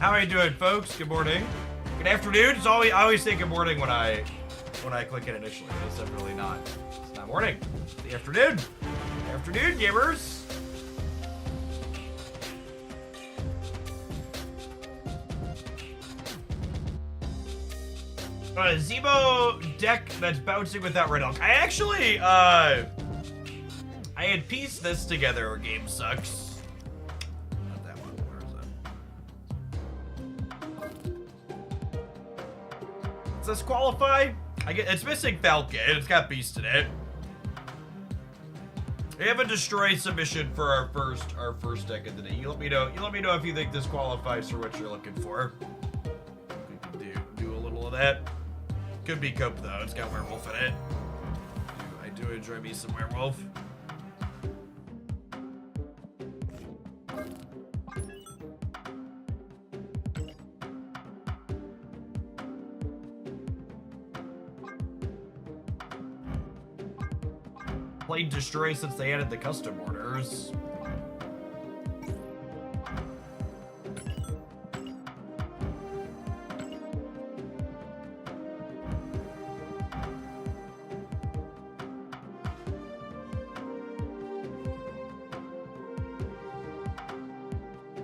How are you doing, folks? Good morning. Good afternoon. I always say good morning when I click it initially. It's definitely not. It's not morning. It's the afternoon. Good afternoon, gamers. Zemo deck that's bouncing without Red Hulk. I actually, I had pieced this together. Or game sucks. Not that one. Where is it? Does this qualify? It's missing Falcon. It's got Beast in it. We have a destroy submission for our first deck of the day. You let me know if you think this qualifies for what you're looking for. We can do a little of that. Could be Cope though. It's got Werewolf in it. I do enjoy me some Werewolf. Played Destroy since they added the custom orders.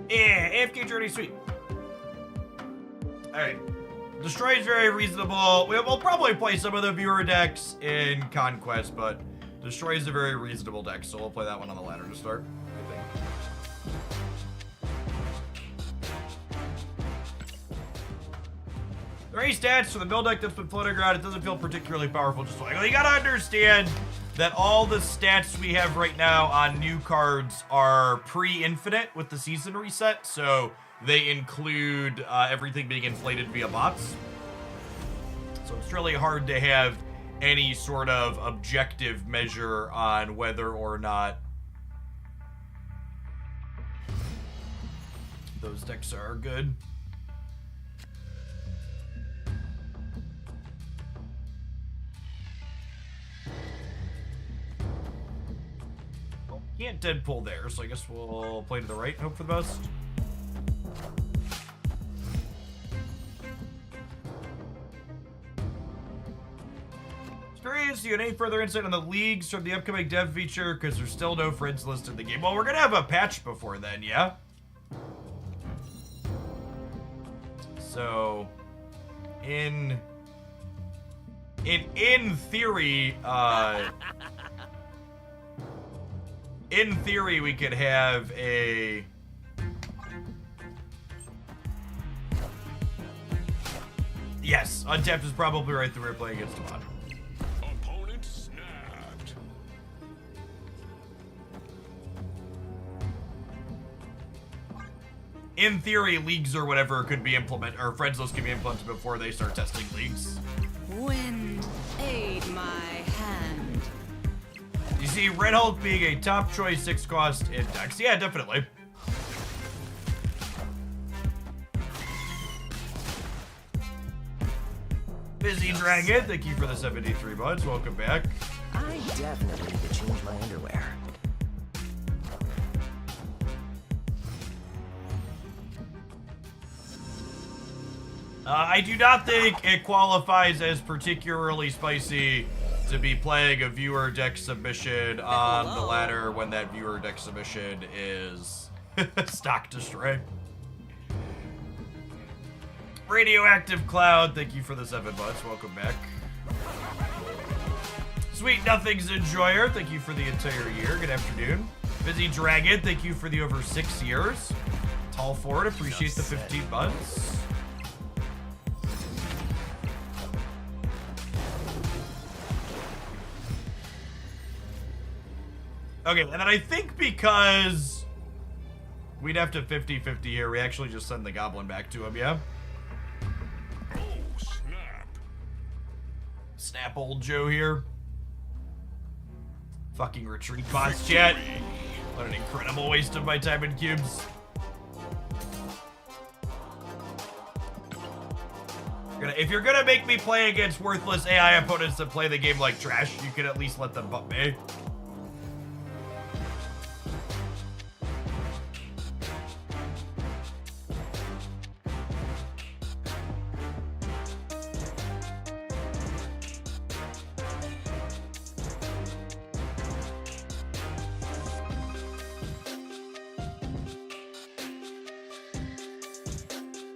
Yeah, AFK Journey, sweet. Alright. Destroy is very reasonable. We'll probably play some of the viewer decks in Conquest, but Destroy is a very reasonable deck, so we'll play that one on the ladder to start, I think. There are any stats for the build deck that's been floating around. It doesn't feel particularly powerful. Just like, well, you gotta understand that all the stats we have right now on new cards are pre-infinite with the season reset, so they include everything being inflated via bots. So it's really hard to have any sort of objective measure on whether or not those decks are good. Well, can't Deadpool there, so I guess we'll play to the right and hope for the best. Do you have any further insight on the leagues from the upcoming dev feature? Because there's still no friends list in the game. Well, we're gonna have a patch before then, yeah? So, in theory, we could have a... Yes, Untapped is probably right that we're playing against a mod. In theory, leagues or whatever could be implemented, or friends list could be implemented before they start testing leagues. Wind, aid my hand. You see Red Hulk being a top choice 6-cost index. Yeah, definitely. Busy Dragon, thank you for the 73 months. Welcome back. I definitely need to change my underwear. I do not think it qualifies as particularly spicy to be playing a viewer deck submission on the ladder when that viewer deck submission is stock destroy. Radioactive Cloud, thank you for the 7 months. Welcome back. Sweet Nothing's Enjoyer, thank you for the entire year. Good afternoon. Busy Dragon, thank you for the over 6 years. Tall Ford, appreciate the 15 months. Okay, and then I think because we'd have to 50-50 here, we actually just send the goblin back to him, yeah? Oh, snap. Snap old Joe here. Fucking retreat bots, chat. What an incredible waste of my time in cubes. If you're gonna make me play against worthless AI opponents that play the game like trash, you can at least let them bump me.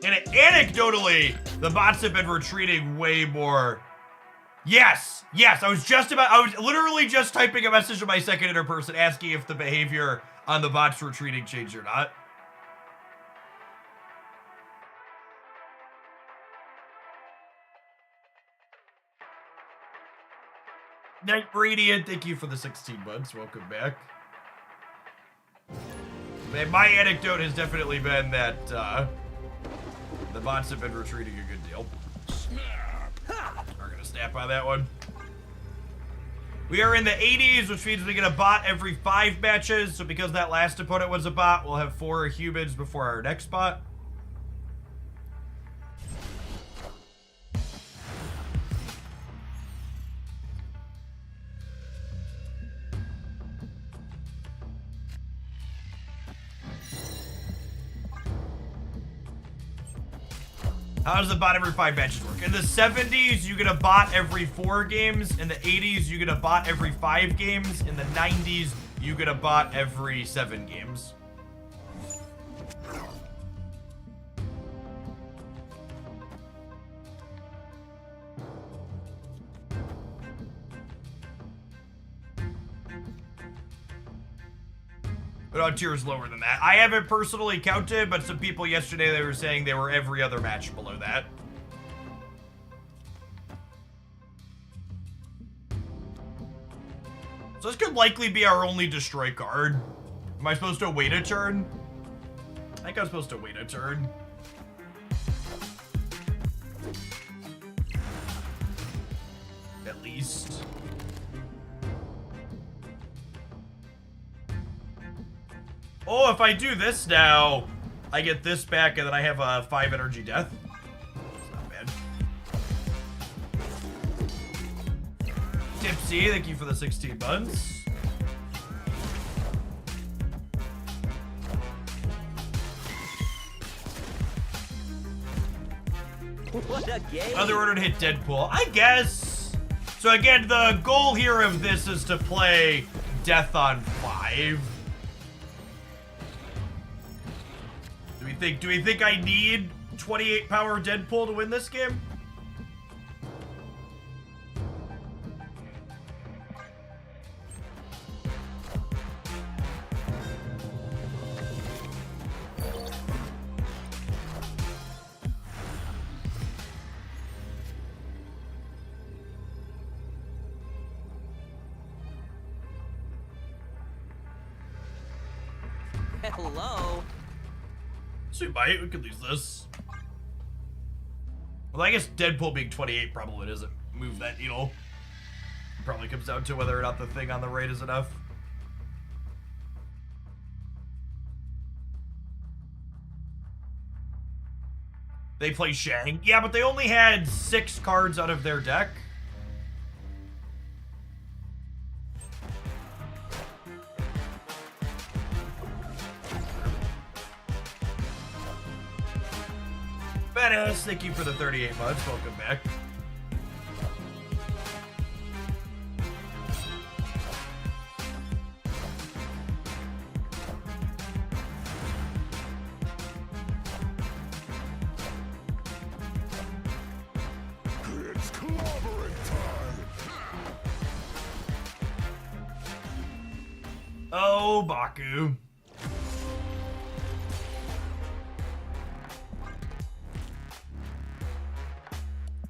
And anecdotally, the bots have been retreating way more. Yes, I was literally just typing a message to my second inner person asking if the behavior on the bots retreating changed or not. Night Radiant, thank you for the 16 months. Welcome back. Man, my anecdote has definitely been that the bots have been retreating a good deal. We're gonna snap on that one. We are in the 80s, which means we get a bot every 5 matches. So because that last opponent was a bot, we'll have 4 humans before our next bot. How does the bot every 5 matches work? In the 70s, you get a bot every 4 games. In the 80s, you get a bot every 5 games. In the 90s, you get a bot every 7 games. But on tiers lower than that. I haven't personally counted, but some people yesterday, they were saying they were every other match below that. So this could likely be our only destroy card. Am I supposed to wait a turn? I think I'm supposed to wait a turn. At least. Oh, if I do this now, I get this back and then I have a 5 energy death. That's not bad. Tipsy, thank you for the 16 months. What a game! Other order to hit Deadpool, I guess. So again, the goal here of this is to play Death on 5. Do we think I need 28 power Deadpool to win this game? Hello. So we could lose this. Well, I guess Deadpool being 28 probably doesn't move that needle. Probably comes down to whether or not the thing on the right is enough. They play Shang. Yeah, but they only had 6 cards out of their deck. Badass, thank you for the 38 months. Welcome back. It's clobbering time. Oh, Baku.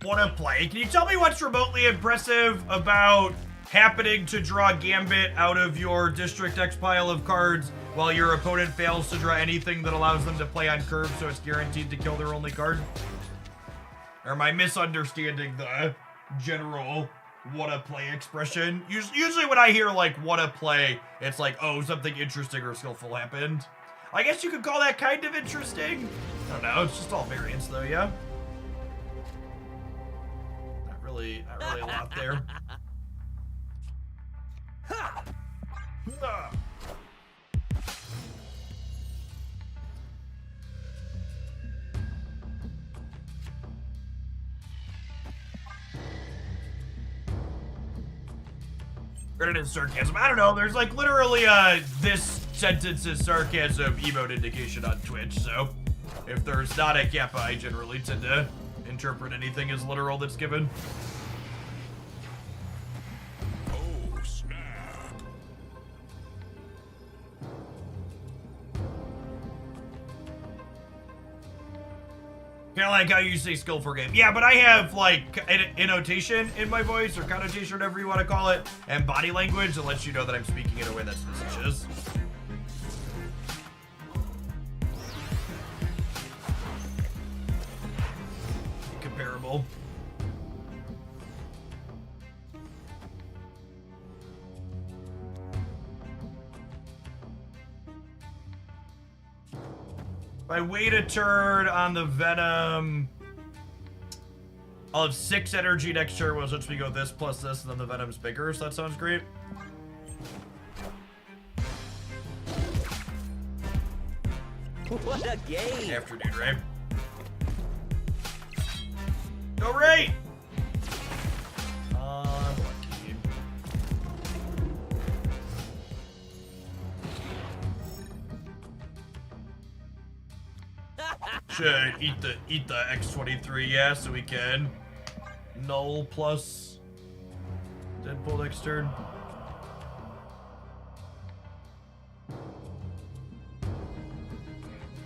What a play. Can you tell me what's remotely impressive about happening to draw Gambit out of your District X pile of cards while your opponent fails to draw anything that allows them to play on curve, so it's guaranteed to kill their only card? Or am I misunderstanding the general what a play expression? Usually when I hear like what a play, it's like, oh, something interesting or skillful happened. I guess you could call that kind of interesting. I don't know, it's just all variance though, yeah? Not really a lot there. Credit is sarcasm. I don't know. There's like literally this sentence is sarcasm emote indication on Twitch, so If there's not a kappa, I generally tend to interpret anything as literal that's given. Oh, snap. Kinda like how you say skillful game. Yeah, but I have, like, annotation in my voice, or connotation, whatever you want to call it, and body language that lets you know that I'm speaking in a way that's facetious. Comparable. If I wait a turn on the Venom, I'll have 6 energy next turn, once we go this plus this, and then the Venom's bigger, so that sounds great. What a game! Afternoon, Ray. Go Ray! Lucky. Should eat the X23, yeah, so we can null plus Deadpool next turn.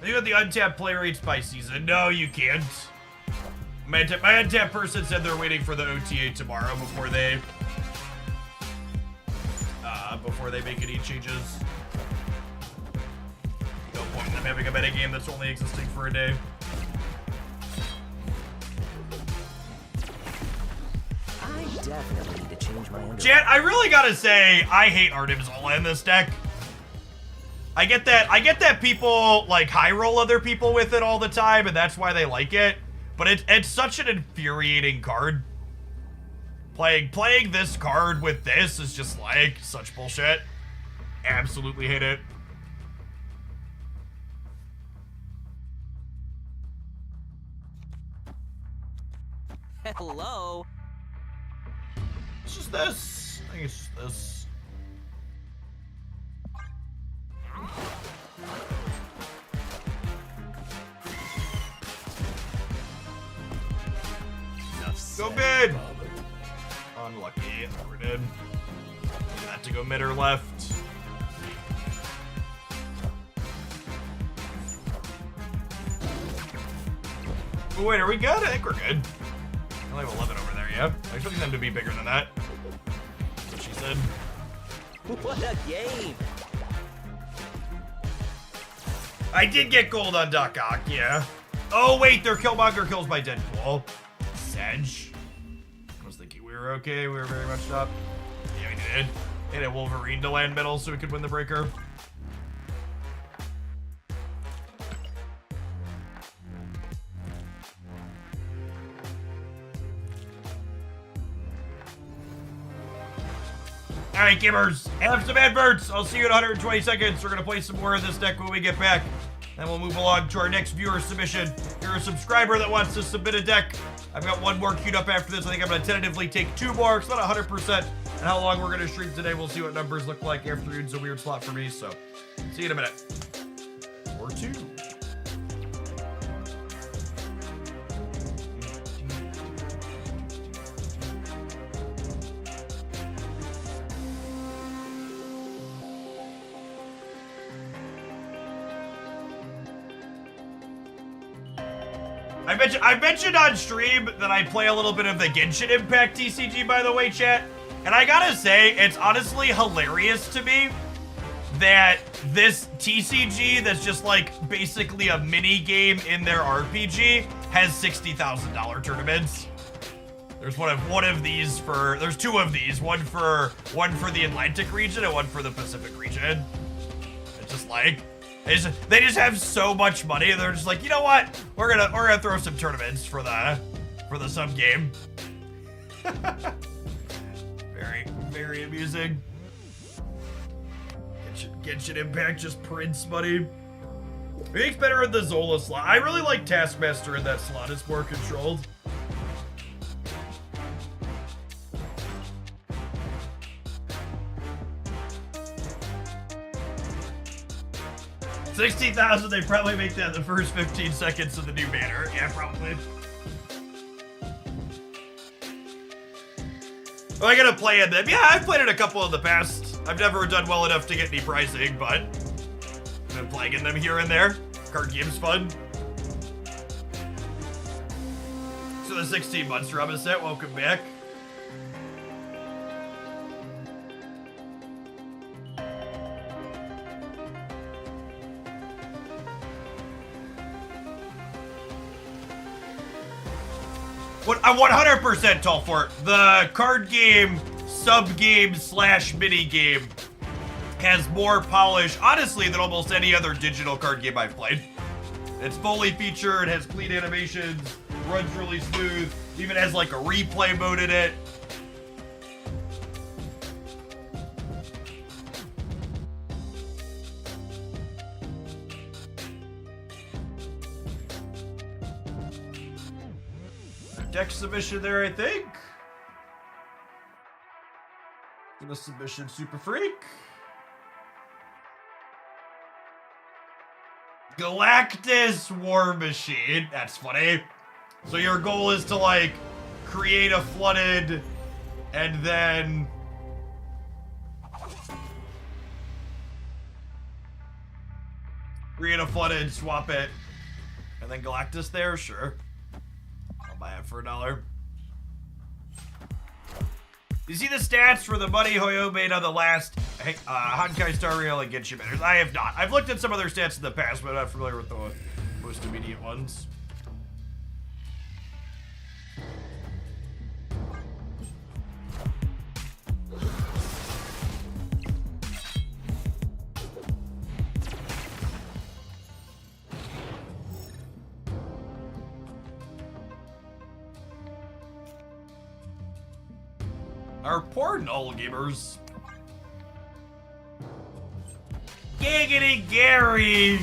You got the untapped play rates by season. No, you can't. My untapped person said they're waiting for the OTA tomorrow before they make any changes. No point in them having a metagame that's only existing for a day. I definitely need to change my underwear. Chat, I really gotta say, I hate Artem Zola in this deck. I get that people like high roll other people with it all the time, and that's why they like it. But it's such an infuriating card. Playing this card with this is just like such bullshit. Absolutely hate it. Hello. It's just this. I think it's just this. Go mid! Unlucky. We're dead. Got to go mid or left. Oh, wait, are we good? I think we're good. I only have 11 over there, yeah? I'm expecting them to be bigger than that. That's what she said. What a game! I did get gold on Doc Ock, yeah. Oh, wait, their Killmonger kills by Deadpool. Sedge. I was thinking we were okay. We were very much up. Yeah, we did. And a Wolverine to land middle so we could win the breaker. Alright, gamers, have some adverts. I'll see you in 120 seconds. We're going to play some more of this deck when we get back. Then we'll move along to our next viewer submission. If you're a subscriber that wants to submit a deck, I've got one more queued up after this. I think I'm going to tentatively take 2 more. It's not 100%. And how long we're going to stream today, we'll see what numbers look like. Afternoon's a weird slot for me, so see you in a minute. Or 2. I mentioned on stream that I play a little bit of the Genshin Impact TCG, by the way, chat. And I gotta say, it's honestly hilarious to me that this TCG that's just like basically a mini game in their RPG has $60,000 tournaments. There's one of these for, there's 2 of these, one for the Atlantic region and one for the Pacific region. It's just like, they just have so much money, and they're just like, you know what? We're gonna throw some tournaments for the sub game. Very, very amusing. Genshin Impact just prints money. I think it's better in the Zola slot. I really like Taskmaster in that slot. It's more controlled. 60,000, they probably make that the first 15 seconds of the new banner. Yeah, probably. Well, I gotta play in them. Yeah, I've played it a couple in the past. I've never done well enough to get any pricing, but I've been playing in them here and there. Card game's fun. So the 16 months Rubiset, welcome back. I'm 100% tall for it. The card game, sub-game / mini game has more polish, honestly, than almost any other digital card game I've played. It's fully featured, has clean animations, runs really smooth, even has like a replay mode in it. Deck submission there, I think. The submission Super Freak. Galactus War Machine. That's funny. So your goal is to like create a flooded and then swap it. And then Galactus there, sure. Buy it for $1. You see the stats for the money Hoyo made on the last Honkai Star Rail and Genshin banners? I have not. I've looked at some other stats in the past, but I'm not familiar with the most immediate ones. Our poor null gamers. Giggity Gary!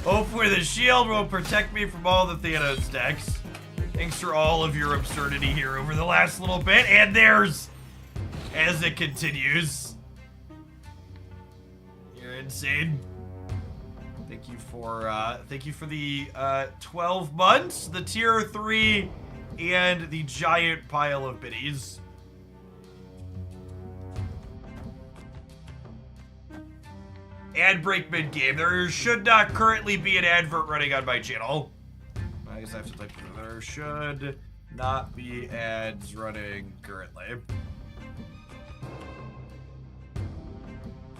Hopefully the shield will protect me from all the Thanos decks. Thanks for all of your absurdity here over the last little bit, and there's as it continues. You're insane. Thank you for the 12 months, the tier 3, and the giant pile of biddies. Ad break mid-game. There should not currently be an advert running on my channel. I guess I have to type it. There should not be ads running currently.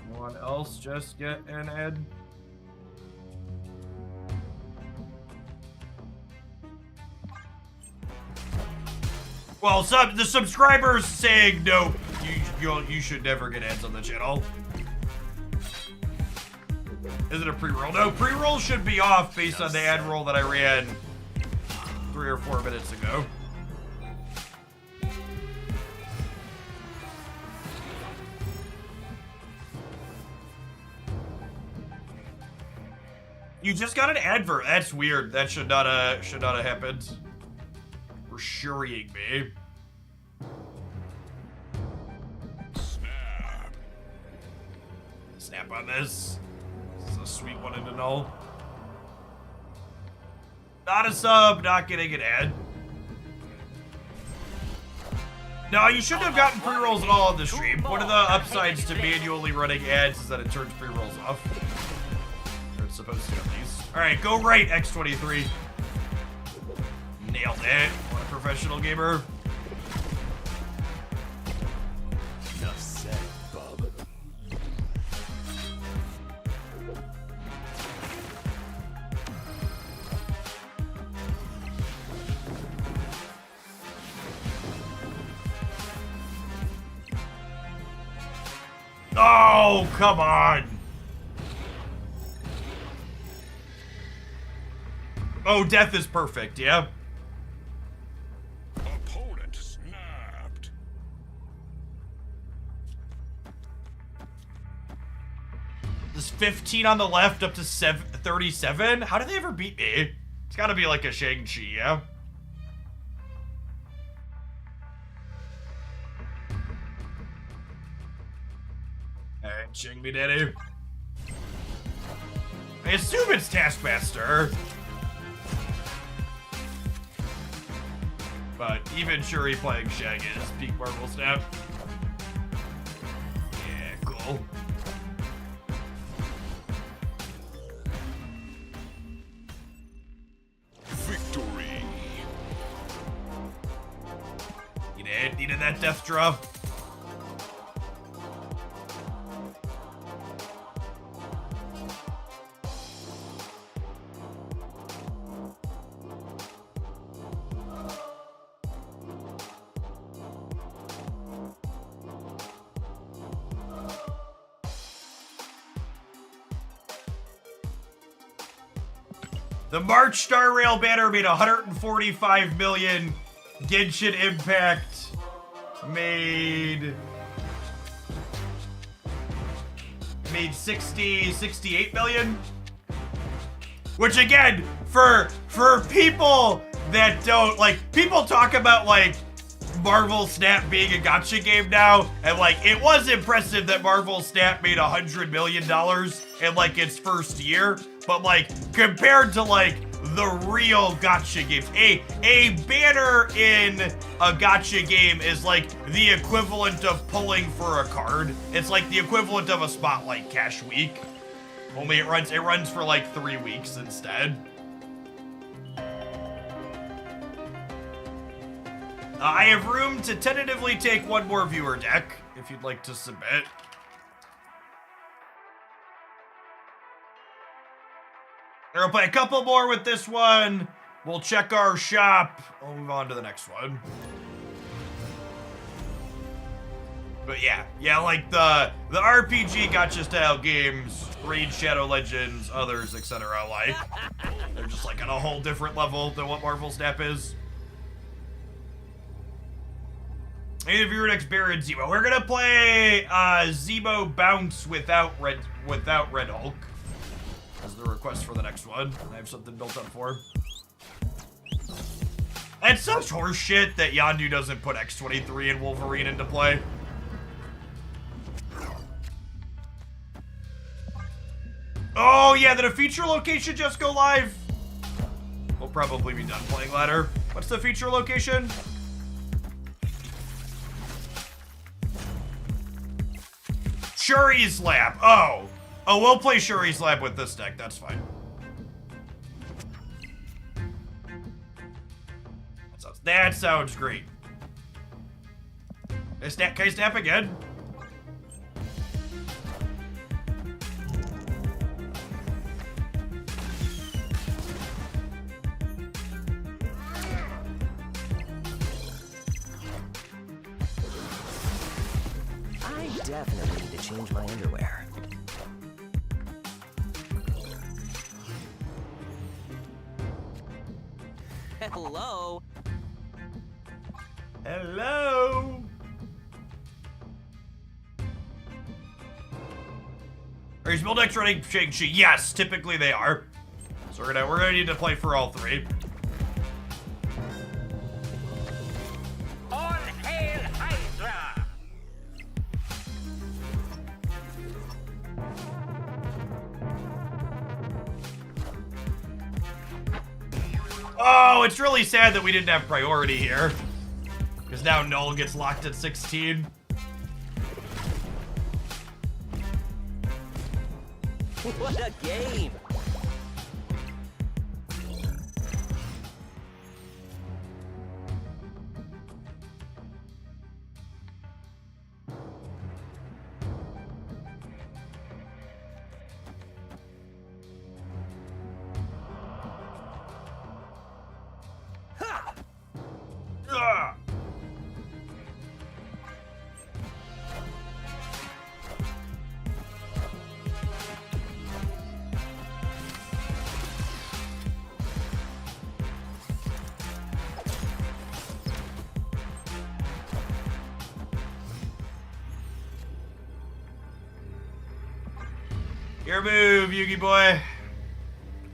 Anyone else just get an ad? Well, the subscribers saying no, you should never get ads on the channel. Is it a pre-roll? No, pre-roll should be off based on the ad roll that I ran 3 or 4 minutes ago. You just got an advert. That's weird. That should not have happened. For shurying me. Snap on this. This is a sweet one in the null. Not a sub, not getting an ad. No, you shouldn't have gotten pre-rolls at all on the stream. One of the upsides to manually running ads is that it turns pre-rolls off. Or it's supposed to, at least. Alright, go right, X23. Nailed it. What a professional gamer. Enough said, bub. Oh, come on. Oh, death is perfect, yeah? Opponent snapped. This 15 on the left up to 37? How did they ever beat me? It's gotta be like a Shang-Chi, yeah? Alright, Shang me daddy. I assume it's Taskmaster. But even Shuri playing Shag is peak Marvel Snap. Yeah, cool. Victory. Needed that death drop. The March Star Rail banner made 145 million. Genshin Impact made 68 million. Which again, for people that don't like, people talk about like Marvel Snap being a gacha game now, and like it was impressive that Marvel Snap made $100 million in like its first year, but like compared to like the real gacha games, a banner in a gacha game is like the equivalent of pulling for a card. It's like the equivalent of a Spotlight Cash Week, only it runs for like 3 weeks instead. I have room to tentatively take one more viewer deck, if you'd like to submit. We'll play a couple more with this one. We'll check our shop. We'll move on to the next one. But yeah, like the RPG gacha style games, Raid Shadow Legends, others, etc. Like, they're just like on a whole different level than what Marvel Snap is. Any of your next Baron Zemo. We're gonna play Zemo Bounce without Red Hulk as the request for the next one. I have something built up for. It's such horseshit that Yondu doesn't put X-23 and Wolverine into play. Oh yeah, did a feature location just go live? We'll probably be done playing ladder. What's the feature location? Shuri's Lab. Oh, we'll play Shuri's Lab with this deck. That's fine. That sounds great. Can I snap again? I definitely need to change my underwear. Hello? Hello? Are your spell decks running Shang-Chi? Yes, typically they are. So we're gonna need to play for all three. All hail Hydra! Oh, it's really sad that we didn't have priority here. Because now Null gets locked at 16. What a game! Ugh. Your move, Yugi boy.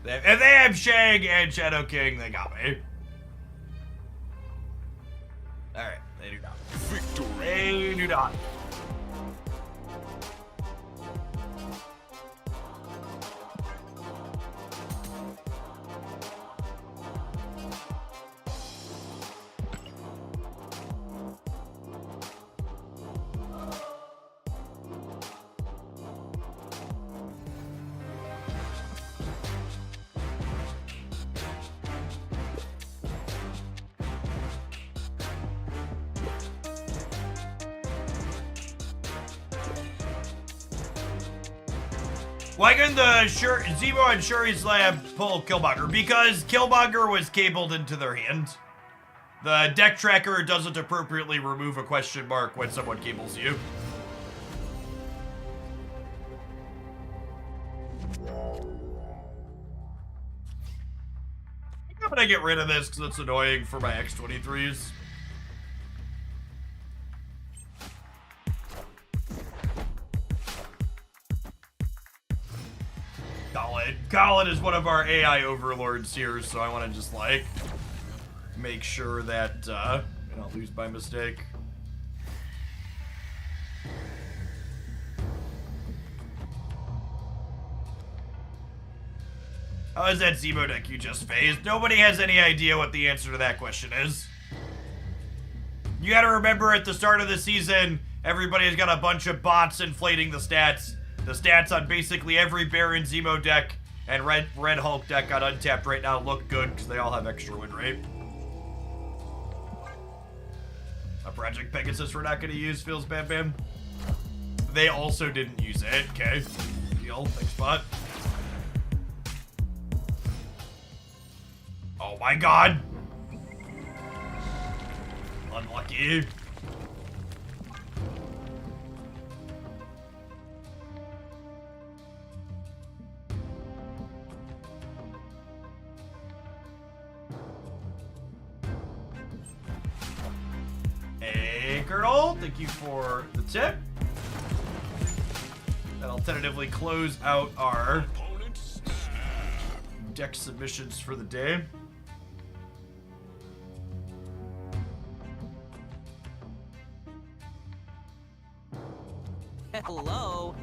If they have Shang and Shadow King, they got me. Alright, they do not. Victory. They do not. Why couldn't the Zemo and Shuri's lab pull Killmonger? Because Killmonger was cabled into their hand. The deck tracker doesn't appropriately remove a question mark when someone cables you. I'm gonna get rid of this because it's annoying for my X-23s. Colin is one of our AI overlords here, so I want to just, like, make sure that I don't lose by mistake. How is that Zemo deck you just phased? Nobody has any idea what the answer to that question is. You gotta remember at the start of the season, everybody's got a bunch of bots inflating the stats. The stats on basically every Baron Zemo deck and Red Hulk deck on Untapped right now look good because they all have extra win rate. A Project Pegasus we're not going to use feels bad, man. They also didn't use it. Okay. Deal. Thanks, bot. Oh my god. Unlucky. Hey, Colonel, thank you for the tip. That'll tentatively close out our deck submissions for the day. Hello.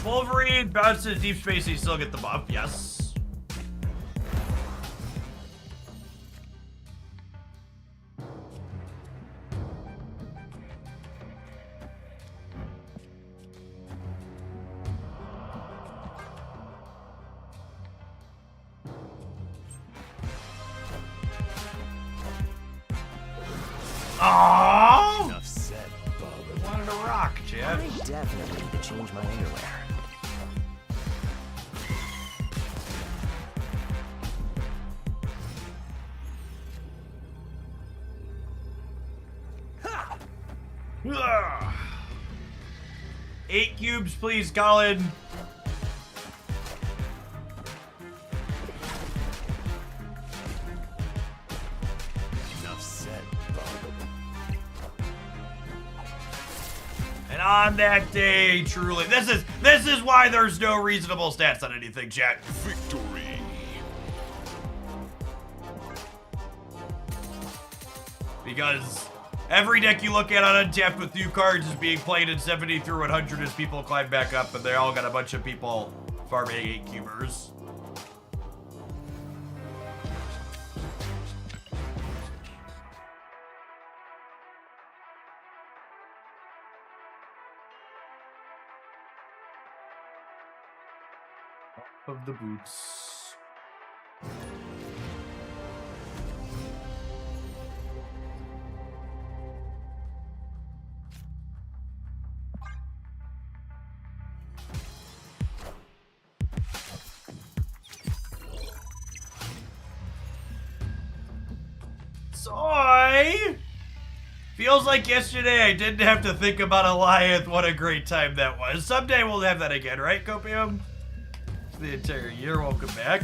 Wolverine bounces deep space, you still get the buff. Yes. Oh! Enough said, Bubba. Wanted to rock, Chad. I definitely need to change my underwear. Ugh. 8 cubes, please, Colin. Enough said, Bubba. And on that day, truly, this is why there's no reasonable stats on anything, chat. Victory. Because every deck you look at on Untapped with new cards is being played in 70 through 100 as people climb back up, and they all got a bunch of people farming 8 cubers. Of the boots. Soy! Feels like yesterday I didn't have to think about Goliath. What a great time that was. Someday we'll have that again, right, Copium? The entire year. Welcome back.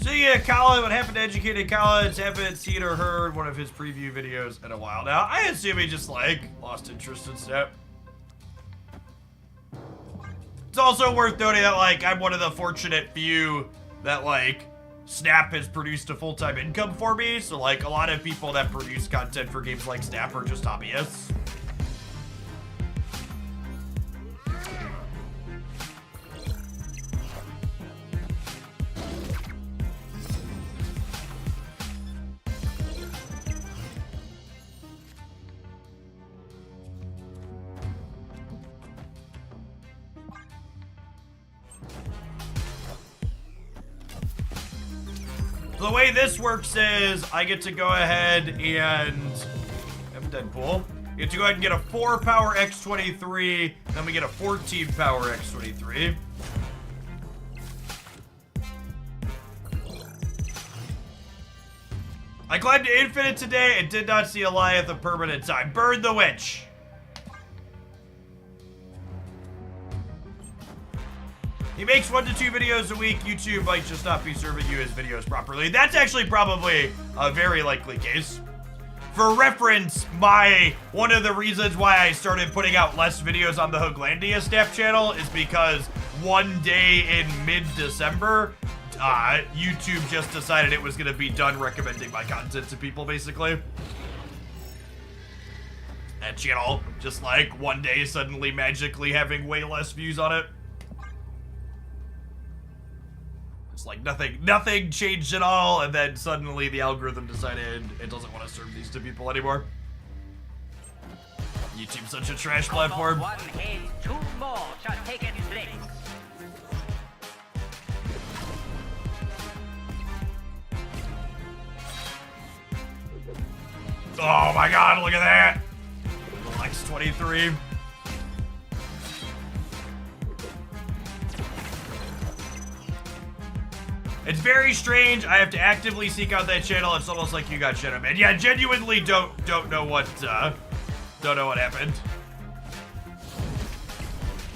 See ya, Colin. What happened to Educated College? Haven't seen or heard one of his preview videos in a while now. I assume he just, like, lost interest in Snap. It's also worth noting that, like, I'm one of the fortunate few that, like, Snap has produced a full-time income for me. So, like, a lot of people that produce content for games like Snap are just hobbyists. So the way this works is I get to go ahead and have Deadpool. You get to go ahead and get a 4 power X23, then we get a 14 power X23. I climbed to Infinite today and did not see Eliath a permanent time. Burn the witch. He makes 1 to 2 videos a week. YouTube might just not be serving you his videos properly. That's actually probably a very likely case. For reference, one of the reasons why I started putting out less videos on the Hooglandia staff channel is because one day in mid-December, YouTube just decided it was going to be done recommending my content to people, basically. That channel, just like one day suddenly magically having way less views on it. It's like nothing changed at all, and then suddenly the algorithm decided it doesn't want to serve these to people anymore. YouTube's such a trash platform. One haze, 2 more shall take its place. Oh my god, look at that! Little X23. It's very strange. I have to actively seek out that channel. It's almost like you got shadow banned. Yeah, genuinely don't know what happened.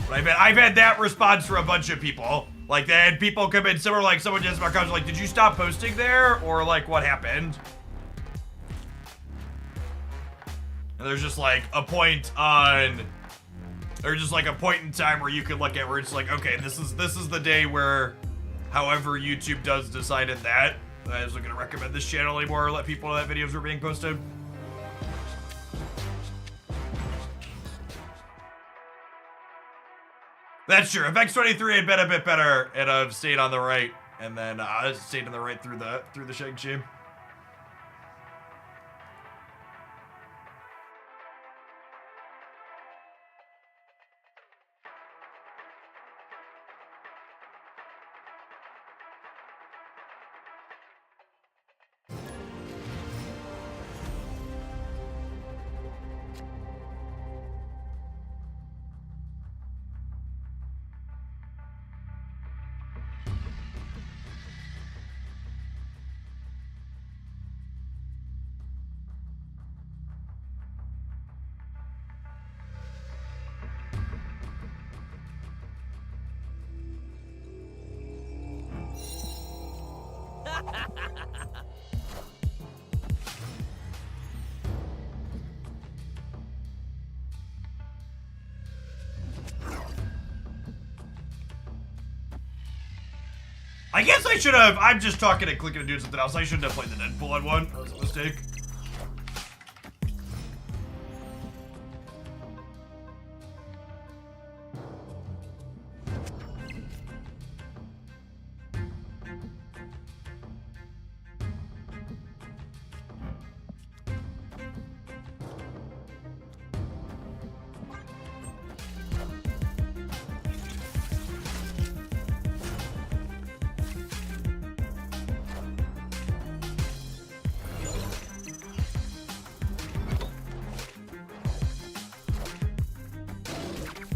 But I've had that response from a bunch of people. Like, they had people come in, similar, like someone just my comments like, did you stop posting there? Or like, what happened? And there's just like a point on, there's just like a point in time where you can look at where it's like, okay, this is the day where, however YouTube does decided that I wasn't gonna recommend this channel anymore or let people know that videos were being posted. That's true. If X23 had been a bit better, it'd have stayed on the right, and then stayed on the right through the Shang-Chi. I guess I should have. I'm just talking and clicking and doing something else. I shouldn't have played the Deadpool one. That was a mistake.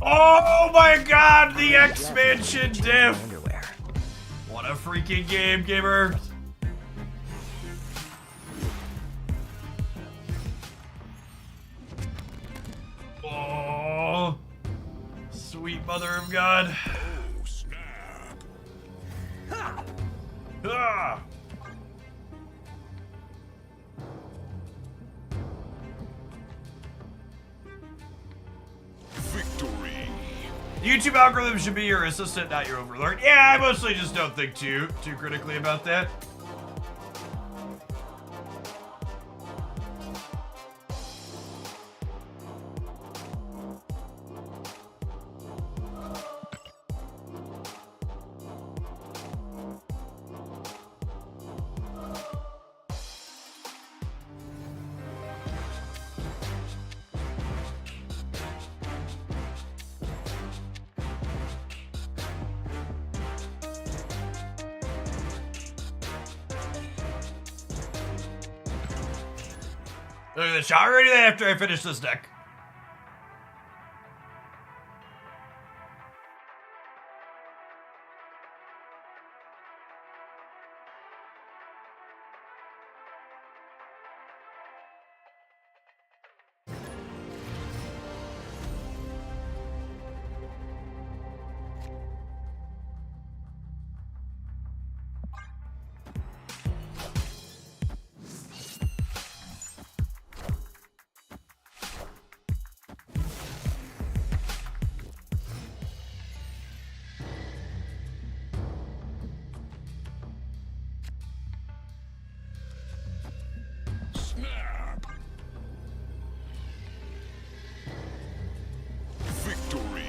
Oh my god, the expansion diff! Underwear. What a freaking game, gamer! Oh, sweet mother of God. Oh, snap. Ah. Victory. The YouTube algorithm should be your assistant, not your overlord. Yeah, I mostly just don't think too critically about that. Look at this. I'll already do that after I finish this deck. Snap. Victory.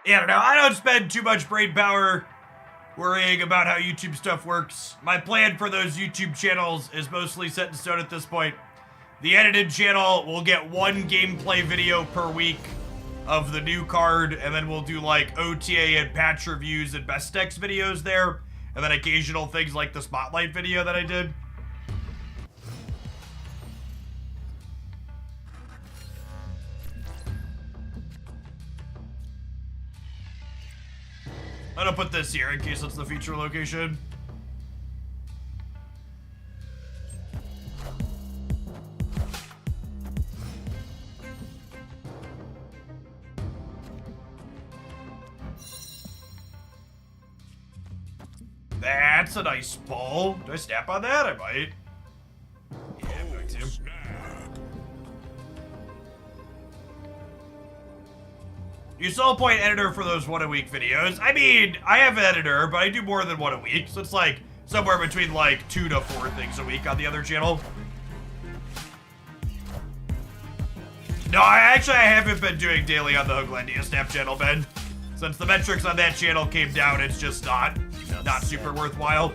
Yeah, I don't know. I don't spend too much brain power worrying about how YouTube stuff works. My plan for those YouTube channels is mostly set in stone at this point. The edited channel will get one gameplay video per week of the new card, and then we'll do like OTA and patch reviews and best decks videos there, and then occasional things like the Spotlight video that I did. I'm gonna put this here in case it's the feature location. That's a nice pull. Do I snap on that? I might. Yeah, I'm going to. Snap. You still point editor for those 1 a week videos. I mean, I have an editor, but I do more than 1 a week, so it's like somewhere between like 2 to 4 things a week on the other channel. No, I haven't been doing daily on the Hooglandia Snap channel, Ben. Since the metrics on that channel came down, it's just not super worthwhile.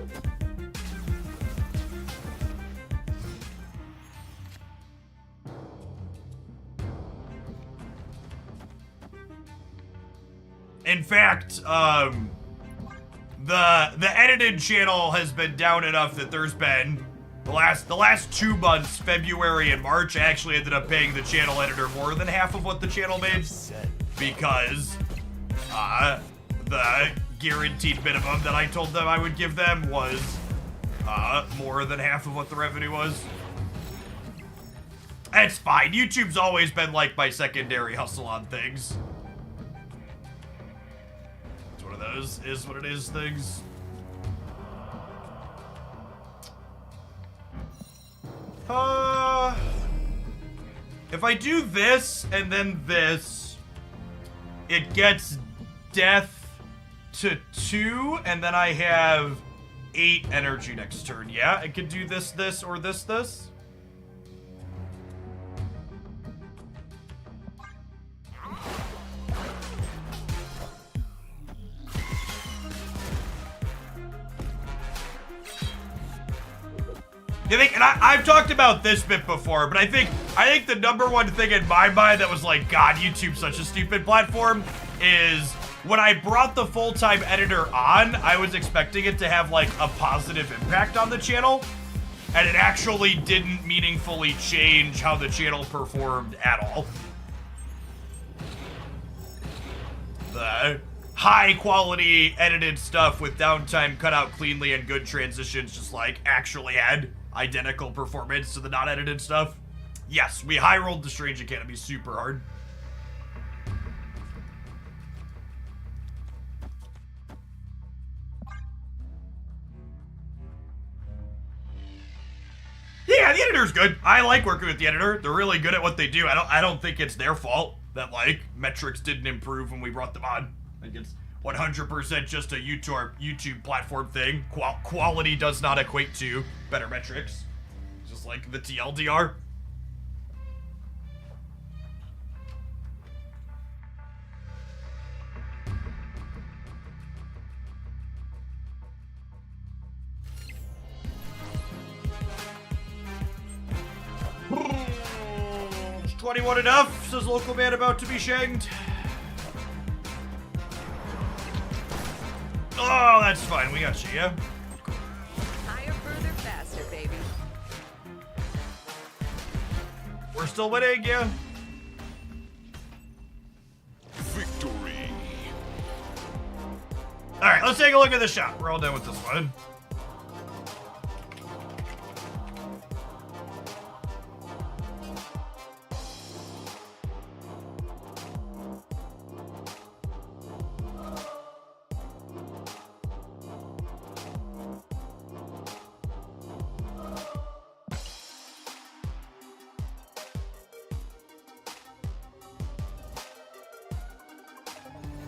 In fact, the edited channel has been down enough that there's been the last 2 months, February and March, I actually ended up paying the channel editor more than half of what the channel made because the guaranteed minimum that I told them I would give them was more than half of what the revenue was. It's fine. YouTube's always been like my secondary hustle on things. Those is what it is things. If I do this and then this, it gets death to 2, and then I have 8 energy next turn. Yeah, I could do this, or this. You think, and I've talked about this bit before, but I think the number one thing in my mind that was like, God, YouTube's such a stupid platform, is when I brought the full-time editor on, I was expecting it to have like a positive impact on the channel, and it actually didn't meaningfully change how the channel performed at all. The high-quality edited stuff with downtime cut out cleanly and good transitions just like actually had identical performance to the not-edited stuff. Yes, we high-rolled the Strange Academy super hard. Yeah, the editor's good. I like working with the editor. They're really good at what they do. I don't think it's their fault that like metrics didn't improve when we brought them on. I think it's 100% just a YouTube platform thing. Quality does not equate to better metrics. Just like the TLDR. Is 21 enough? Says local man about to be shanked. Oh, that's fine. We got you, yeah? Higher, further, faster, baby. We're still winning, yeah? Victory. Alright, let's take a look at the shop. We're all done with this one.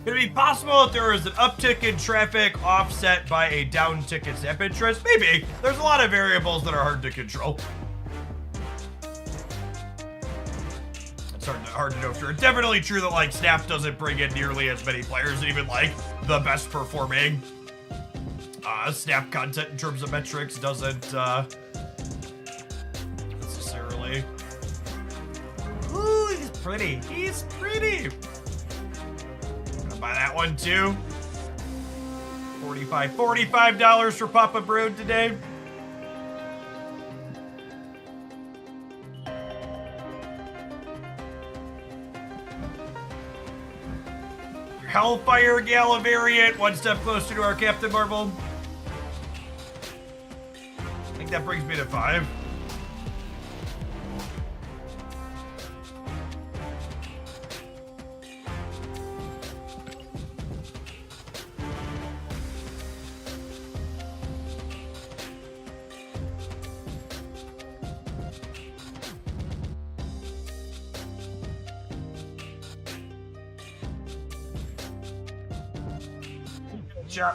Could it be possible that there is an uptick in traffic offset by a downtick in snap interest? Maybe. There's a lot of variables that are hard to control. It's hard to know for sure. It's definitely true that like Snap doesn't bring in nearly as many players, even like the best performing Snap content in terms of metrics doesn't necessarily. Ooh, he's pretty. He's pretty. Buy that one too. $45 for Papa Brood today. Your Hellfire Gala variant, one step closer to our Captain Marvel. I think that brings me to 5. Sure.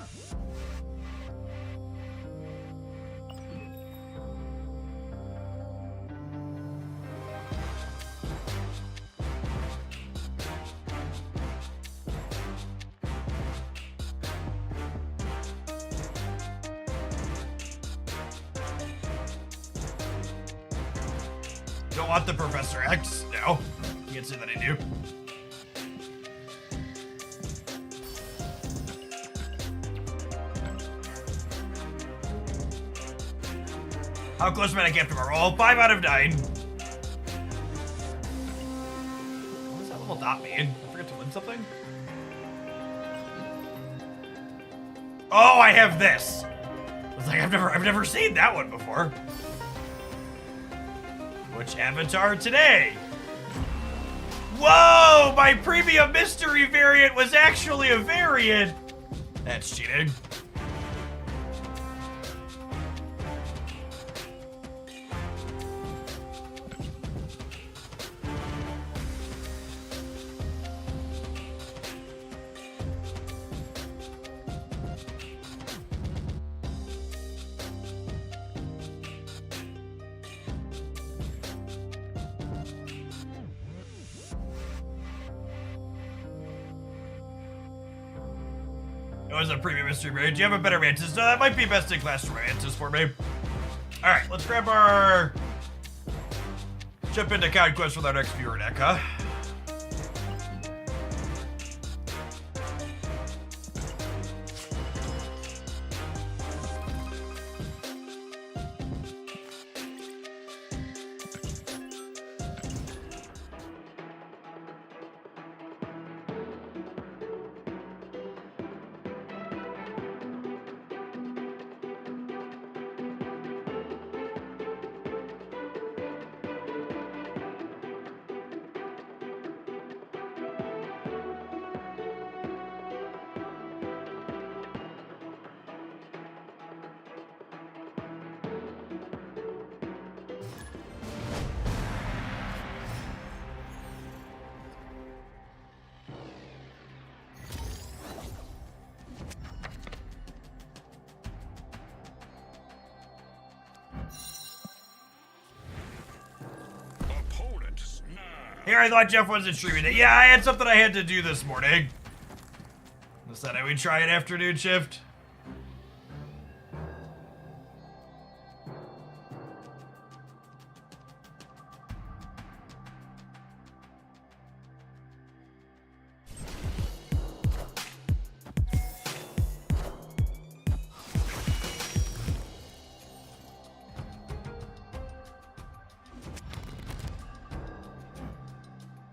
Don't want the Professor X? No. Can't say that I do. How close am I to Captain Marvel? 5 out of 9. What does that little dot mean? I forgot to win something? Oh, I have this. I was like, I've never seen that one before. Which avatar today? Whoa! My premium mystery variant was actually a variant. That's cheating. It was a premium mystery variant. Do you have a better mantis? No, that might be best in class for mantis for me. Alright, let's grab our... Jump into Conquest with our next viewer deck, huh? Here, I thought Jeff wasn't streaming it. Yeah, I had something I had to do this morning. Said I would try an afternoon shift.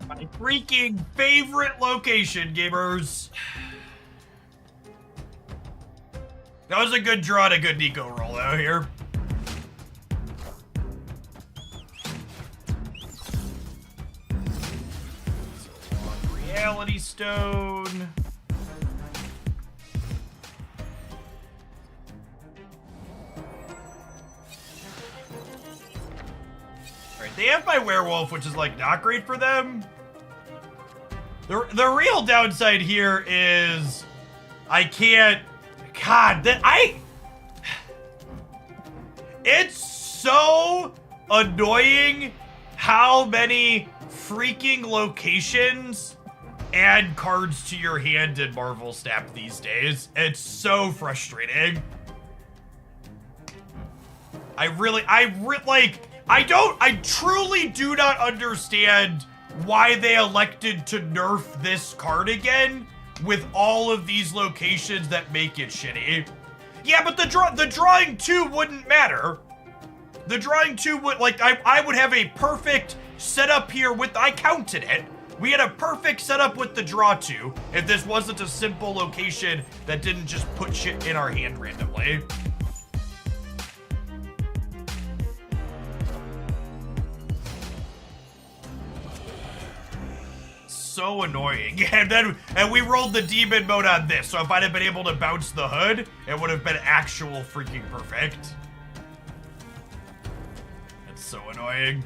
My freaking favorite location, gamers. That was a good draw and a good Nico roll out here. Reality Stone. Alright, they have my werewolf, which is like not great for them. The real downside here is I can't. God, it's so annoying how many freaking locations add cards to your hand in Marvel Snap these days. It's so frustrating. I truly do not understand why they elected to nerf this card again with all of these locations that make it shitty. Yeah, but the drawing 2 wouldn't matter. The drawing 2 would, like, I would have a perfect setup here with, I counted it. We had a perfect setup with the draw 2 if this wasn't a simple location that didn't just put shit in our hand randomly. So annoying. And we rolled the demon mode on this, so if I'd have been able to bounce the hood, it would have been actual freaking perfect. It's so annoying.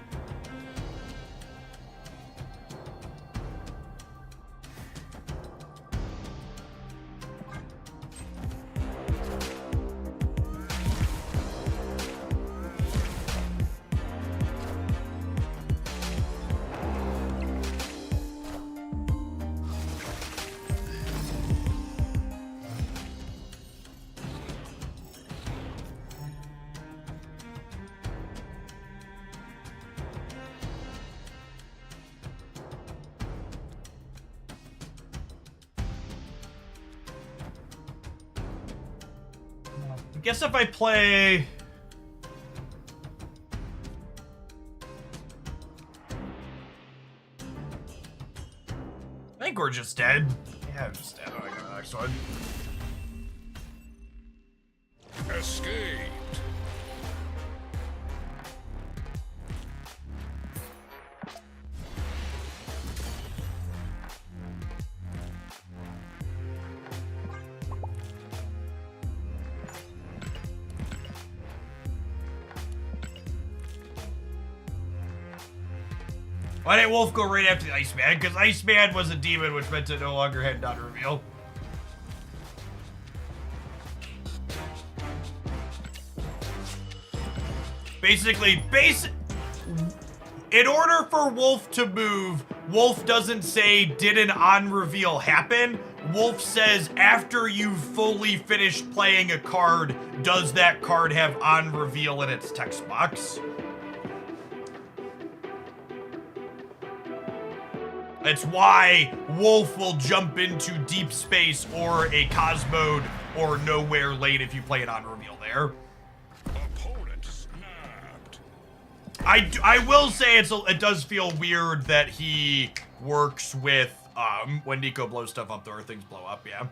I guess if I play... I think we're just dead. Yeah, I'm just dead. Oh, I got the next one. Escaped. Why didn't Wolf go right after the Iceman? Because Iceman was a demon, which meant it no longer had non-reveal. Basically, in order for Wolf to move, Wolf doesn't say, did an on-reveal happen? Wolf says, after you've fully finished playing a card, does that card have on-reveal in its text box? That's why Wolf will jump into Deep Space or a Cosmode or Nowhere late if you play it on reveal there. Opponent snapped. I will say it does feel weird that he works with when Nico blows stuff up, or things blow up, yeah.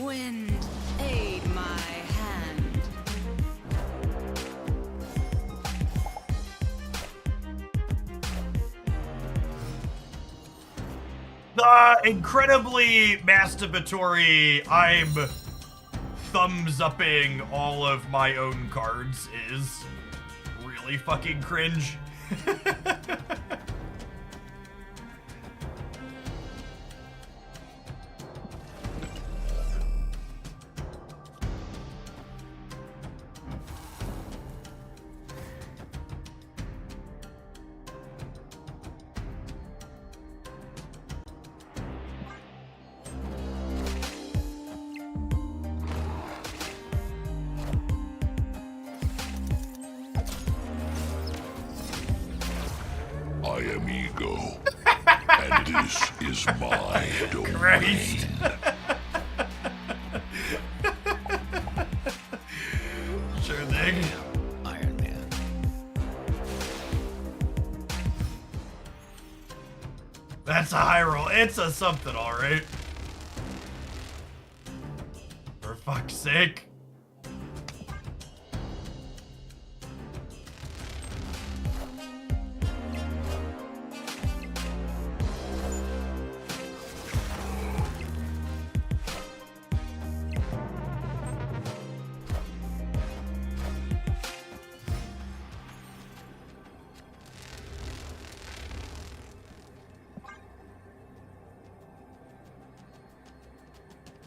Wind, aid my hand. Incredibly masturbatory, I'm thumbs-upping all of my own cards is really fucking cringe. I am ego, and this is my domain. Christ. Sure thing. Iron Man. That's a high roll. It's a something, alright. For fuck's sake.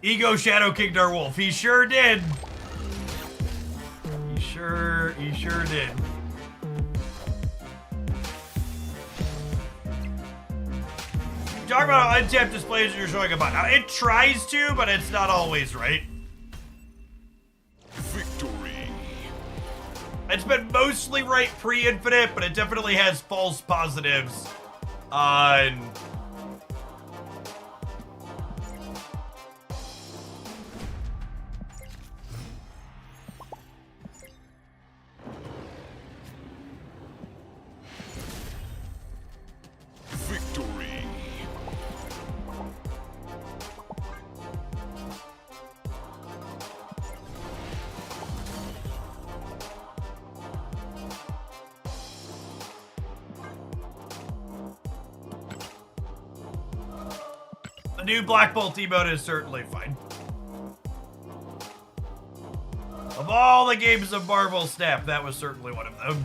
Ego Shadow King Darwolf. He sure did. He sure did. Talk about how untapped displays you're showing about. Now, it tries to, but it's not always right. Victory. It's been mostly right pre-infinite, but it definitely has false positives on... Victory. The new Black Bolt emote is certainly fine. Of all the games of Marvel Snap, that was certainly one of them.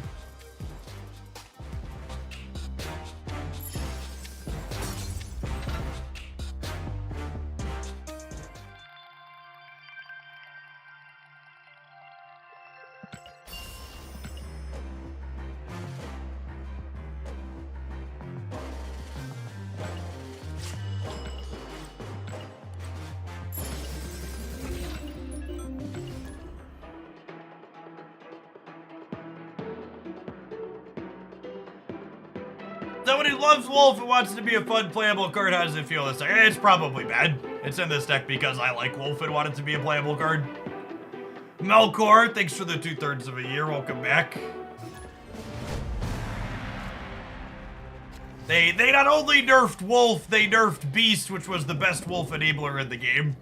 Someone who loves Wolf and wants it to be a fun, playable card, how does it feel this deck? It's probably bad. It's in this deck because I like Wolf and want it to be a playable card. Melkor, thanks for the 2/3 of a year. Welcome back. They not only nerfed Wolf, they nerfed Beast, which was the best Wolf enabler in the game.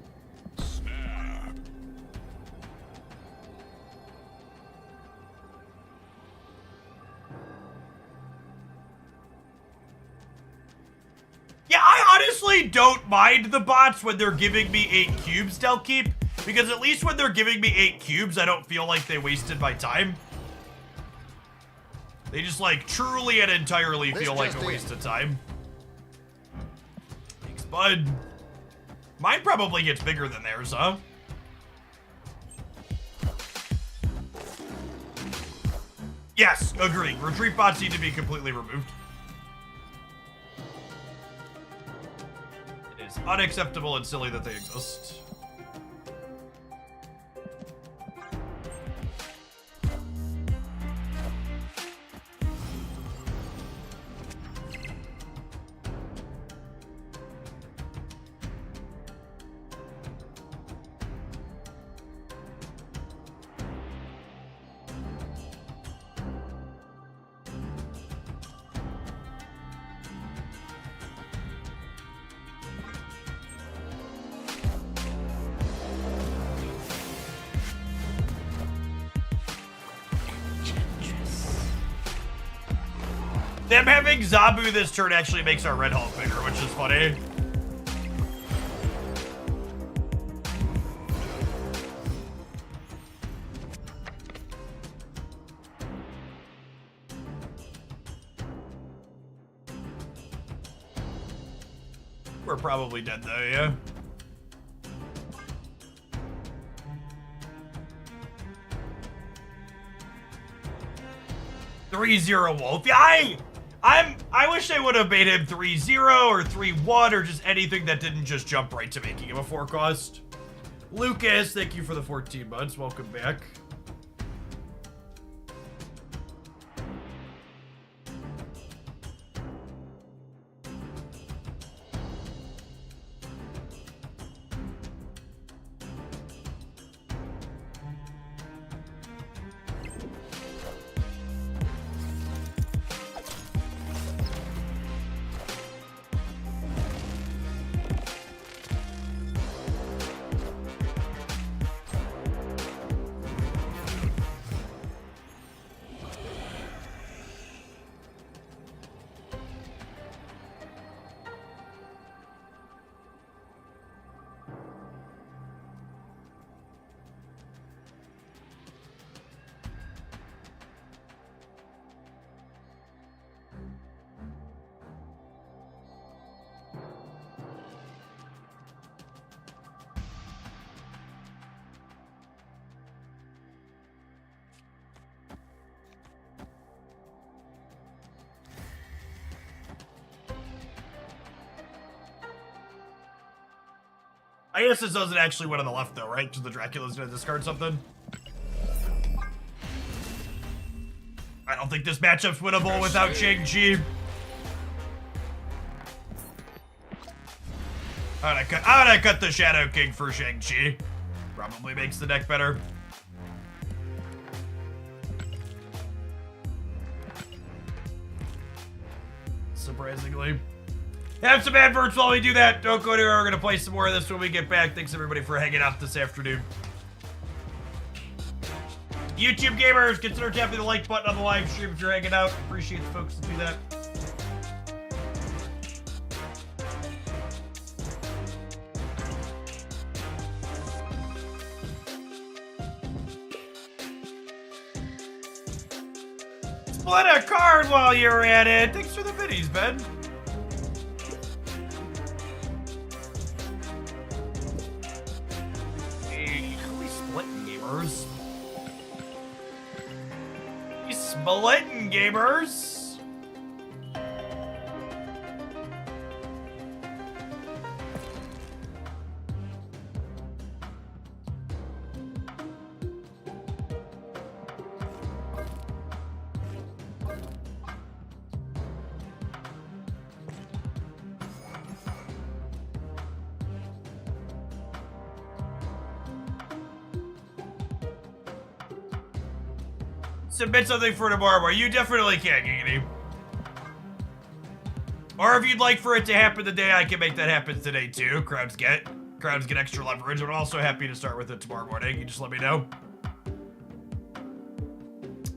Snap. Yeah, I honestly don't mind the bots when they're giving me 8 cubes to keep, because at least when they're giving me 8 cubes, I don't feel like they wasted my time. They just, like, truly and entirely feel like a waste of time. Thanks, bud. Mine probably gets bigger than theirs, huh? Yes, agree. Retreat bots need to be completely removed. It is unacceptable and silly that they exist. Them having Zabu this turn actually makes our Red Hulk bigger, which is funny. We're probably dead though, yeah? "3-0 Wolf." Yeah, I wish they would have made him 3-0 or 3-1 or just anything that didn't just jump right to making him a 4 cost. Lucas, thank you for the 14 months. Welcome back. I guess this doesn't actually win on the left though, right? Because the Dracula's gonna discard something. I don't think this matchup's winnable without Shang-Chi. I'm gonna cut the Shadow King for Shang-Chi. Probably makes the deck better. Surprisingly. Have some adverts while we do that. Don't go anywhere. We're gonna play some more of this when we get back. Thanks everybody for hanging out this afternoon. YouTube gamers, consider tapping the like button on the live stream if you're hanging out. Appreciate the folks that do that. Split a card while you're at it. Thanks for the biddies, Ben. Hey, we splitting gamers. We splitting gamers. Submit something for tomorrow. You definitely can, Giggity. Or if you'd like for it to happen today, I can make that happen today too. Crowds get extra leverage, but I'm also happy to start with it tomorrow morning. You just let me know.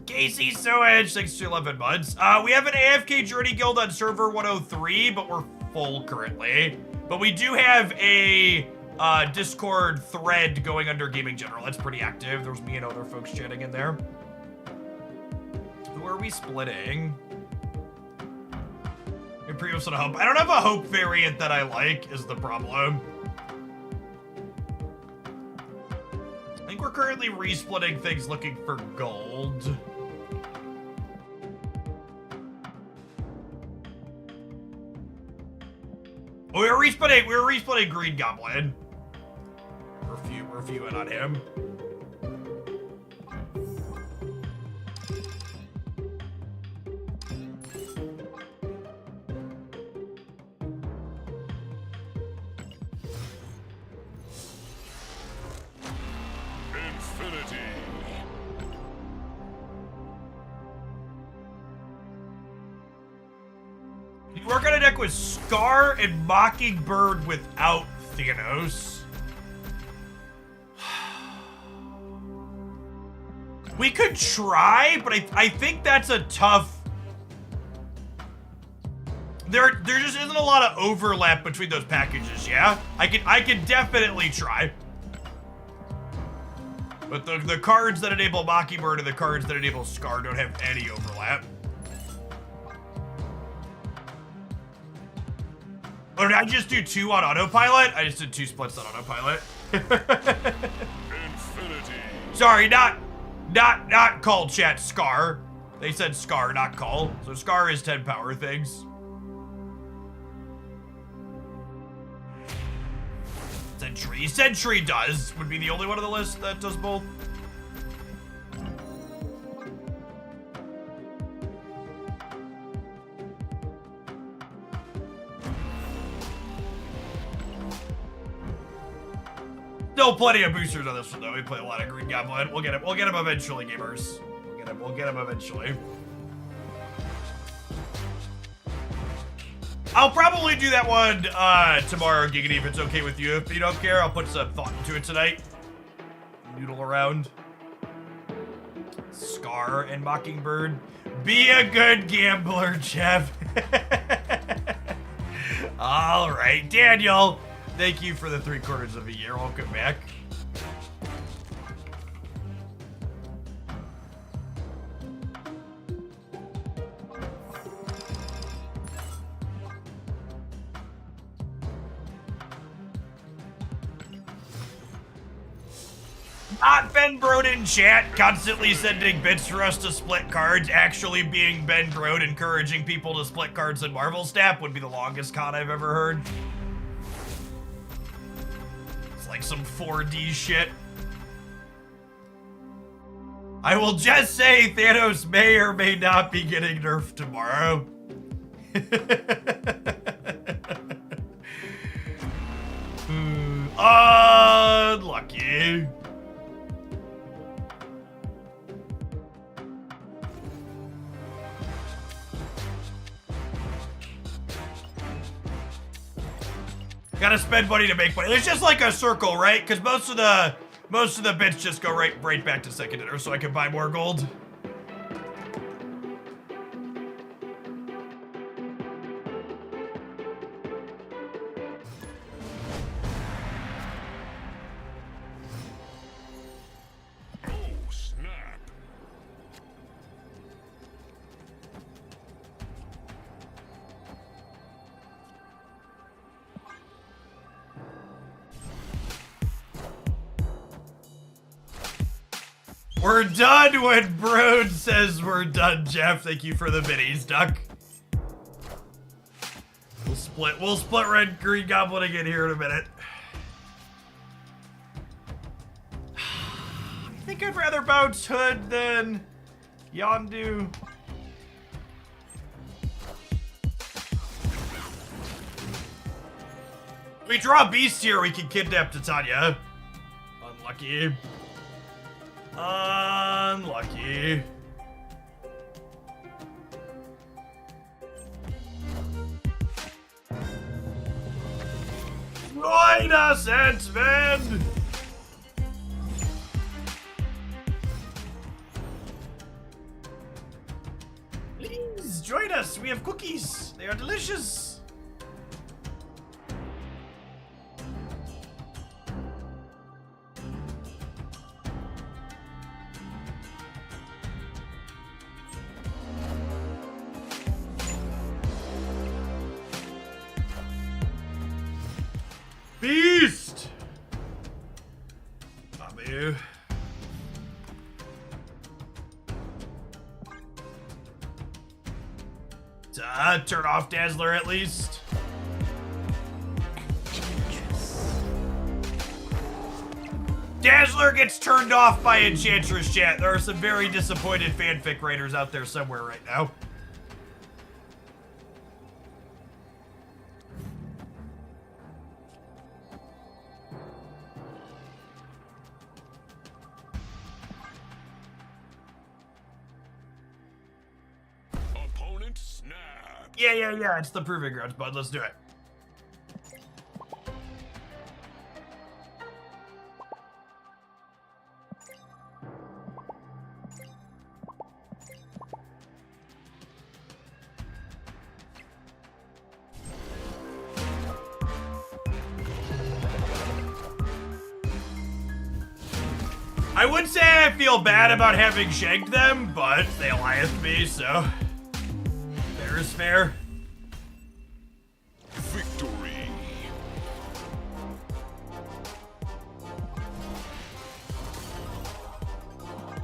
Casey Sewage, thanks to 11 months. We have an AFK Journey Guild on server 103, but we're full currently. But we do have a Discord thread going under Gaming General. That's pretty active. There's me and other folks chatting in there. Who are we splitting? Previous on a hope. I don't have a hope variant that I like, is the problem. I think we're currently resplitting things looking for gold. Oh, we were resplitting Green Goblin. We're reviewing on him. We're gonna deck with Scar and Mockingbird without Thanos. We could try, but I think that's a tough there just isn't a lot of overlap between those packages, yeah? I can definitely try. But the cards that enable Mockingbird and the cards that enable Scar don't have any overlap. Oh, did I just do 2 on autopilot? I just did 2 splits on autopilot. Infinity. Sorry, not call chat Scar. They said Scar, not call. So Scar is 10 power things. Sentry would be the only one on the list that does both. Still plenty of boosters on this one though. We play a lot of Green Goblin. We'll get him eventually, gamers. We'll get him eventually. I'll probably do that one tomorrow, Giggity, if it's okay with you. If you don't care, I'll put some thought into it tonight. Noodle around. Scar and Mockingbird. Be a good gambler, Jeff. All right, Daniel. Thank you for the 3/4 of a year. Welcome back. Not Ben Broden chat, constantly sending bits for us to split cards. Actually being Ben Brode encouraging people to split cards in Marvel Snap would be the longest con I've ever heard. It's like some 4D shit. I will just say Thanos may or may not be getting nerfed tomorrow. Unlucky. Gotta spend money to make money. It's just like a circle, right? Because most of the bits just go right back to second ender, so I can buy more gold. Oh, snap. We're done when Broad says we're done, Jeff. Thank you for the minis, Duck. We'll split Red Green Goblin again here in a minute. I think I'd rather bounce Hood than Yondu. We draw Beast here, we can kidnap Titania. Unlucky. Unlucky. Join us, Ant-Man! Please, join us. We have cookies. They are delicious. Beast! Babu. Turn off Dazzler at least. Dazzler gets turned off by Enchantress chat. There are some very disappointed fanfic writers out there somewhere right now. Opponent snap. Yeah. It's the Proving Grounds, bud. Let's do it. I would say I feel bad about having shanked them, but they Goliath me, so fair is fair. Victory.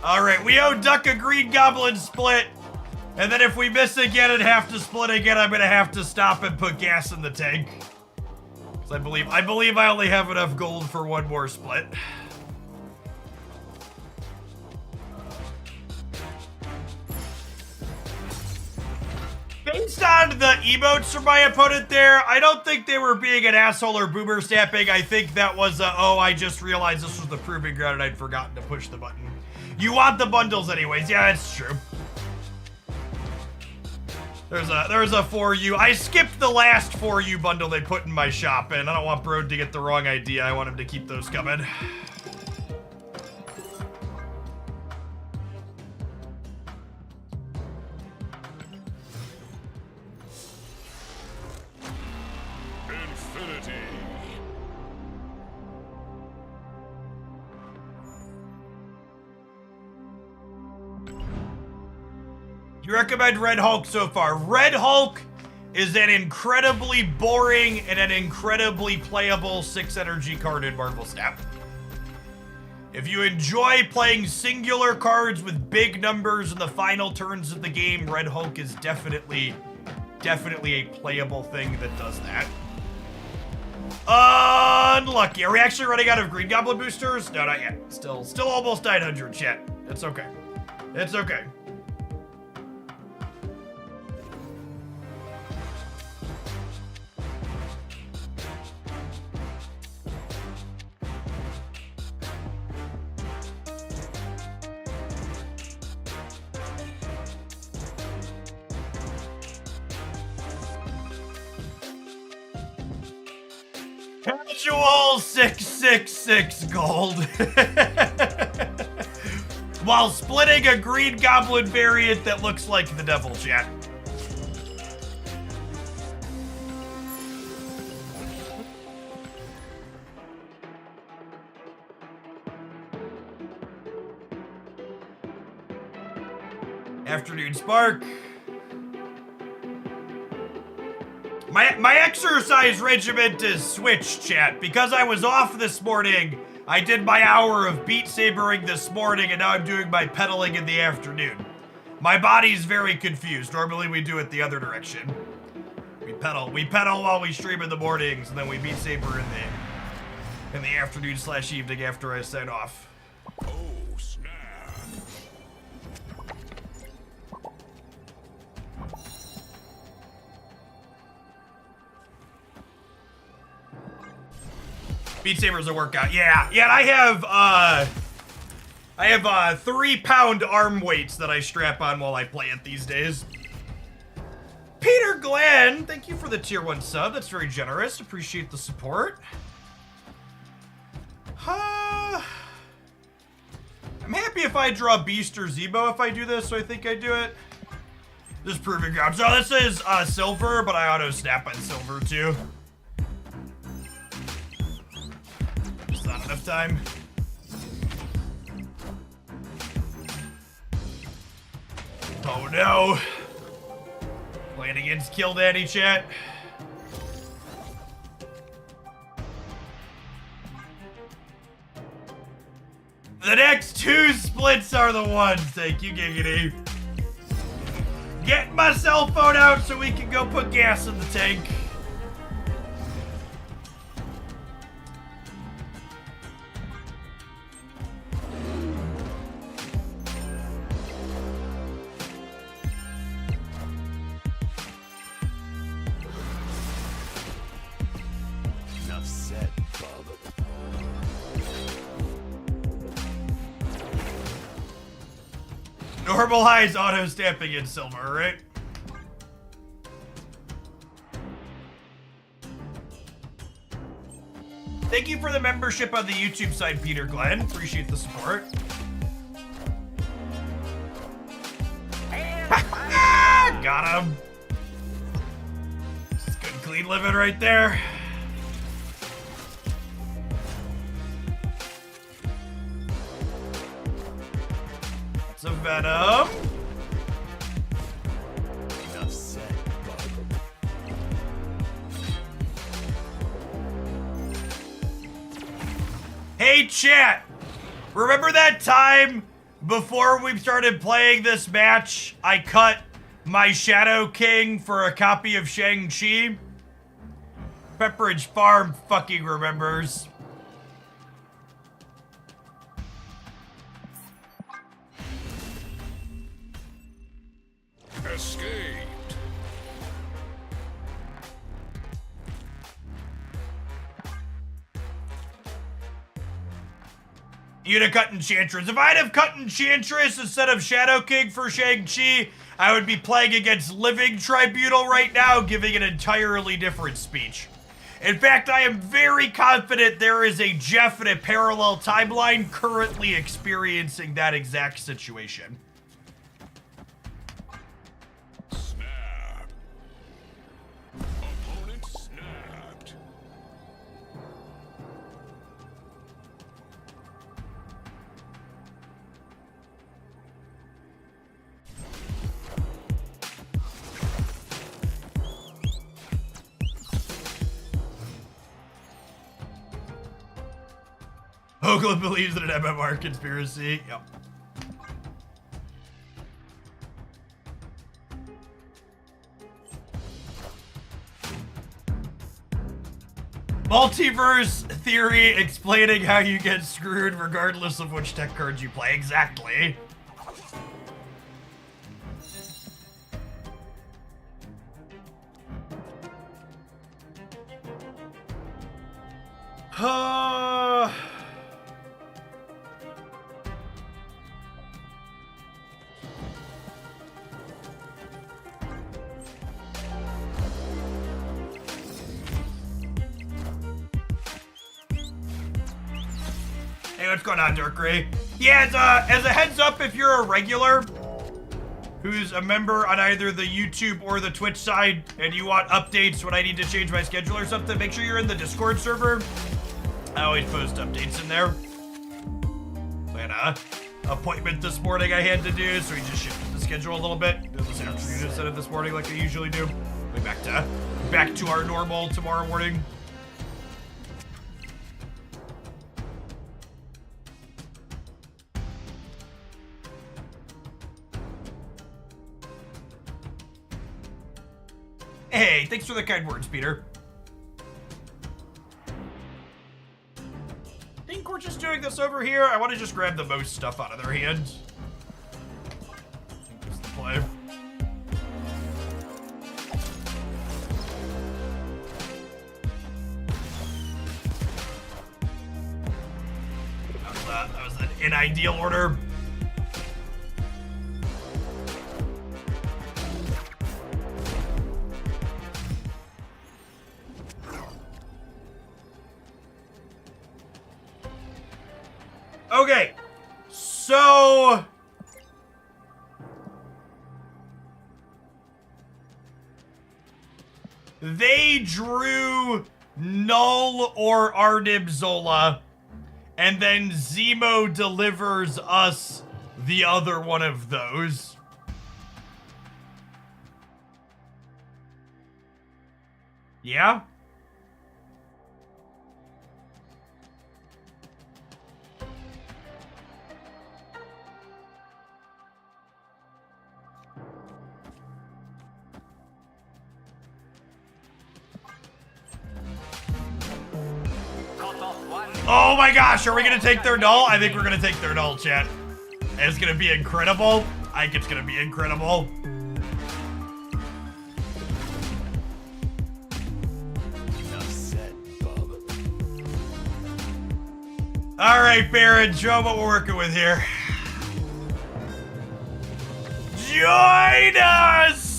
Alright, we owe Duck a Green Goblin split. And then if we miss again and have to split again, I'm gonna have to stop and put gas in the tank. 'Cause I believe I only have enough gold for one more split. Based on the emotes from my opponent there, I don't think they were being an asshole or boomer stamping. I think that was oh, I just realized this was the proving ground and I'd forgotten to push the button. You want the bundles anyways. Yeah, that's true. There's a 4U. I skipped the last 4U bundle they put in my shop, and I don't want Brode to get the wrong idea. I want him to keep those coming. Infinity. You recommend Red Hulk so far? Red Hulk is an incredibly boring and an incredibly playable 6 energy card in Marvel Snap. If you enjoy playing singular cards with big numbers in the final turns of the game, Red Hulk is definitely a playable thing that does that. Unlucky. Are we actually running out of Green Goblin boosters? No, not yet. Still almost 900, chat. It's okay. It's okay. Casual 666 gold. While splitting a Green Goblin variant that looks like the Devil, chat. Afternoon Spark. My exercise regimen is switched, chat. Because I was off this morning, I did my hour of Beat Sabering this morning, and now I'm doing my pedaling in the afternoon. My body's very confused. Normally we do it the other direction. We pedal while we stream in the mornings, and then we Beat Saber in the afternoon/evening after I sign off. Oh, snap. Beat Saber's a workout. Yeah, and I have 3-pound arm weights that I strap on while I play it these days. Peter Glenn, thank you for the tier 1 sub. That's very generous. Appreciate the support. I'm happy if I draw Beast or Zebo if I do this, so I think I do it. This proving ground. So this is silver, but I auto snap on silver too. Just not enough time. Oh no. Playing against Kill Daddy, chat. The next 2 splits are the ones. Thank you, Giggity. Get my cell phone out so we can go put gas in the tank. Enough said, Bub. Normal highs auto stamping in silver, right? Thank you for the membership on the YouTube side, Peter Glenn. Appreciate the support. Got him. This is good clean living right there. lots of venom. Enough said, bub. Hey, chat! Remember that time before we started playing this match, I cut my Shadow King for a copy of Shang-Chi? Pepperidge Farm fucking remembers. Escaped. You'd have cut Enchantress. If I'd have cut Enchantress instead of Shadow King for Shang-Chi, I would be playing against Living Tribunal right now, giving an entirely different speech. In fact, I am very confident there is a Jeff in a parallel timeline currently experiencing that exact situation. Snap. Opponent snapped. Hoagland believes in an MMR conspiracy. Yep. Multiverse theory explaining how you get screwed regardless of which tech cards you play. Exactly. Hey, what's going on, Dark Ray? Yeah, as a heads up, if you're a regular who's a member on either the YouTube or the Twitch side and you want updates when I need to change my schedule or something, make sure you're in the Discord server. I always post updates in there. I had a appointment this morning I had to do, so we just shifted the schedule a little bit. Did this afternoon instead of this morning like I usually do. Going back to our normal tomorrow morning. Hey, thanks for the kind words, Peter. Think we're just doing this over here? I want to just grab the most stuff out of their hands. I think that's the play. That was an ideal order. Okay, so they drew Null or Arnim Zola, and then Zemo delivers us the other one of those. Yeah? Oh my gosh, are we gonna take their null? I think we're gonna take their null, chat. And it's gonna be incredible. I think it's gonna be incredible. Enough said, bub. Alright, Baron, show 'em what we're working with here. Join us!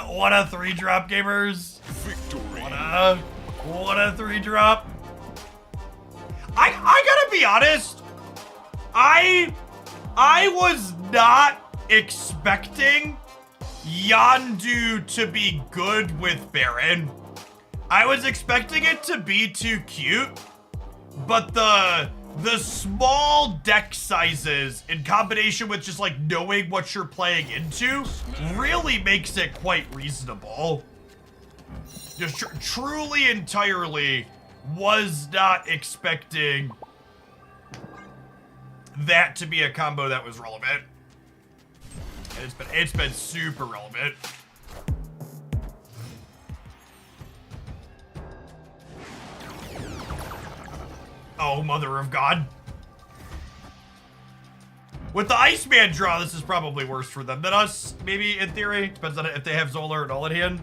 What a 3-drop, gamers. Victory. What a 3-drop. I gotta be honest. I was not expecting Yondu to be good with Baron. I was expecting it to be too cute, but the small deck sizes in combination with just like knowing what you're playing into really makes it quite reasonable. Just truly entirely was not expecting that to be a combo that was relevant. And it's been super relevant. Oh, mother of God. With the Iceman draw, this is probably worse for them than us, maybe, in theory. Depends on if they have Zola and all in hand.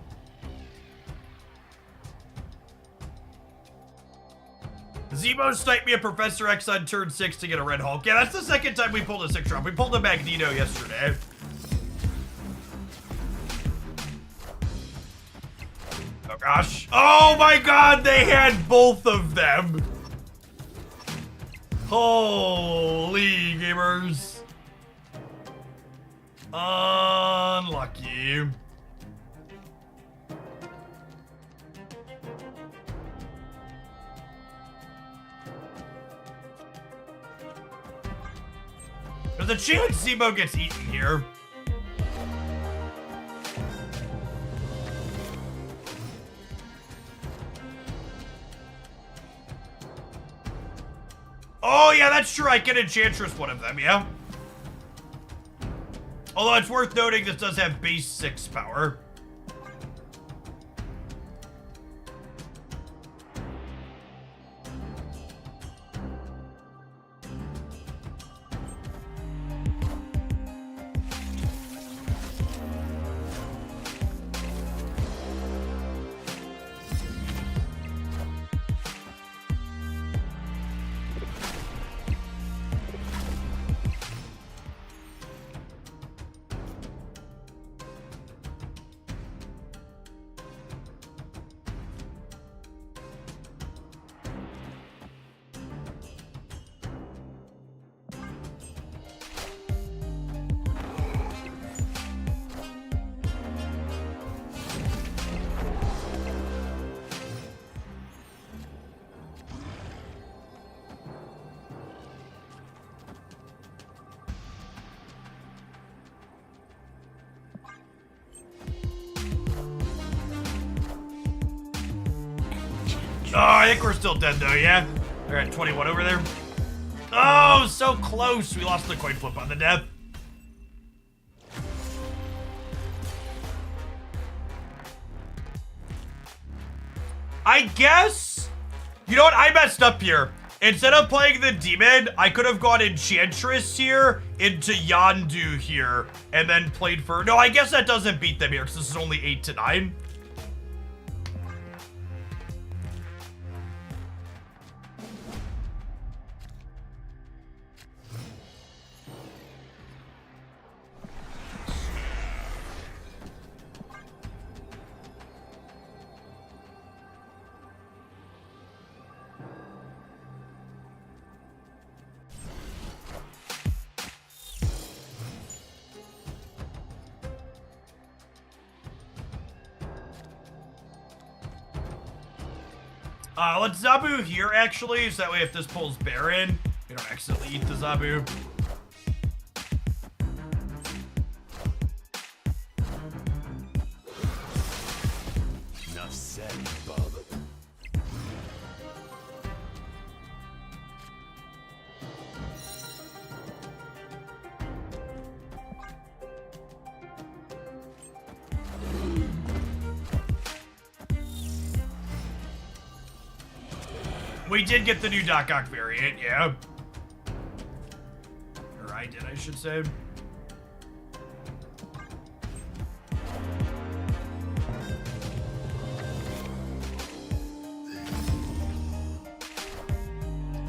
Zemo sniped me a Professor X on turn 6 to get a Red Hulk. Yeah, that's the second time we pulled a 6 drop. We pulled a Magneto yesterday. Oh, gosh. Oh, my God, they had both of them. Holy gamers. Unlucky. There's a chance Zemo gets eaten here. Oh, yeah, that's true. I can Enchantress one of them, yeah? Although it's worth noting this does have base 6 power. Oh, I think we're still dead though, yeah? They're at 21 over there. Oh, so close. We lost the coin flip on the death. I guess, you know what? I messed up here. Instead of playing the demon, I could have gone Enchantress here into Yondu here and then played for... No, I guess that doesn't beat them here because this is only 8 to 9. Let's Zabu here, actually, so that way if this pulls Baron, we don't accidentally eat the Zabu. Enough said, bub. We did get the new Doc Ock variant, yeah. Or I did, I should say.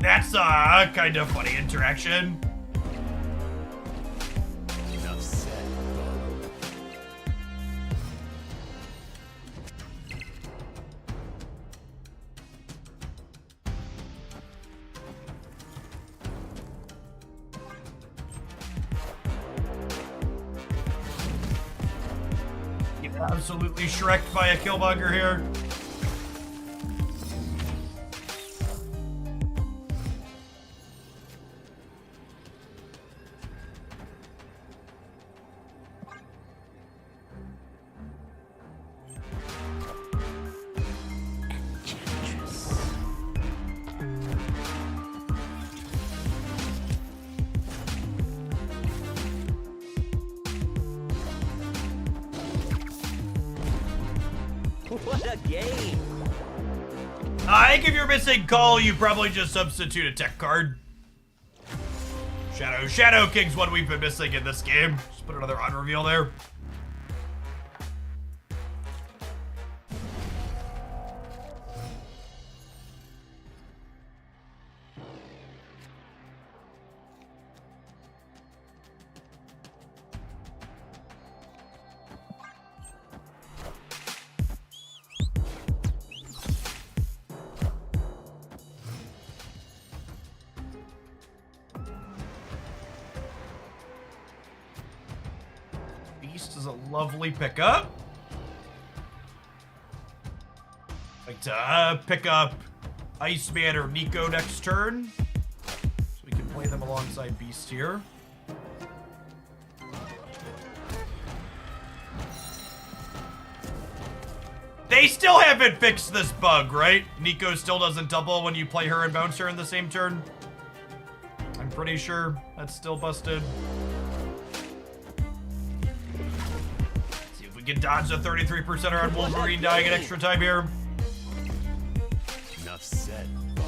That's a kind of funny interaction. Enough said, bub. Absolutely Shrek'd by a Killmonger here. What a game! I think if you're missing Call, you probably just substitute a tech card. Shadow King's one we've been missing in this game. Just put another on reveal there. Beast is a lovely pickup. Like to pick up Iceman or Nico next turn. So we can play them alongside Beast here. They still haven't fixed this bug, right? Nico still doesn't double when you play her and bounce her in the same turn. I'm pretty sure that's still busted. See if we can dodge the 33% on Wolverine dying an extra time here. Enough said, Bub.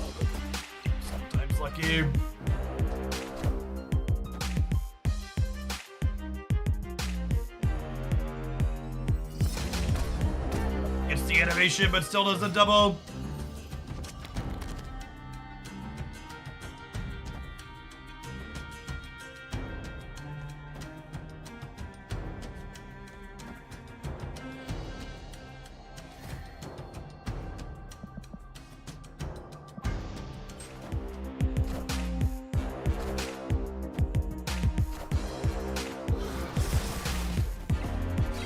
Sometimes lucky. Gets the animation, but still doesn't double.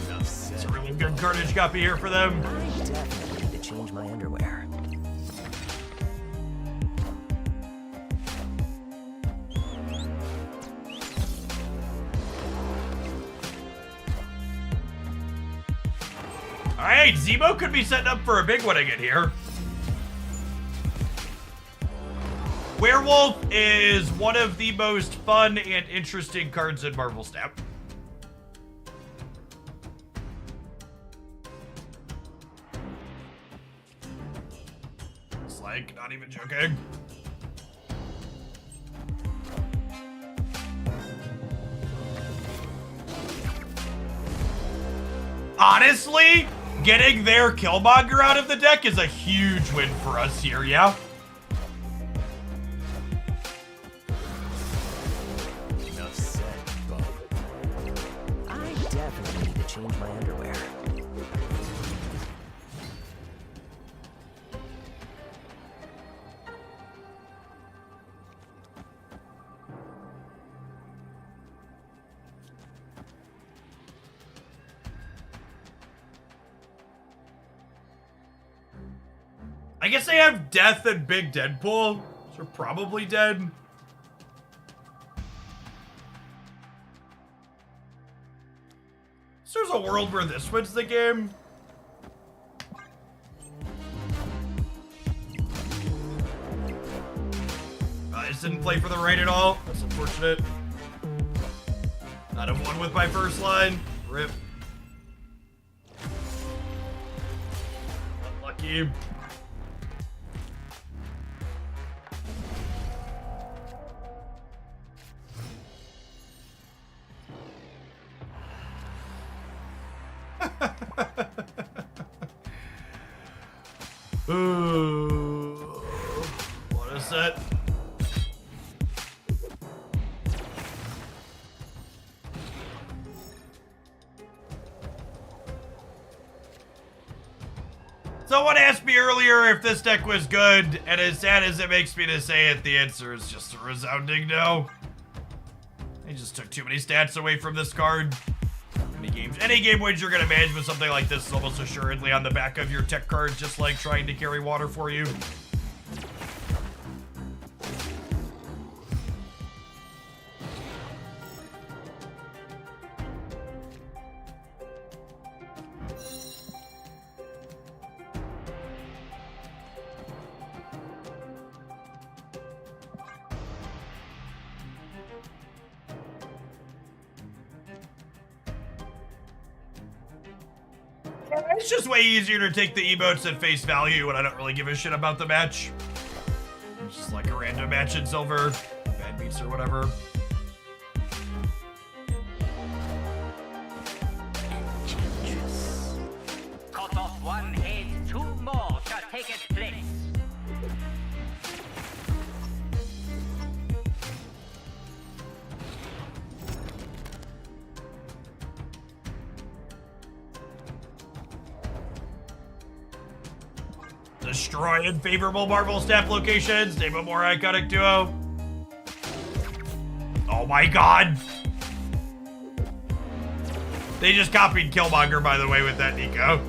Enough said. It's a really good Carnage copy here for them. I definitely need to change my underwear. Alright, Zemo could be setting up for a big one again here. Werewolf is one of the most fun and interesting cards in Marvel Snap. It's like, not even joking. Honestly, getting their Killmonger out of the deck is a huge win for us here, yeah? Enough said, Bub. I definitely need to change my underwear. I guess they have Death and Big Deadpool. So they're probably dead. So there's a world where this wins the game. I just didn't play for the right at all. That's unfortunate. Not have won with my first line. Rip. Unlucky. Ooh, what a set. Someone asked me earlier if this deck was good, and as sad as it makes me to say it, the answer is just a resounding no. They just took too many stats away from this card. Any game wins you're gonna manage with something like this is almost assuredly on the back of your tech cards, just like trying to carry water for you. It's just way easier to take the emotes at face value when I don't really give a shit about the match. It's just like a random match in silver, bad beats or whatever. Cut off one head, two more shall take its place. Destroy unfavorable Marvel staff locations. Name a more iconic duo. Oh my god. They just copied Killmonger, by the way, with that Nico.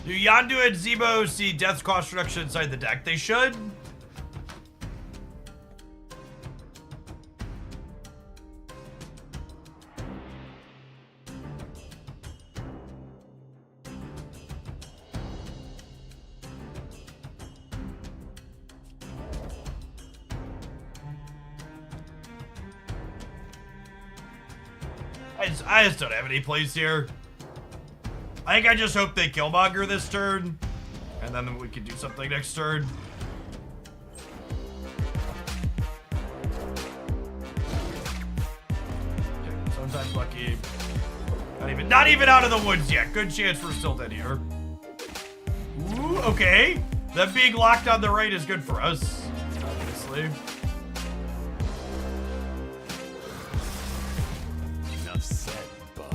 Do Yondu and Zebo see death cost reduction inside the deck? They should. I just don't have any plays here. I think I just hope they Killmonger this turn, and then we can do something next turn. Okay, sometimes lucky. Not even out of the woods yet. Good chance we're still dead here. Ooh, okay. That being locked on the right is good for us, obviously. Enough said, bub.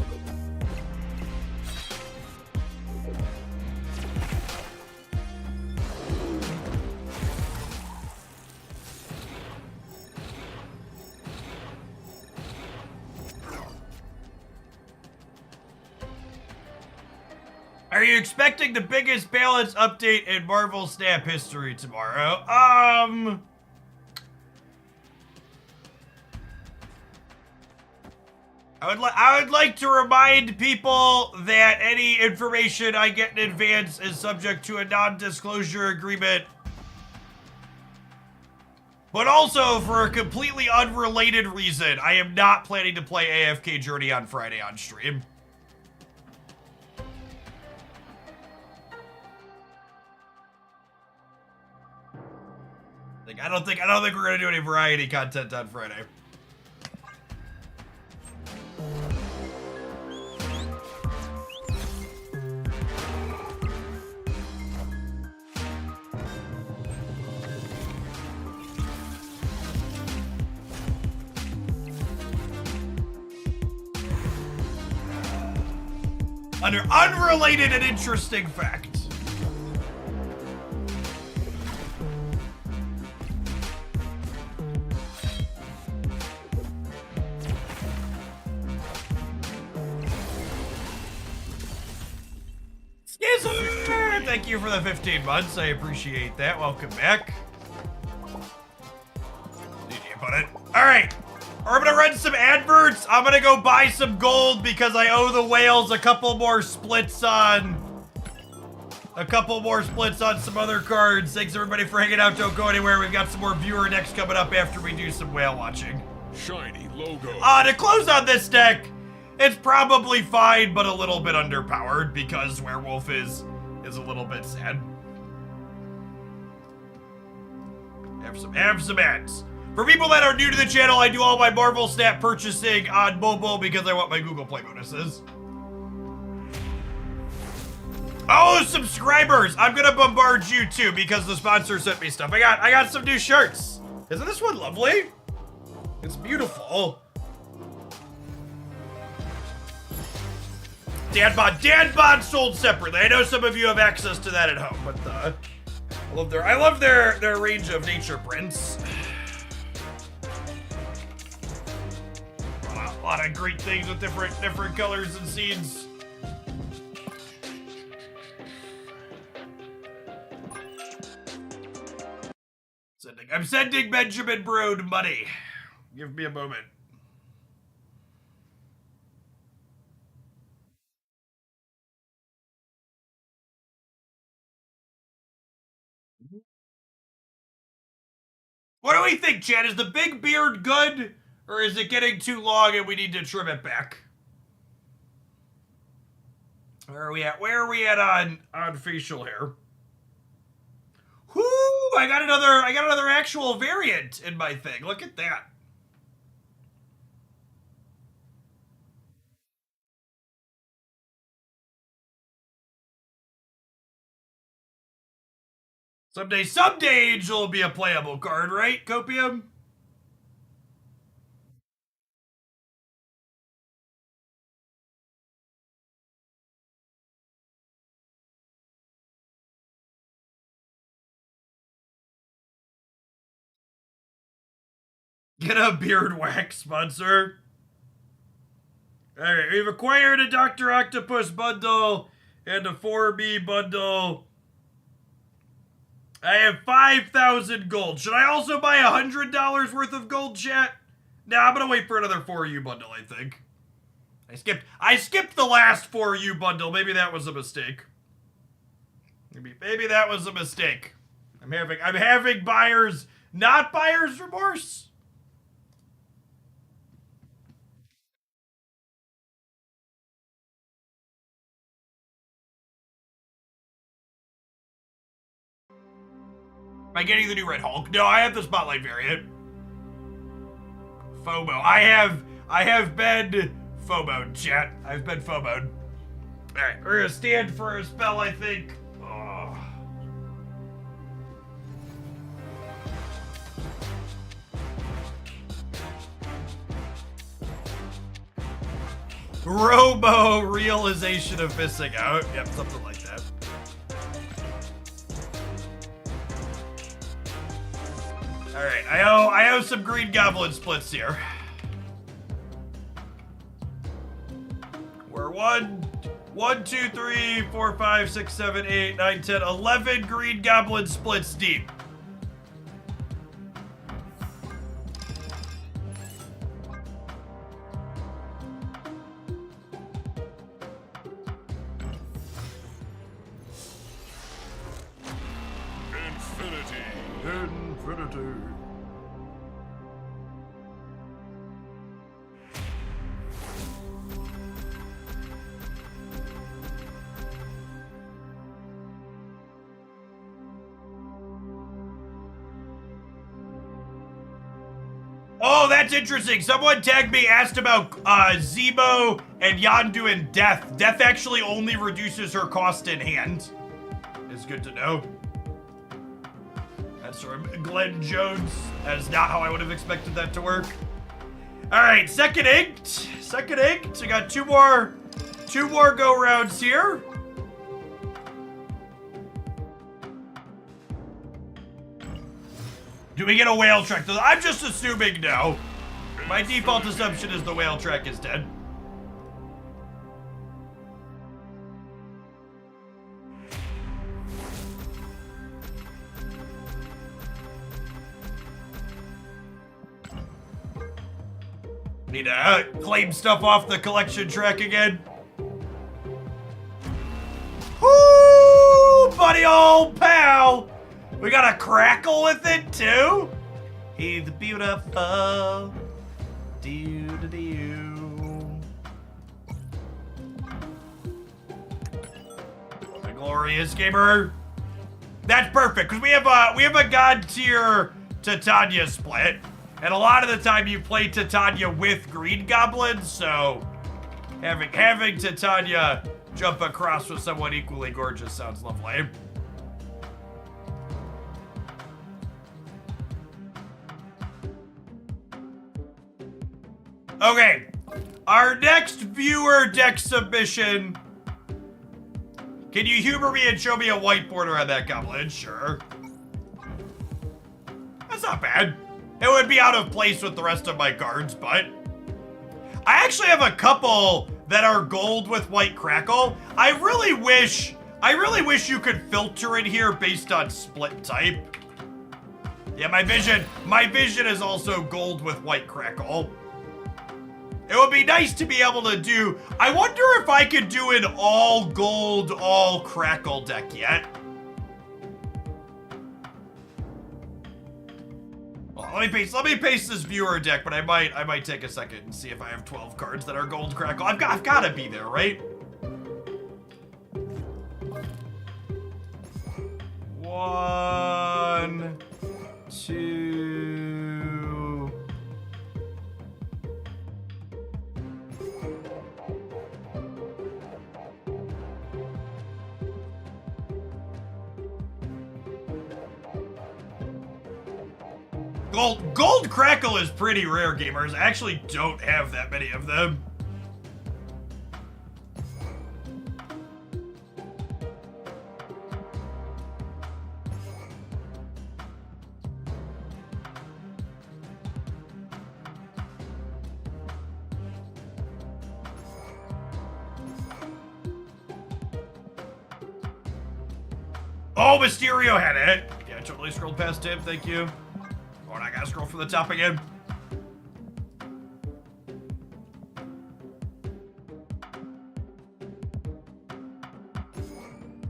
Are you expecting the biggest balance update in Marvel Snap history tomorrow? I would like to remind people that any information I get in advance is subject to a non-disclosure agreement. But also, for a completely unrelated reason, I am not planning to play AFK Journey on Friday on stream. I don't think we're gonna do any variety content on Friday. Under unrelated and interesting fact. Thank you for the 15 months. I appreciate that. Welcome back. All right. I'm going to run some adverts. I'm going to go buy some gold because I owe the whales a couple more splits on some other cards. Thanks everybody for hanging out. Don't go anywhere. We've got some more viewer decks coming up after we do some whale watching. Shiny logo. To close on this deck, it's probably fine, but a little bit underpowered because Werewolf is a little bit sad. Have some ads. For people that are new to the channel, I do all my Marvel Snap purchasing on mobile because I want my Google Play bonuses. Oh, subscribers! I'm gonna bombard you too because the sponsor sent me stuff. I got some new shirts. Isn't this one lovely? It's beautiful. Dan Bond sold separately. I know some of you have access to that at home, but I love their range of nature prints. A lot of great things with different colors and scenes. I'm sending Benjamin Brood money. Give me a moment. What do we think, Chad? Is the big beard good? Or is it getting too long and we need to trim it back? Where are we at? Where are we at on facial hair? Whoo! I got another actual variant in my thing. Look at that. Someday Angel will be a playable card, right, Copium? Get a beard wax sponsor. Alright, we've acquired a Dr. Octopus bundle and a 4B bundle. I have 5,000 gold. Should I also buy $100 worth of gold, chat? Nah, I'm gonna wait for another 4U bundle, I think. I skipped the last 4U bundle. Maybe that was a mistake. Maybe that was a mistake. I'm having not buyer's remorse. Am I getting the new Red Hulk? No, I have the Spotlight variant. FOMO. I have been FOMO'd, chat. I've been FOMO'd. Alright, we're gonna stand for a spell, I think. Oh. Robo realization of missing out. Yep, something like that. Alright, I owe some Green Goblin splits here. We're 1, 2, 3, 4, 5, 6, 7, 8, 9, 10, 11 Green Goblin splits deep. Infinity. Oh, that's interesting. Someone tagged me, asked about Zemo and Yondu and Death. Death actually only reduces her cost in hand. It's good to know. That's from Glenn Jones. That is not how I would have expected that to work. All right, second inked. We got two more go rounds here. Do we get a whale track? I'm just assuming no. My default assumption is the whale track is dead. Need to claim stuff off the collection track again. Woo, buddy old pal. We got a crackle with it too. He's beautiful. Do-do-do. The glorious gamer. That's perfect because we have a god tier Titania split. And a lot of the time you play Titania with Green Goblins, so having Titania jump across with someone equally gorgeous sounds lovely. Okay, our next viewer deck submission. Can you humor me and show me a white border on that goblin? Sure. That's not bad. It would be out of place with the rest of my cards, but I actually have a couple that are gold with white crackle. I really wish you could filter it here based on split type. Yeah, my vision is also gold with white crackle. It would be nice to be able to do, I wonder if I could do an all gold, all crackle deck yet. Well, let me paste this viewer deck, but I might take a second and see if I have 12 cards that are gold crackle. I've got to be there, right? One, two. Gold crackle is pretty rare, gamers. I actually don't have that many of them. Oh, Mysterio had it. Yeah, I totally scrolled past him. Thank you. Oh, and I gotta scroll from the top again.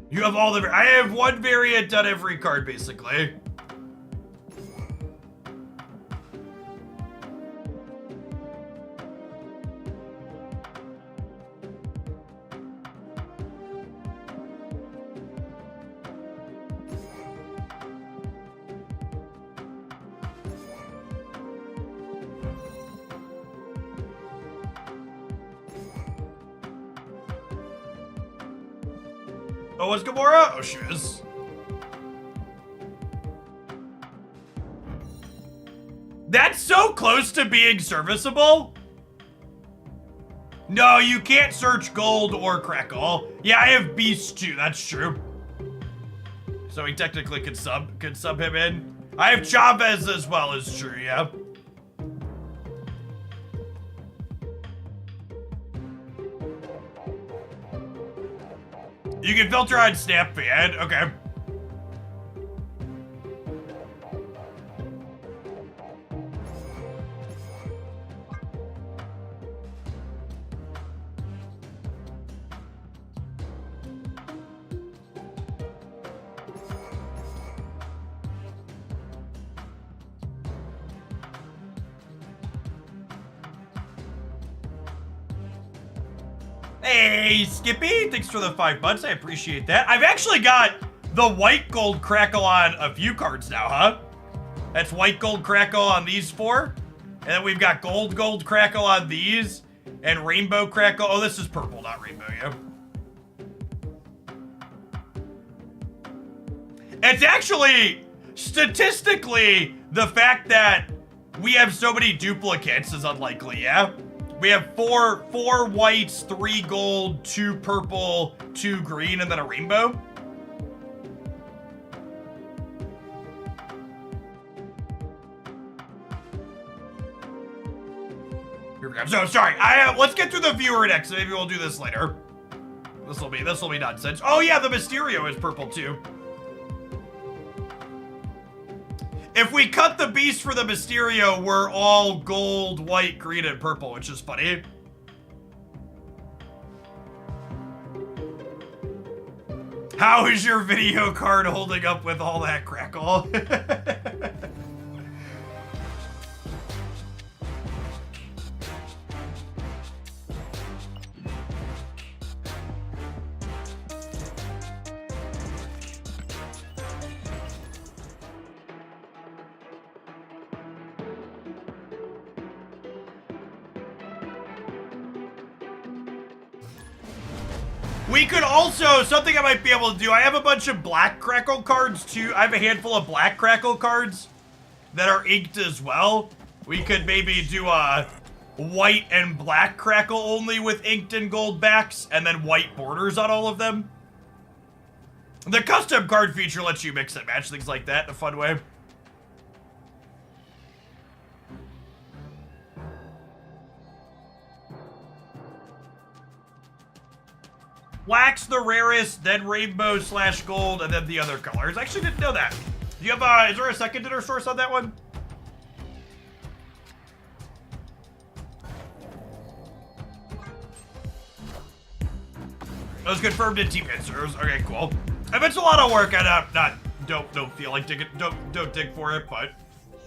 You have all the... I have one variant on every card, basically. Oh, what's Gamora? Oh, she is. That's so close to being serviceable. No, you can't search gold or crackle. Yeah, I have Beast too. That's true. So he technically could sub him in. I have Chavez as well, is true. Yeah. You can filter on Snap Fan. Okay. Hey, Skippy, thanks for the 5 months. I appreciate that. I've actually got the white gold crackle on a few cards now, huh? That's white gold crackle on these 4. And then we've got gold crackle on these. And rainbow crackle. Oh, this is purple, not rainbow, yeah. It's actually, statistically, the fact that we have so many duplicates is unlikely, yeah? We have four whites, 3 gold, 2 purple, 2 green, and then a rainbow. Here we go. So sorry. Let's get through the viewer deck. So maybe we'll do this later. This will be nonsense. Oh yeah, the Mysterio is purple too. If we cut the beast for the Mysterio, we're all gold, white, green, and purple, which is funny. How is your video card holding up with all that crackle? We could also, something I might be able to do, I have a bunch of black crackle cards too. I have a handful of black crackle cards that are inked as well. We could maybe do a white and black crackle only with inked and gold backs and then white borders on all of them. The custom card feature lets you mix and match things like that in a fun way. Black's the rarest, then rainbow / gold, and then the other colors. I actually didn't know that. Do you have, is there a secondary source on that one? It was confirmed in team answers. Okay, cool. If it's a lot of work, I don't feel like digging. Don't dig for it. But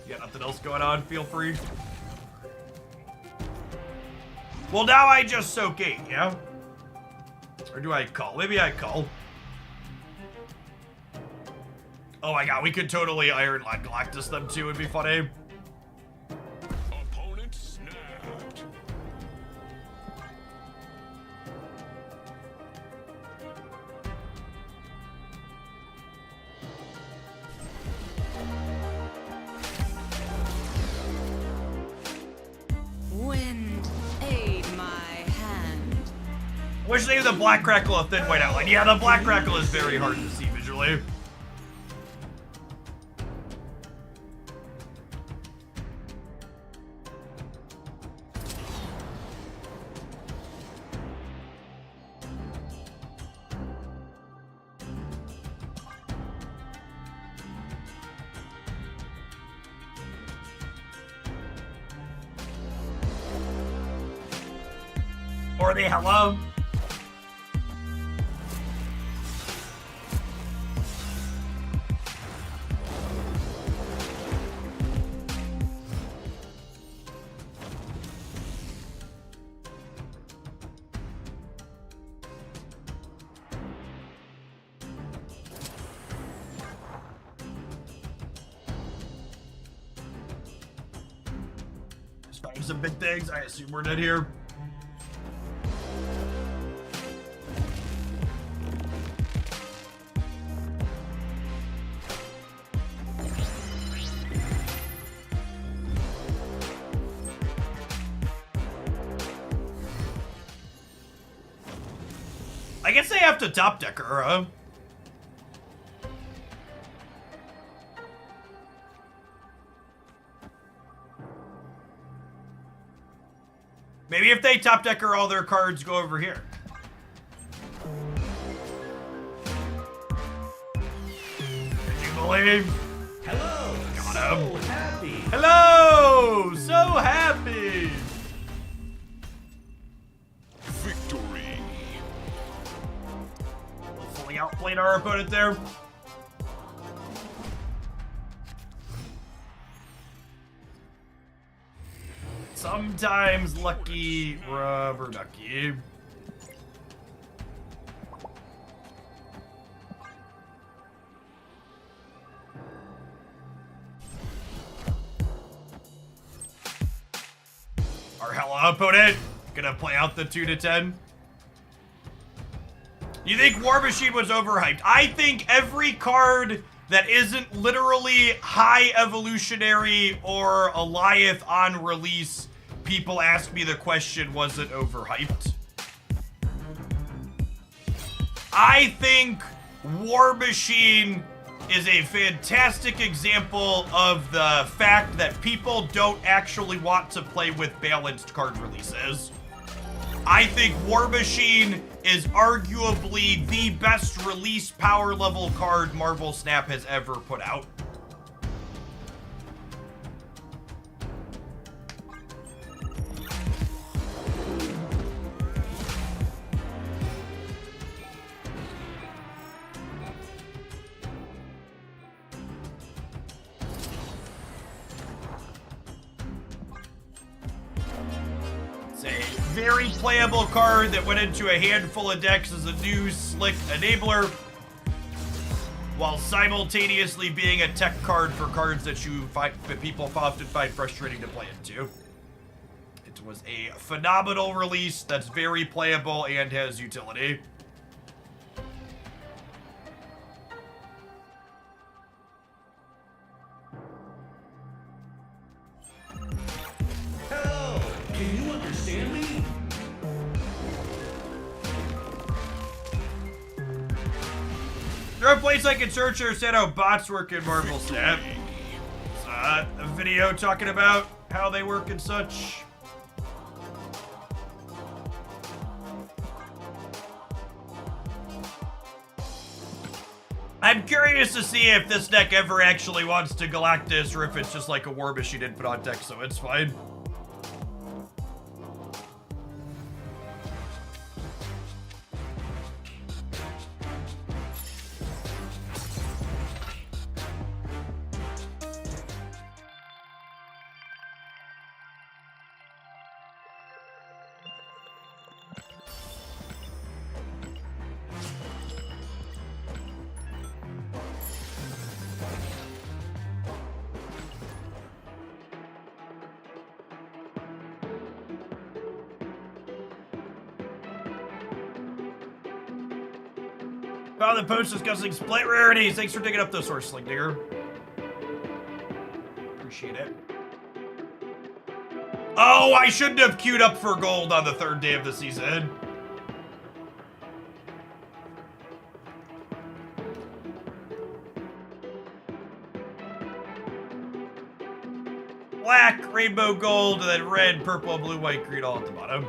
if you got nothing else going on, feel free. Well, now I just soak 8, yeah? Or do I call? Maybe I call. Oh my god, we could totally Iron Lad Galactus them too. It'd be funny. Opponent snapped. Wind, aid my hand. Wish they had the black crackle a thin white outline. Yeah, the black crackle is very hard to see visually. Or the hello. Starting some big things. I assume we're dead here. I guess they have to top decker, huh? Maybe if they top decker, all their cards go over here. Did you believe? Hello. Got him. So happy. Hello! So happy! Victory. Fully outplayed our opponent there. Sometimes lucky rubber ducky. Our hella opponent gonna play out the 2 to 10. You think War Machine was overhyped? I think every card that isn't literally high evolutionary or Alioth on release, people ask me the question, was it overhyped? I think War Machine is a fantastic example of the fact that people don't actually want to play with balanced card releases. I think War Machine is arguably the best release power level card Marvel Snap has ever put out. It's a very playable card that went into a handful of decks as a new slick enabler, while simultaneously being a tech card for cards that people often find frustrating to play into. It was a phenomenal release that's very playable and has utility. Hello. Can you understand me? Is there a place I can search or said how bots work in Marvel Snap? A video talking about how they work and such. I'm curious to see if this deck ever actually wants to Galactus or if it's just like a War Machine input on deck, so it's fine. Found the post discussing split rarities. Thanks for digging up the source, Sling Digger. Appreciate it. Oh, I shouldn't have queued up for gold on the 3rd day of the season. Black, rainbow gold, and then red, purple, blue, white, green all at the bottom.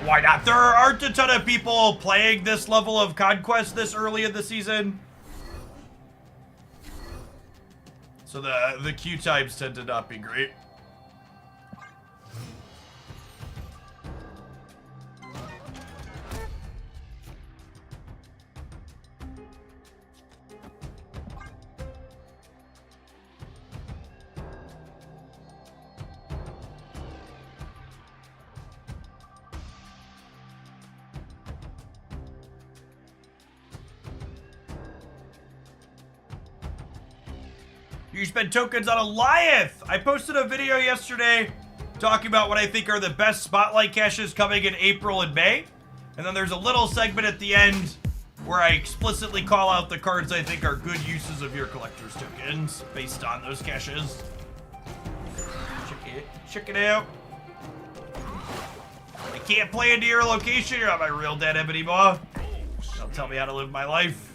Why not? There aren't a ton of people playing this level of conquest this early in the season. So the queue times tend to not be great. You spend tokens on Goliath! I posted a video yesterday talking about what I think are the best spotlight caches coming in April and May. And then there's a little segment at the end where I explicitly call out the cards I think are good uses of your collector's tokens based on those caches. Check it out. I can't play into your location. You're not my real dad, Ebony Maw. Don't tell me how to live my life.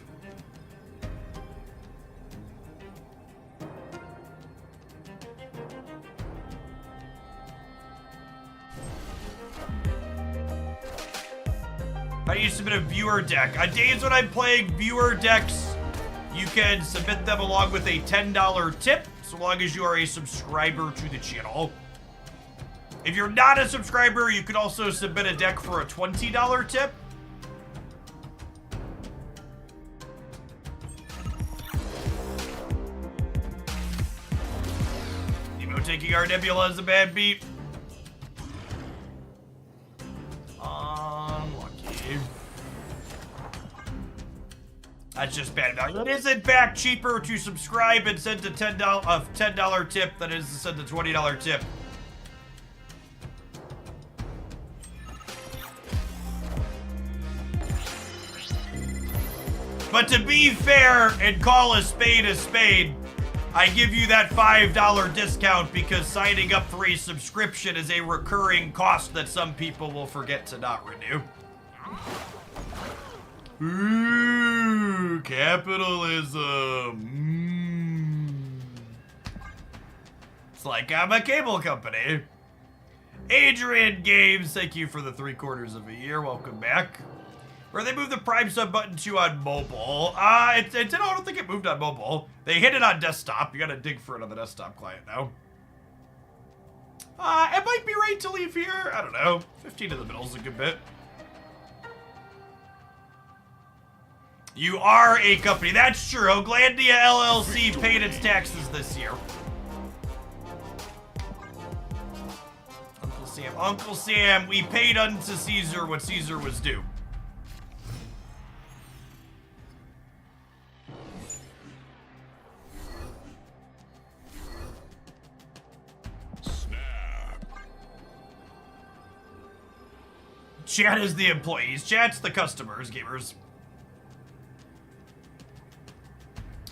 How do you submit a viewer deck? On days when I'm playing viewer decks, you can submit them along with a $10 tip, so long as you are a subscriber to the channel. If you're not a subscriber, you can also submit a deck for a $20 tip. Nemo taking our Nebula is a bad beat. That's just bad value. It is in fact cheaper to subscribe and send a $10 tip than it is to send a $20 tip. But to be fair and call a spade, I give you that $5 discount because signing up for a subscription is a recurring cost that some people will forget to not renew. Ooh, capitalism. It's like I'm a cable company. Adrian Games, thank you for the 3/4 of a year. Welcome back. Where they moved the Prime sub button to on mobile. I don't think it moved on mobile. They hit it on desktop. You gotta dig for it on the desktop client now. It might be right to leave here. I don't know. 15 in the middle is a good bit. You are a company. That's true. Oglandia LLC paid its taxes this year. Uncle Sam, we paid unto Caesar what Caesar was due. Snap. Chat is the employees. Chat's the customers, gamers.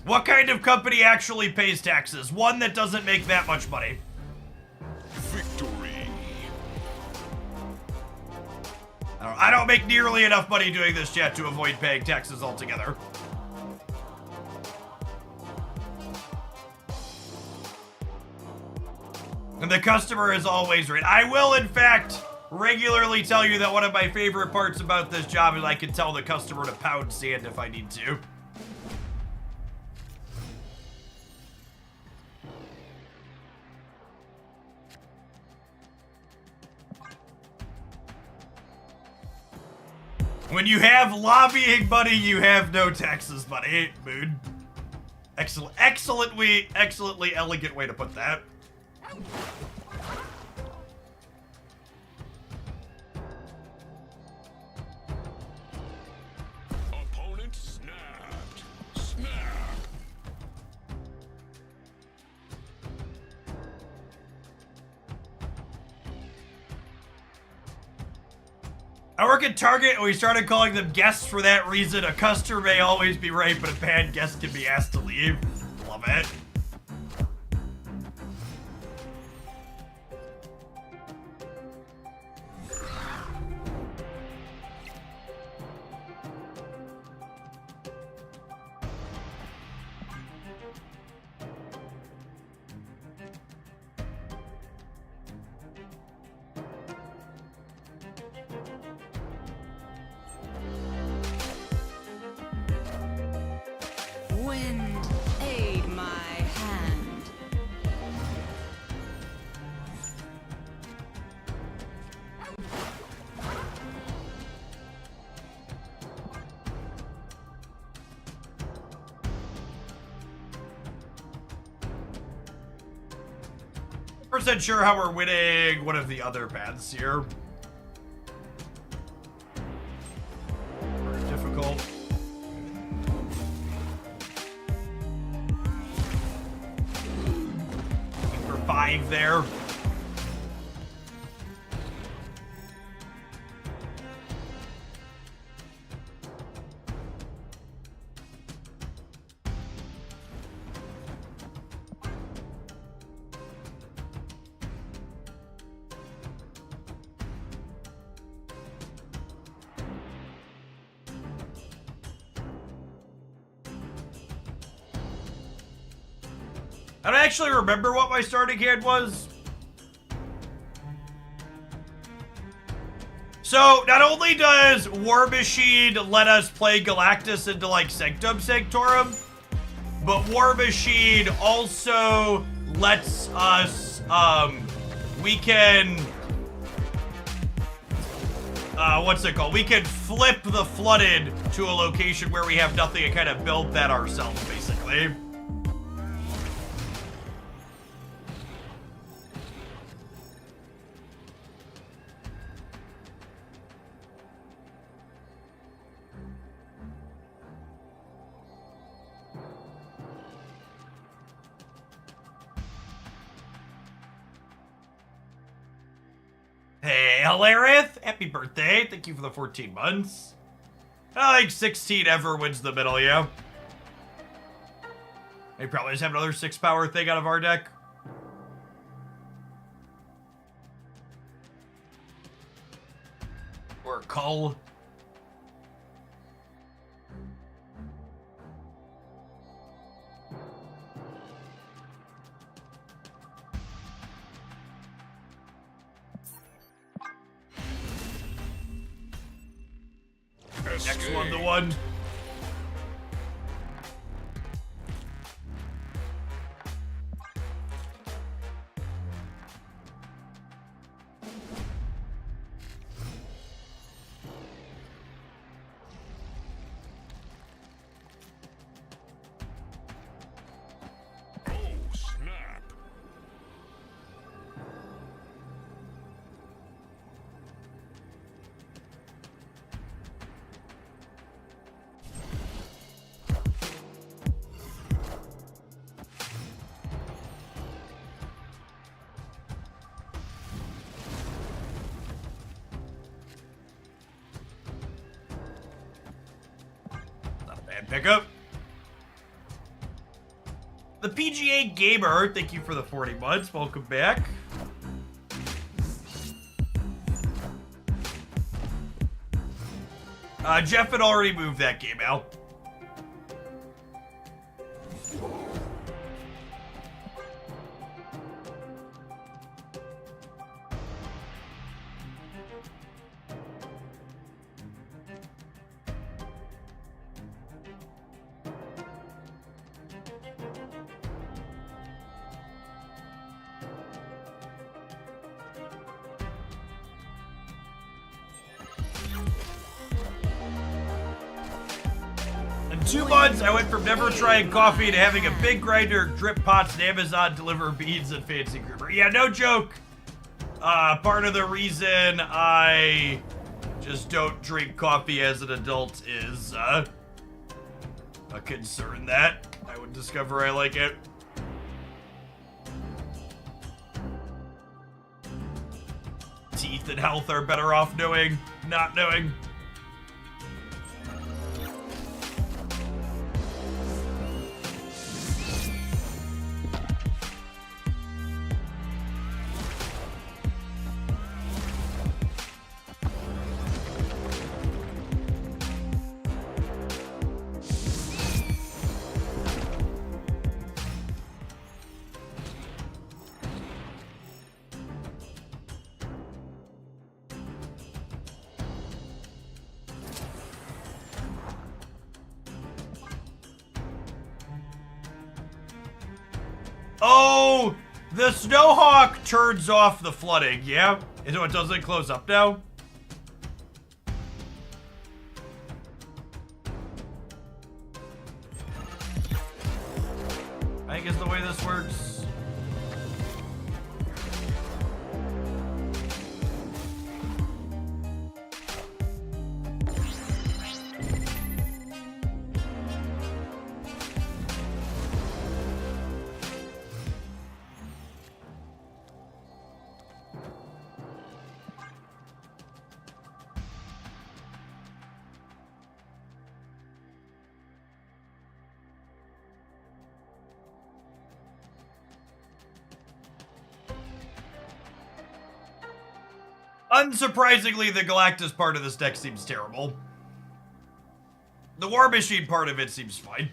What kind of company actually pays taxes? One that doesn't make that much money. Victory. I don't make nearly enough money doing this, chat, to avoid paying taxes altogether. And the customer is always right. I will, in fact, regularly tell you that one of my favorite parts about this job is I can tell the customer to pound sand if I need to. When you have lobbying money, you have no taxes money, Moon. Excellently elegant way to put that. Opponent snapped. Snap. I work at Target, and we started calling them guests for that reason. A customer may always be right, but a bad guest can be asked to leave. Love it. Wind, aid my hand. Percent sure how we're winning one of the other paths here. Very difficult. For 5 there. I don't actually remember what my starting hand was. So, not only does War Machine let us play Galactus into, like, Sanctum Sanctorum, but War Machine also lets us, we can, what's it called? We can flip the Flooded to a location where we have nothing and kind of build that ourselves, basically. Hey, Hilarith, happy birthday. Thank you for the 14 months. I don't think 16 ever wins the middle, yeah. They probably just have another 6-power thing out of our deck. Or Cull. Next one, the one. Oh, snap. Not a bad pickup. The PGA Gamer, thank you for the 40 months. Welcome back. Jeff had already moved that game out. 2 months, I went from never trying coffee to having a big grinder, drip pots, and Amazon deliver beans and fancy creamer. Yeah, no joke. Part of the reason I just don't drink coffee as an adult is a concern that I would discover I like it. Teeth and health are better off knowing, not knowing. Oh, the Snowhawk turns off the flooding, yeah? So it doesn't close up now? I think is the way this works. Unsurprisingly, the Galactus part of this deck seems terrible. The War Machine part of it seems fine.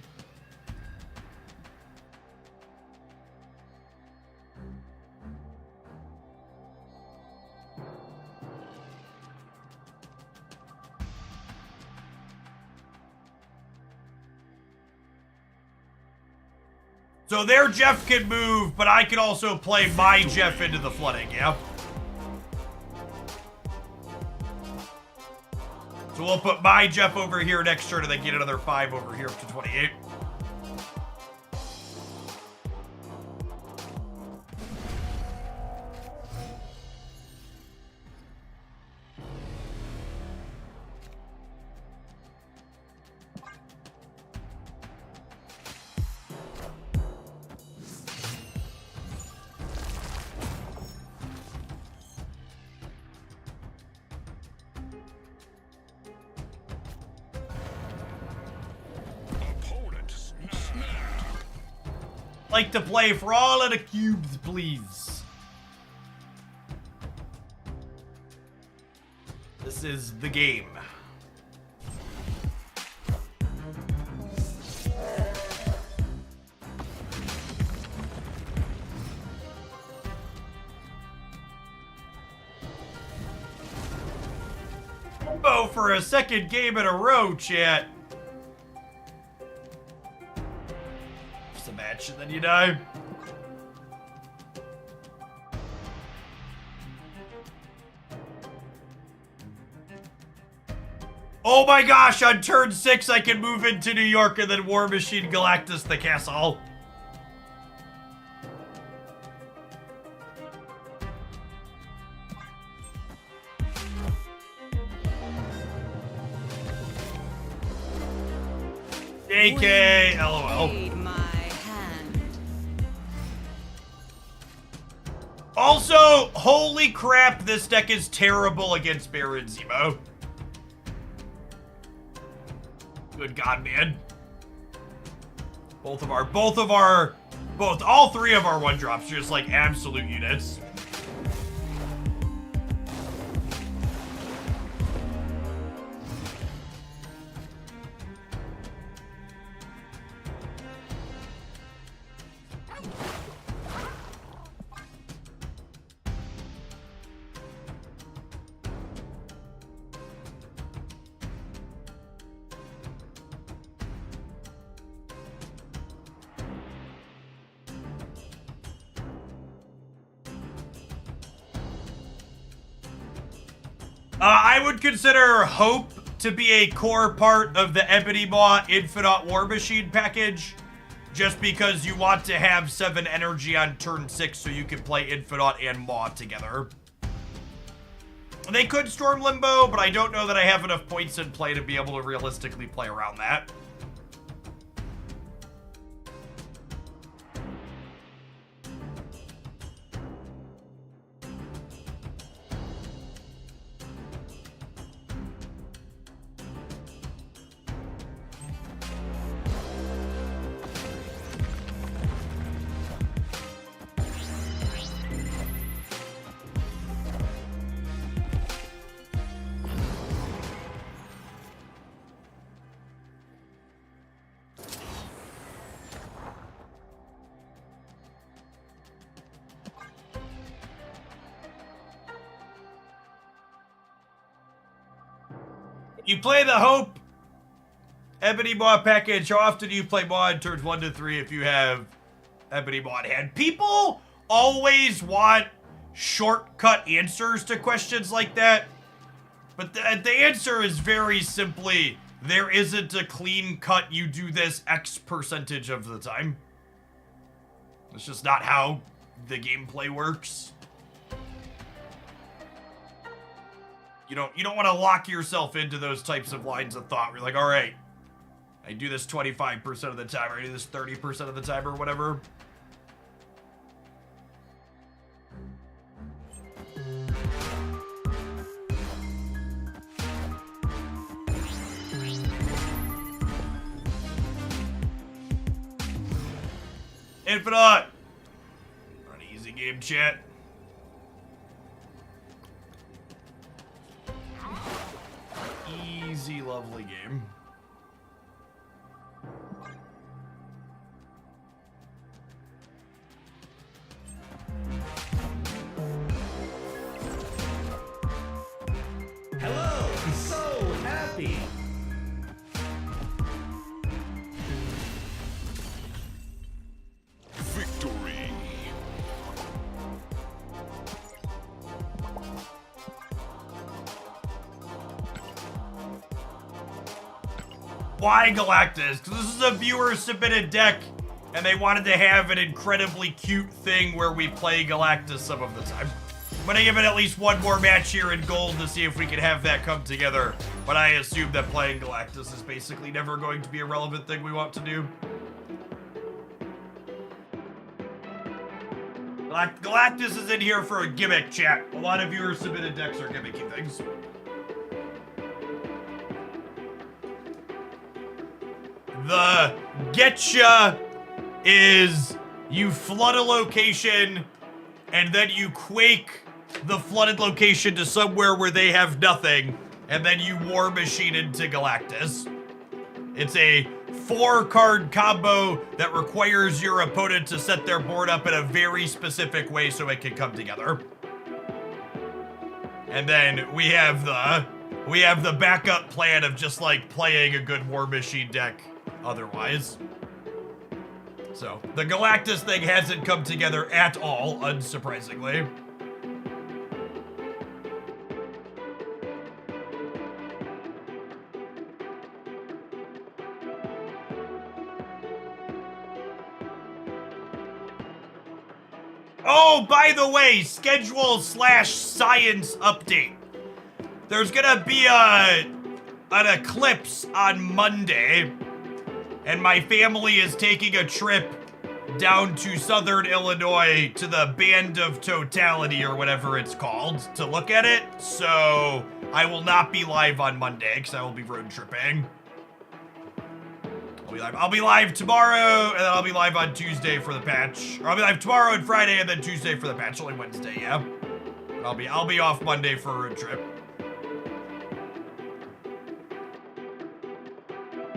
So their Jeff can move, but I can also play my Jeff into the flooding, yeah? So we'll put my Jeff over here next turn and then get another 5 over here up to 28. Like to play for all of the cubes, please. This is the game. Oh, for a second game in a row, chat. And then you die. Oh my gosh, on turn 6 I can move into New York and then War Machine Galactus the castle. AK, LOL. Also, holy crap, this deck is terrible against Baron Zemo. Good God, man. All 3 of our 1-drops are just like absolute units. I would consider Hope to be a core part of the Ebony Maw Infinite War Machine package, just because you want to have 7 energy on turn 6 so you can play Infinite and Maw together. They could Storm Limbo, but I don't know that I have enough points in play to be able to realistically play around that. You play the Hope Ebony Maw package. How often do you play Maw in turns 1 to 3 if you have Ebony Maw in hand? People always want shortcut answers to questions like that. But the answer is very simply, there isn't a clean cut, you do this X percentage of the time. It's just not how the gameplay works. You don't want to lock yourself into those types of lines of thought. Where you're like, all right, I do this 25% of the time, or I do this 30% of the time, or whatever. Infinite! An easy game, chat. Easy, lovely game. Hello! So happy! Victory. Why Galactus? Because this is a viewer-submitted deck, and they wanted to have an incredibly cute thing where we play Galactus some of the time. I'm gonna give it at least one more match here in gold to see if we can have that come together, but I assume that playing Galactus is basically never going to be a relevant thing we want to do. Galactus is in here for a gimmick, chat. A lot of viewer-submitted decks are gimmicky things. The getcha is you flood a location and then you quake the flooded location to somewhere where they have nothing, and then you War Machine into Galactus. It's a 4-card combo that requires your opponent to set their board up in a very specific way so it can come together. And then we have the backup plan of just like playing a good War Machine deck otherwise. So the Galactus thing hasn't come together at all, unsurprisingly. Oh, by the way, schedule/science update. There's gonna be an eclipse on Monday, and my family is taking a trip down to southern Illinois to the Band of Totality or whatever it's called to look at it. So I will not be live on Monday because I will be road tripping. I'll be live tomorrow, and then I'll be live on Tuesday for the patch. Or I'll be live tomorrow and Friday, and then Tuesday for the patch. Only Wednesday, yeah. I'll be off Monday for a road trip.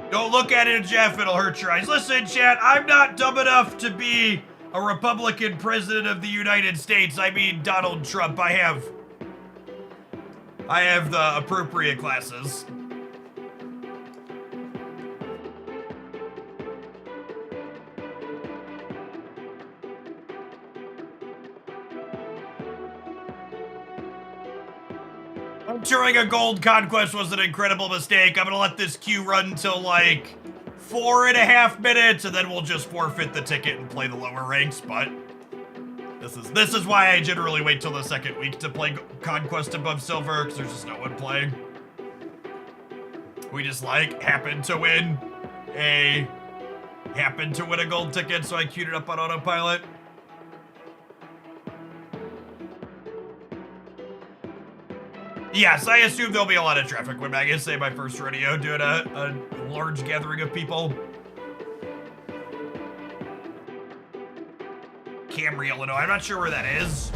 Don't look at it, Jeff. It'll hurt your eyes. Listen, chat, I'm not dumb enough to be a Republican president of the United States. I mean Donald Trump. I have the appropriate classes. Entering a gold conquest was an incredible mistake. I'm gonna let this queue run until like 4.5 minutes, and then we'll just forfeit the ticket and play the lower ranks. But this is why I generally wait till the second week to play conquest above silver, because there's just no one playing. We just like happened to win a gold ticket, so I queued it up on autopilot. Yes, I assume there'll be a lot of traffic when I say my first rodeo doing a large gathering of people. Camry, Illinois. I'm not sure where that is.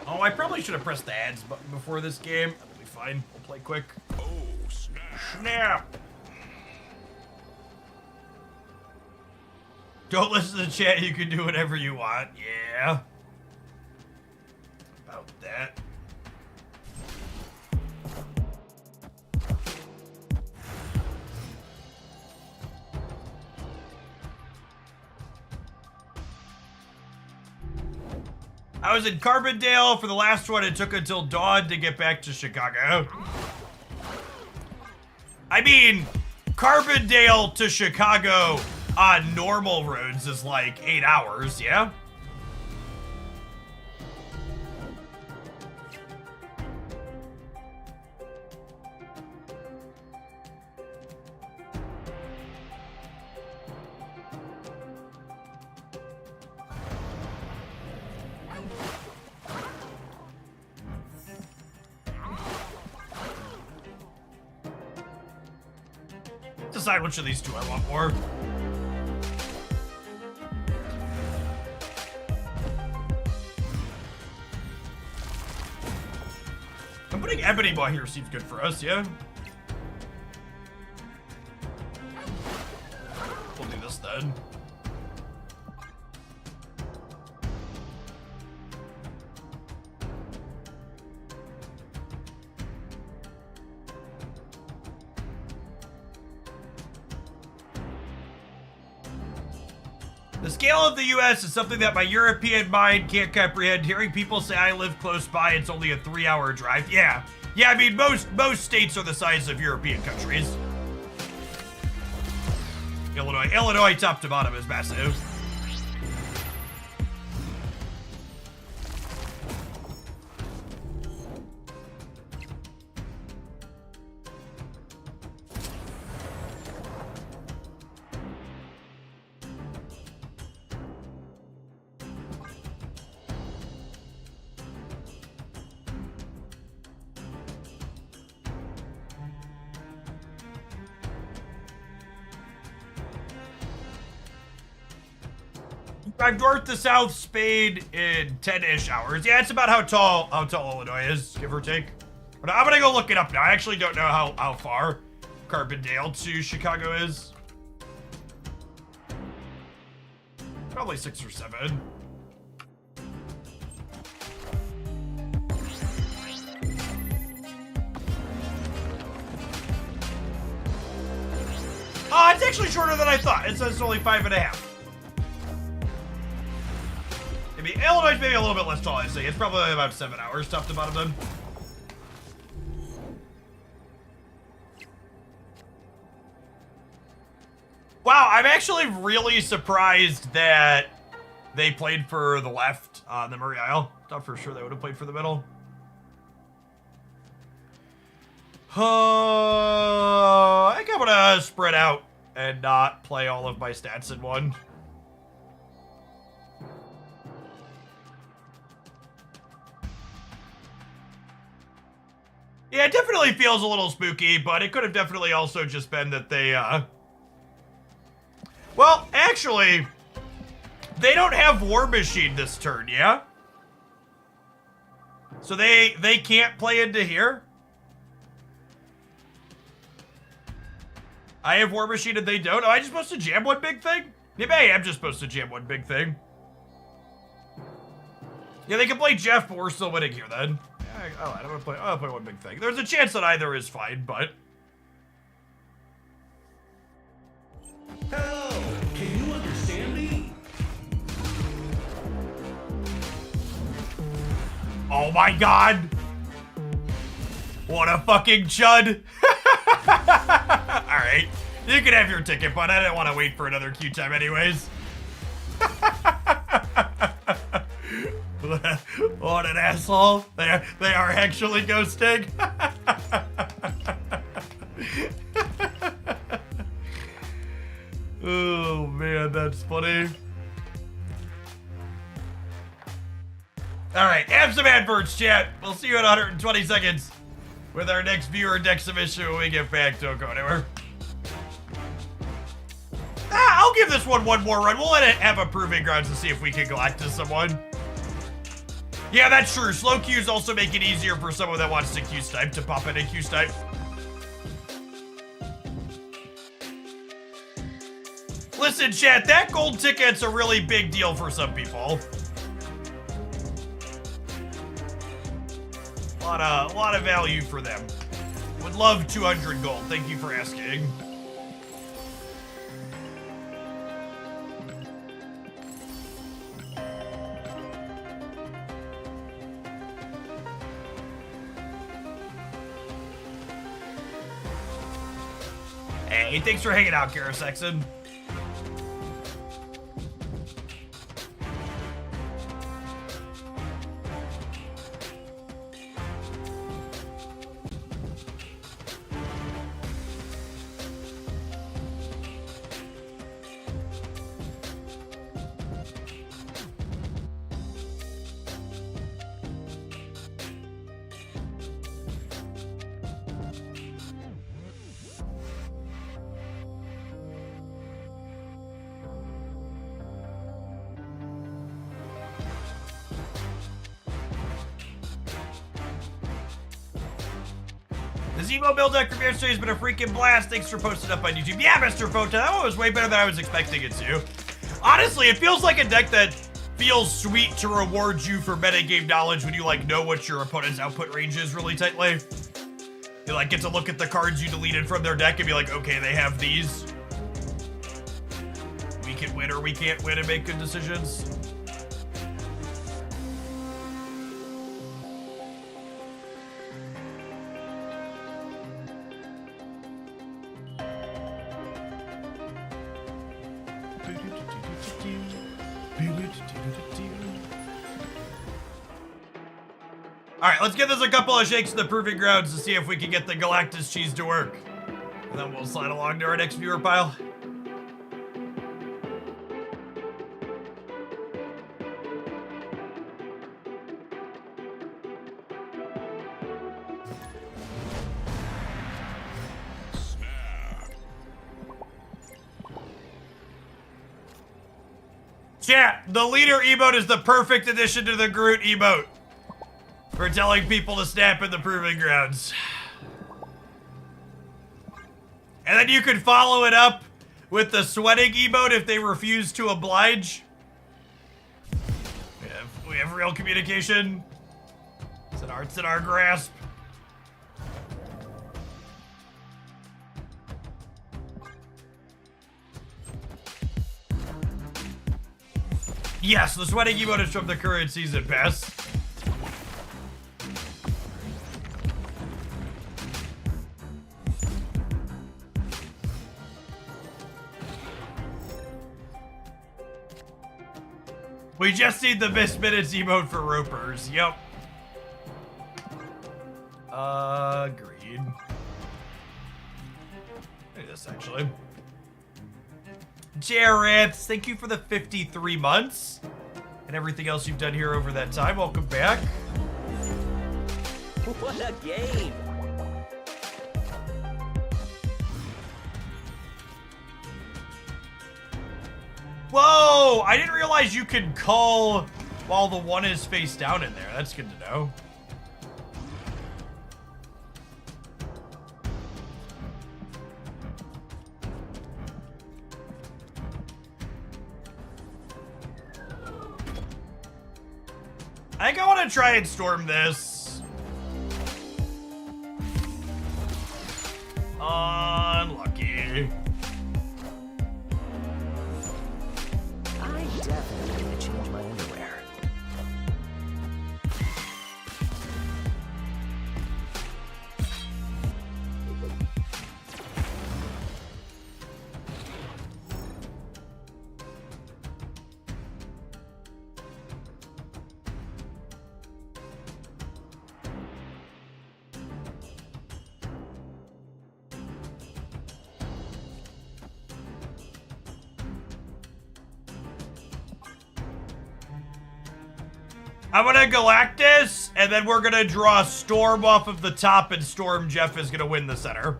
Oh, I probably should have pressed the ads button before this game. That'll be fine. We'll play quick. Oh, snap. Snap! Don't listen to the chat. You can do whatever you want. Yeah. About that. I was in Carbondale for the last one. It took until dawn to get back to Chicago. I mean, Carbondale to Chicago on normal roads is like 8 hours, yeah? Decide which of these two I want more. I'm putting Ebony Boy here seems good for us, yeah? We'll do this then. The scale of the US is something that my European mind can't comprehend. Hearing people say I live close by, it's only a 3-hour drive. Yeah. Yeah, I mean, most states are the size of European countries. Illinois top to bottom is massive. Drive north to south Spain in 10-ish hours. Yeah, it's about how tall Illinois is, give or take. But I'm gonna go look it up now. I actually don't know how far Carbondale to Chicago is. Probably 6 or 7. Oh, it's actually shorter than I thought. It says only 5.5. Maybe Illinois is maybe a little bit less tall, I say. It's probably about 7 hours top to bottom then. Wow, I'm actually really surprised that they played for the left on the Murray Isle. Thought for sure they would have played for the middle. I think I'm gonna spread out and not play all of my stats in one. Yeah, it definitely feels a little spooky, but it could have definitely also just been that they, well, actually, they don't have War Machine this turn, yeah? So they can't play into here? I have War Machine and they don't? Am I just supposed to jam one big thing? Maybe I am just supposed to jam one big thing. Yeah, they can play Jeff, but we're still winning here then. Alright, I'll play one big thing. There's a chance that either is fine, but... Hello, can you understand me? my god! What a fucking chud! Alright, you can have your ticket, but I didn't want to wait for another queue time anyways. What an asshole. They are actually ghosting. Oh man, that's funny. Alright, have some adverts, chat. We'll see you in 120 seconds with our next viewer deck submission when we get back. Don't go anywhere. I'll give this one more run. We'll let it have a proving grounds to see if we can Galactus someone. Yeah, that's true. Slow queues also make it easier for someone that wants to Q-Stipe to pop in a Q-Stipe. Listen, chat, that gold ticket's a really big deal for some people. A lot of value for them. Would love 200 gold. Thank you for asking. Hey, thanks for hanging out, Kara Sexton. The Zemo build deck from yesterday has been a freaking blast. Thanks for posting up on YouTube. Yeah, Mr. Phota, that one was way better than I was expecting it to. Honestly, it feels like a deck that feels sweet to reward you for metagame knowledge when you like know what your opponent's output range is really tightly. You like get to look at the cards you deleted from their deck and be like, okay, they have these. We can win or we can't win and make good decisions. Alright, let's give this a couple of shakes in the proving grounds to see if we can get the Galactus cheese to work. And then we'll slide along to our next viewer pile. Chat, the leader emote is the perfect addition to the Groot emote for telling people to snap in the proving grounds. And then you can follow it up with the sweating emote if they refuse to oblige. We have real communication. It's in our grasp. Yes, the sweating emote is from the current season pass. We just need the Miss Minutes emote for ropers. Yep. Agreed. Look at this, actually. Jareth, thank you for the 53 months and everything else you've done here over that time. Welcome back. What a game! Whoa! I didn't realize you could call while the one is face down in there. That's good to know. I think I want to try and storm this. Unlucky. I definitely need to change my underwear. I'm gonna Galactus, and then we're gonna draw Storm off of the top, and Storm Jeff is gonna win the center.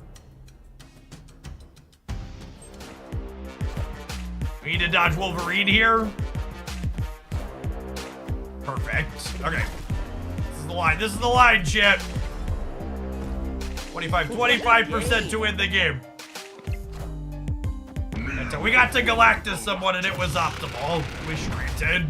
We need to dodge Wolverine here. Perfect. Okay. This is the line. This is the line, Chip. 25% to win the game. And so we got to Galactus someone, and it was optimal. Wish granted.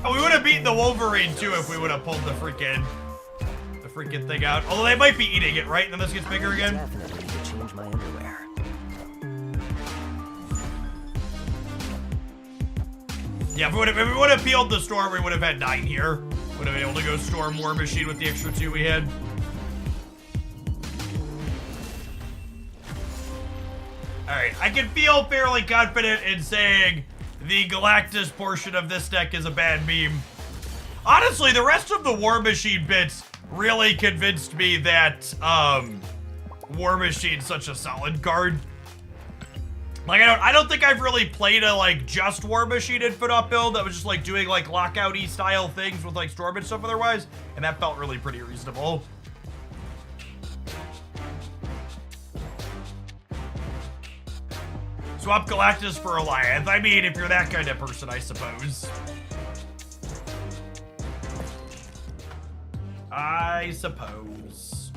Oh, we would have beaten the Wolverine too if we would have pulled the freaking thing out. Although they might be eating it, right? And then this gets bigger again. Definitely need to change my underwear. Yeah, if we would have peeled the Storm, we would have had 9 here. Would have been able to go Storm War Machine with the extra 2 we had. Alright, I can feel fairly confident in saying the Galactus portion of this deck is a bad meme. Honestly, the rest of the War Machine bits really convinced me that War Machine's such a solid card. Like, I don't think I've really played a, like, just War Machine Infinite build that was just, like, doing, like, lockout-y style things with, like, Storm and stuff otherwise, and that felt really pretty reasonable. Swap Galactus for Alliance. I mean, if you're that kind of person, I suppose. I suppose.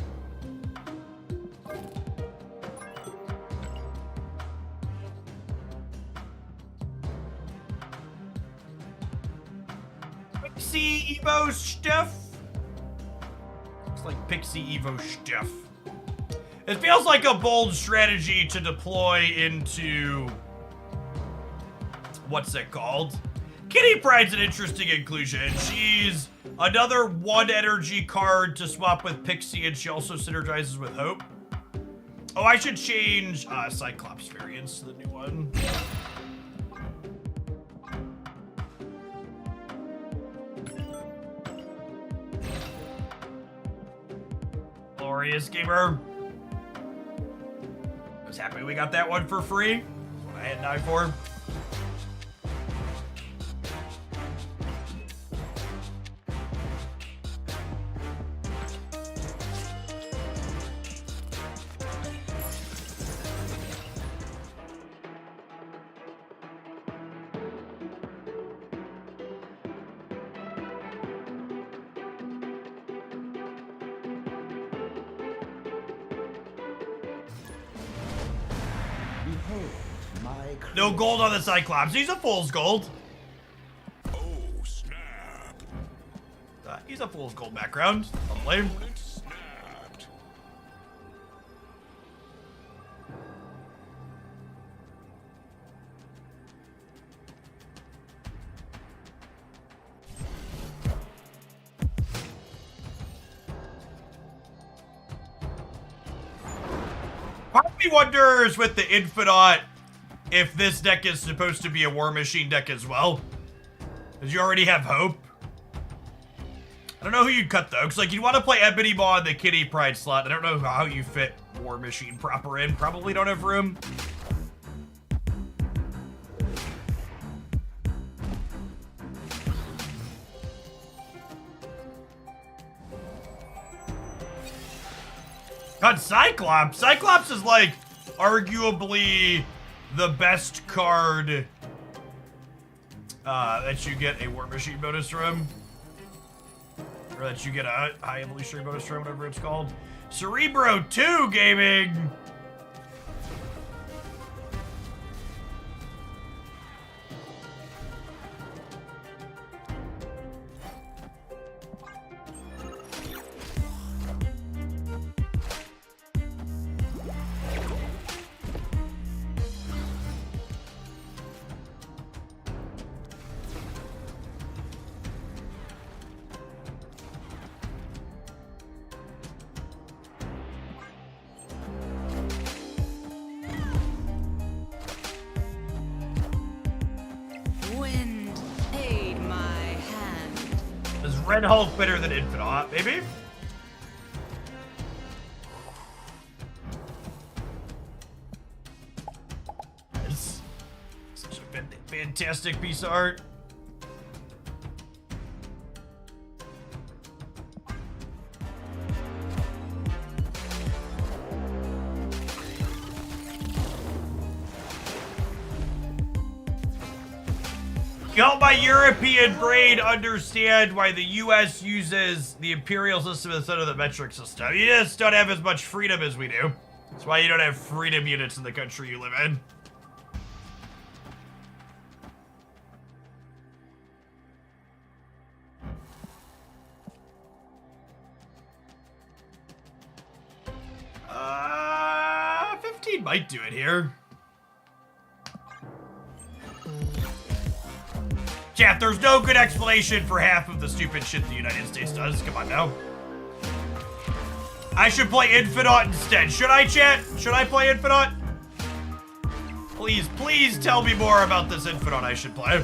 Pixie Evo stuff? Looks like Pixie Evo stuff. It feels like a bold strategy to deploy into... what's it called? Kitty Pryde's an interesting inclusion. She's another 1 energy card to swap with Pixie, and she also synergizes with Hope. Oh, I should change Cyclops variants to the new one. Glorious Gamer. I was happy we got that one for free. That's what I had 9 for. No gold on the Cyclops. He's a fool's gold. Oh, snap. He's a fool's gold background. Lovely. Opponent snapped. Part of me wonders with the Infinite if this deck is supposed to be a War Machine deck as well. Because you already have Hope. I don't know who you'd cut though, because like you'd want to play Ebony Maw in the Kitty Pryde slot. I don't know how you fit War Machine proper in. Probably don't have room. God, Cyclops. Cyclops is like arguably the best card that you get a War Machine bonus from. Or that you get a high evolutionary bonus from, whatever it's called. Cerebro 2 Gaming! Red Hulk better than Infinite, maybe? It's such a fantastic piece of art. Help my European brain understand why the US uses the imperial system instead of the metric system. You just don't have as much freedom as we do. That's why you don't have freedom units in the country you live in. Uh, 15 might do it here. Chat, there's no good explanation for half of the stupid shit the United States does. Come on now. I should play Infinite instead. Should I, chat? Should I play Infinite? Please, please tell me more about this Infinite I should play.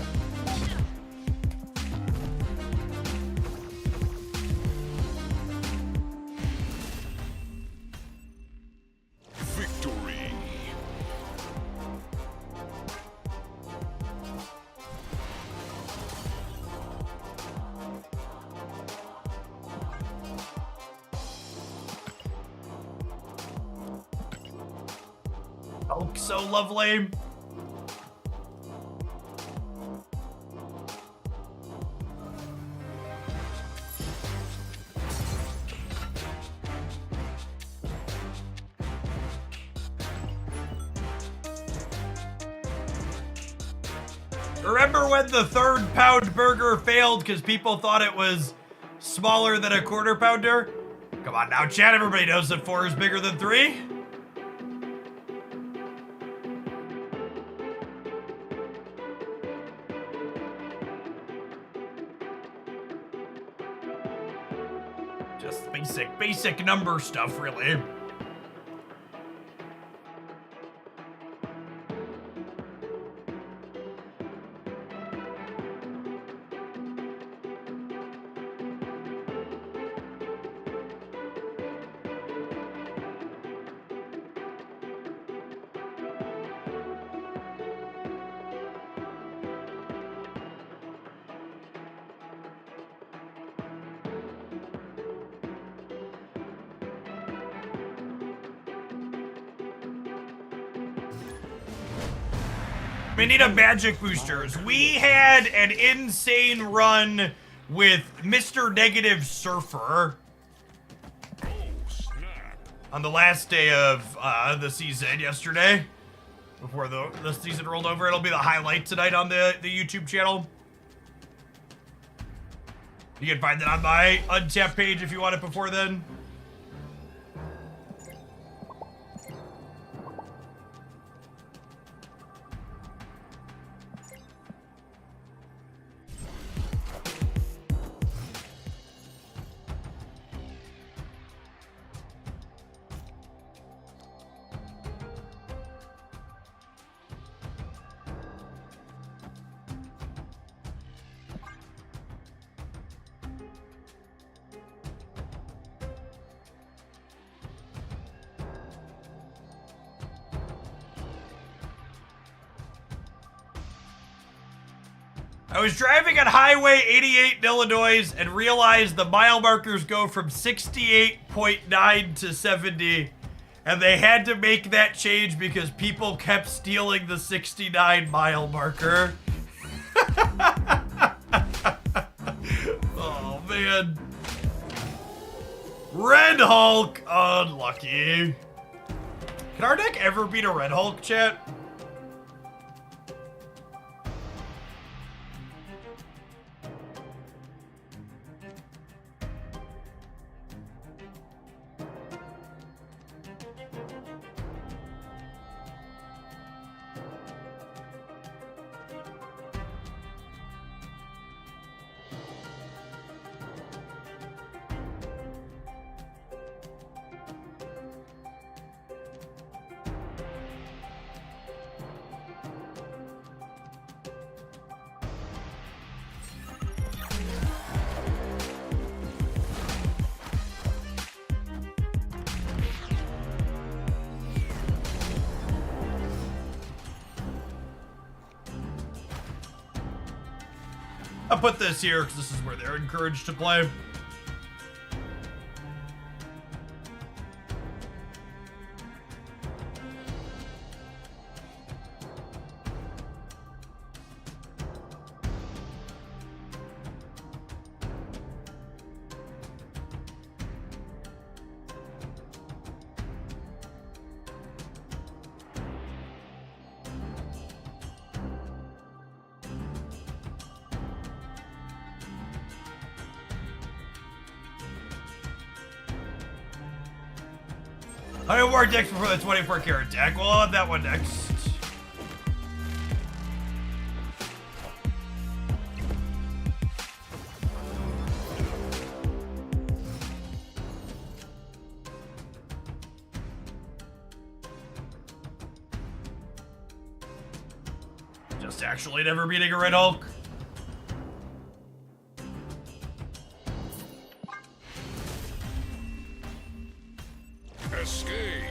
Victory. Oh, so lovely. Remember when the 3rd-pound burger failed because people thought it was smaller than a quarter pounder? Come on now, chat. Everybody knows that 4 is bigger than 3. Just basic number stuff, really. We need a magic boosters. We had an insane run with Mr. Negative Surfer Oh, snap. on the last day of the season yesterday. Before the season rolled over. It'll be the highlight tonight on the YouTube channel. You can find that on my Untapped page if you want it before then. I was driving on Highway 88 in Illinois and realized the mile markers go from 68.9 to 70, and they had to make that change because people kept stealing the 69 mile marker. Oh, man. Red Hulk, unlucky. Can our deck ever beat a Red Hulk, chat? I'll put this here because this is where they're encouraged to play. I have more decks before the 24 karat deck. We'll have that one next. Just actually never beating a Red Hulk. Escaped.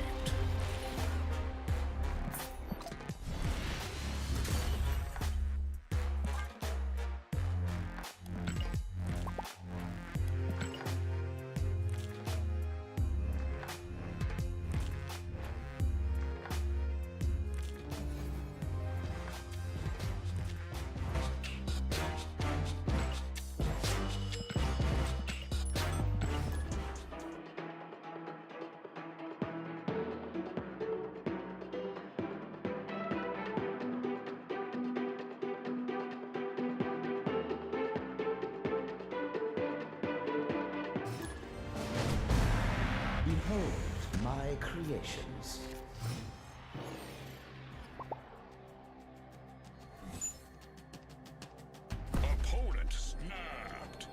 Behold my creations. Opponent snapped.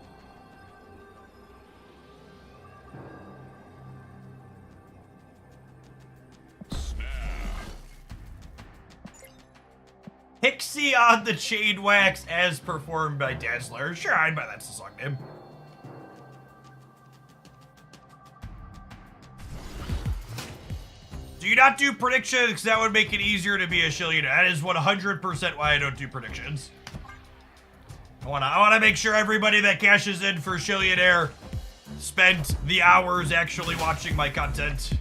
Snap. Pixie on the Chain Wax as performed by Dazzler. Sure, I'd buy that's the song name. Do you not do predictions? Because that would make it easier to be a shillionaire. That is 100% why I don't do predictions. I wanna make sure everybody that cashes in for shillionaire spent the hours actually watching my content.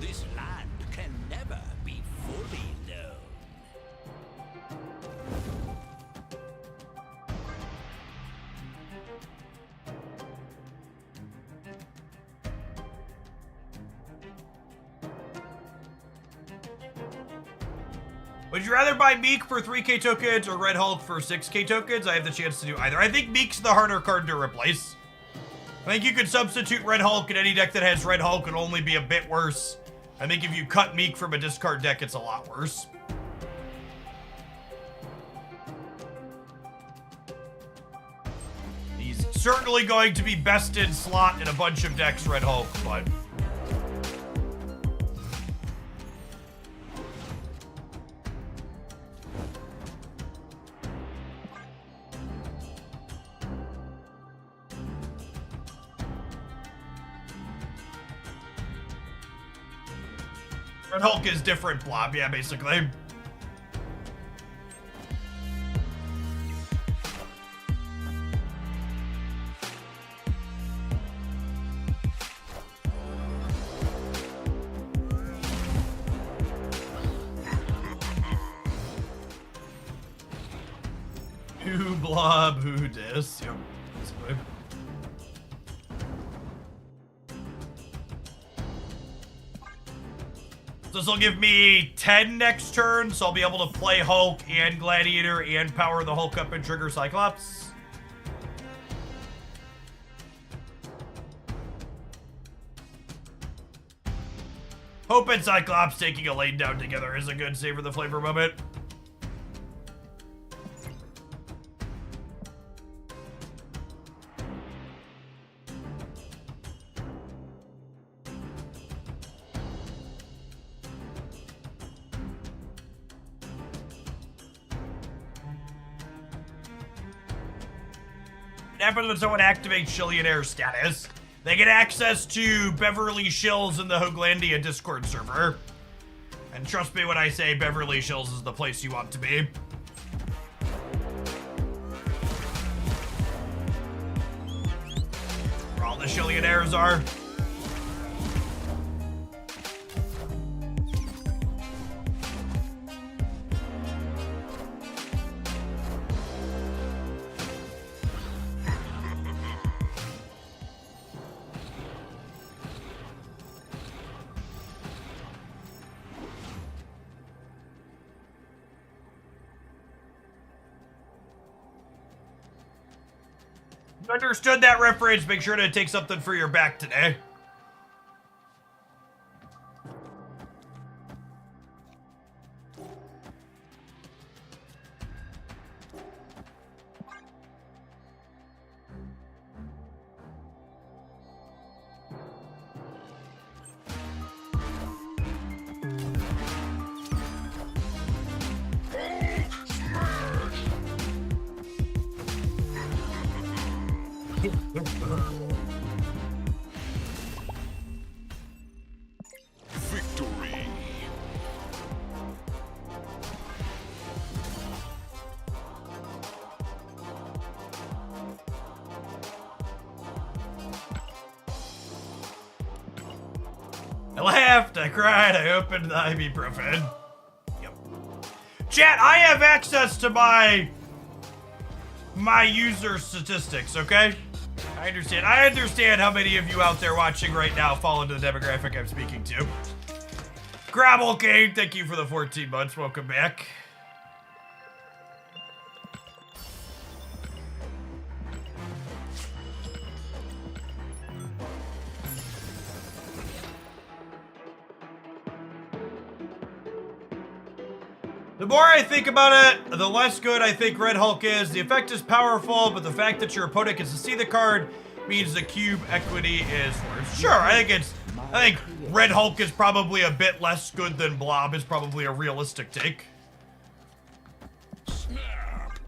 This land can never be fully known. Would you rather buy Meek for 3k tokens or Red Hulk for 6k tokens? I have the chance to do either. I think Meek's the harder card to replace. I think you could substitute Red Hulk in any deck that has Red Hulk and only be a bit worse. I think if you cut Meek from a discard deck, it's a lot worse. He's certainly going to be best in slot in a bunch of decks, Red Hulk, but... Red Hulk is different blob, yeah, basically. Who blob, who dis, yep, basically. This will give me 10 next turn, so I'll be able to play Hulk and Gladiator and power the Hulk up and trigger Cyclops. Hope and Cyclops taking a lane down together is a good savor the flavor moment. Happens when someone activates Shillionaire status. They get access to Beverly Shills in the Hoaglandia Discord server. And trust me when I say Beverly Hills is the place you want to be. Where all the Shillionaires are. Understood that reference. Make sure to take something for your back today. Victory. I laughed, I cried, I opened the ibuprofen. Yep. Chat, I have access to my user statistics, okay? I understand how many of you out there watching right now fall into the demographic I'm speaking to. Grabble King, thank you for the 14 months. Welcome back. The more I think about it, the less good I think Red Hulk is. The effect is powerful, but the fact that your opponent gets to see the card means the cube equity is worse. Sure, I think Red Hulk is probably a bit less good than Blob is probably a realistic take. Snap.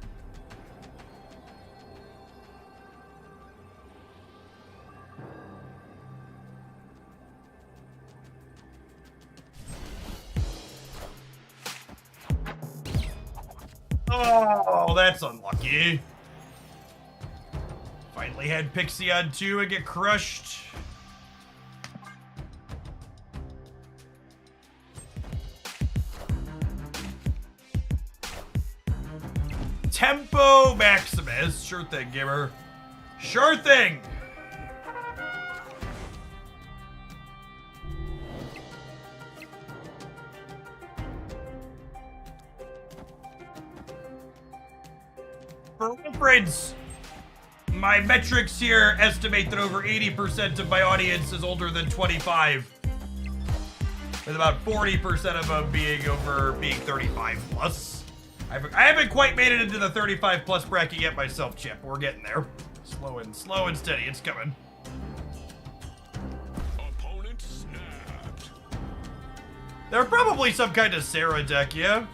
Oh, that's unlucky. Finally had Pixie on 2 and get crushed. Tempo Maximus. Sure thing, gamer. Sure thing. For reference, my metrics here estimate that over 80% of my audience is older than 25. With about 40% of them being 35 plus. I haven't quite made it into the 35 plus bracket yet myself, Chip. We're getting there. Slow and steady. It's coming. Opponent snapped. They're probably some kind of Sarah deck, yeah?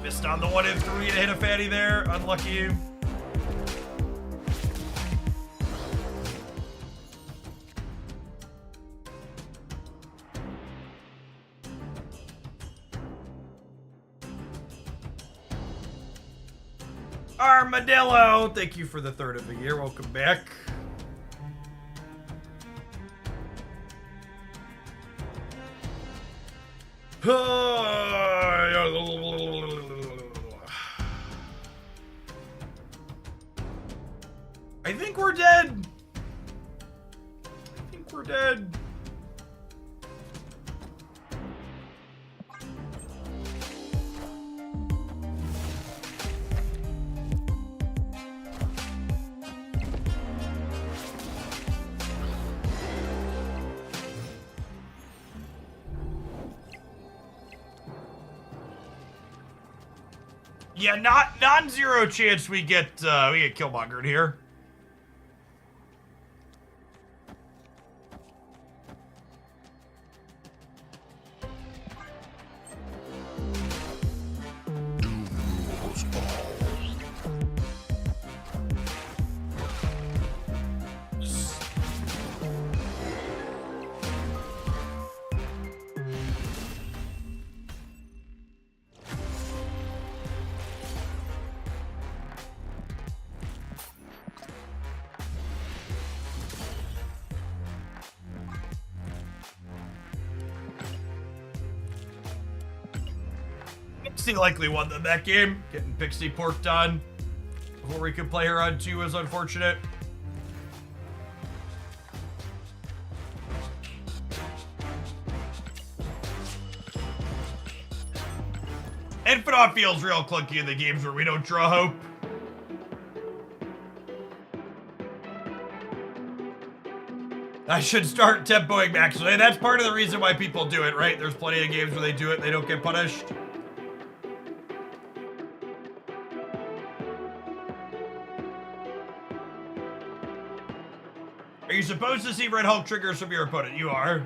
Missed on the 1 and 3 to hit a fatty there. Unlucky. Armadillo, thank you for the 3rd of the year. Welcome back. I think we're dead. I think we're dead. Yeah, non-zero chance we get Killmongered here. Pixie likely won them that game. Getting Pixie porked on before we could play her on 2 was unfortunate. Infinite feels real clunky in the games where we don't draw hope. I should start tempoing maximally. That's part of the reason why people do it, right? There's plenty of games where they do it and they don't get punished. Are you supposed to see Red Hulk triggers from your opponent? You are.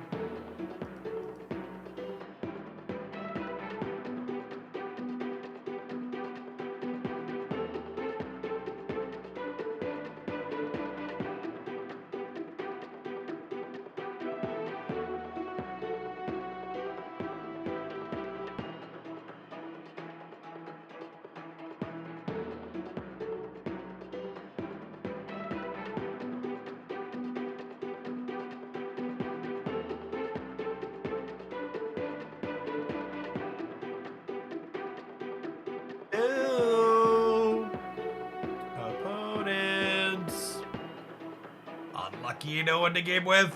You know what to game with?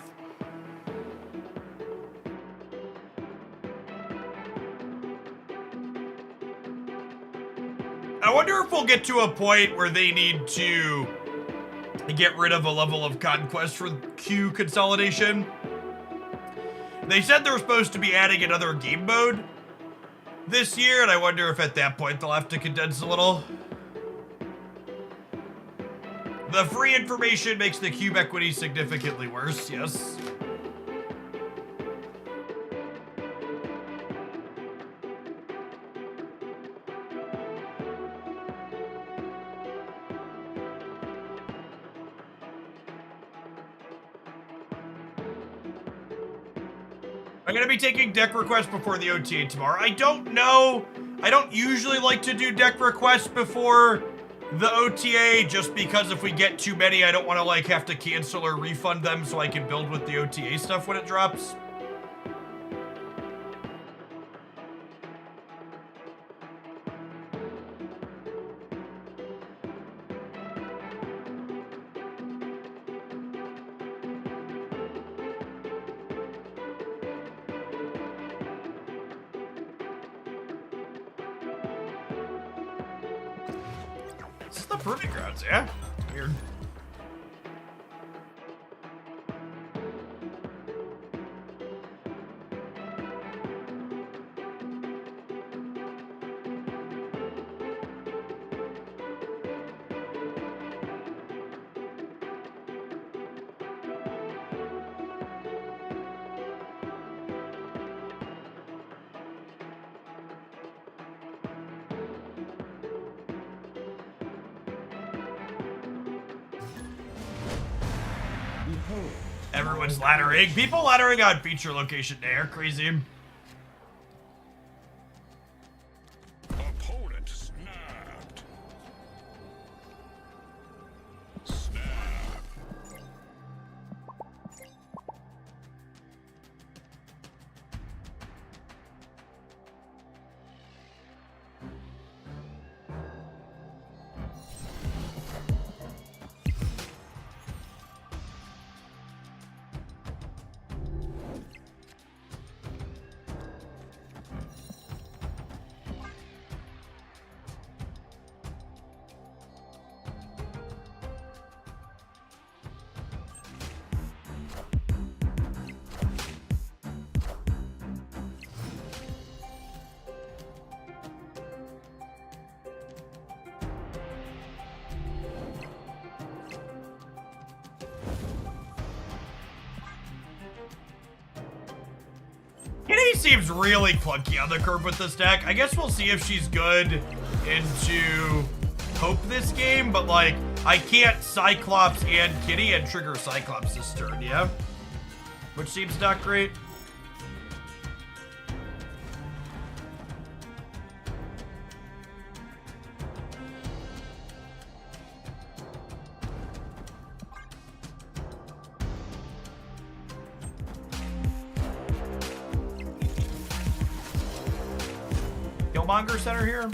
I wonder if we'll get to a point where they need to get rid of a level of conquest for queue consolidation. They said they were supposed to be adding another game mode this year, and I wonder if at that point they'll have to condense a little. The free information makes the cube equity significantly worse, yes. I'm gonna be taking deck requests before the OTA tomorrow. I don't know. I don't usually like to do deck requests before the OTA, just because if we get too many, I don't want to like have to cancel or refund them so I can build with the OTA stuff when it drops. This is the proving grounds, yeah? Weird. Everyone's laddering. People laddering on feature location day are crazy. Opponent snapped. Snap. Kitty seems really clunky on the curve with this deck. I guess we'll see if she's good into Hope this game, but like, I can't Cyclops and Kitty and trigger Cyclops this turn, yeah? Which seems not great. Killmonger Center here?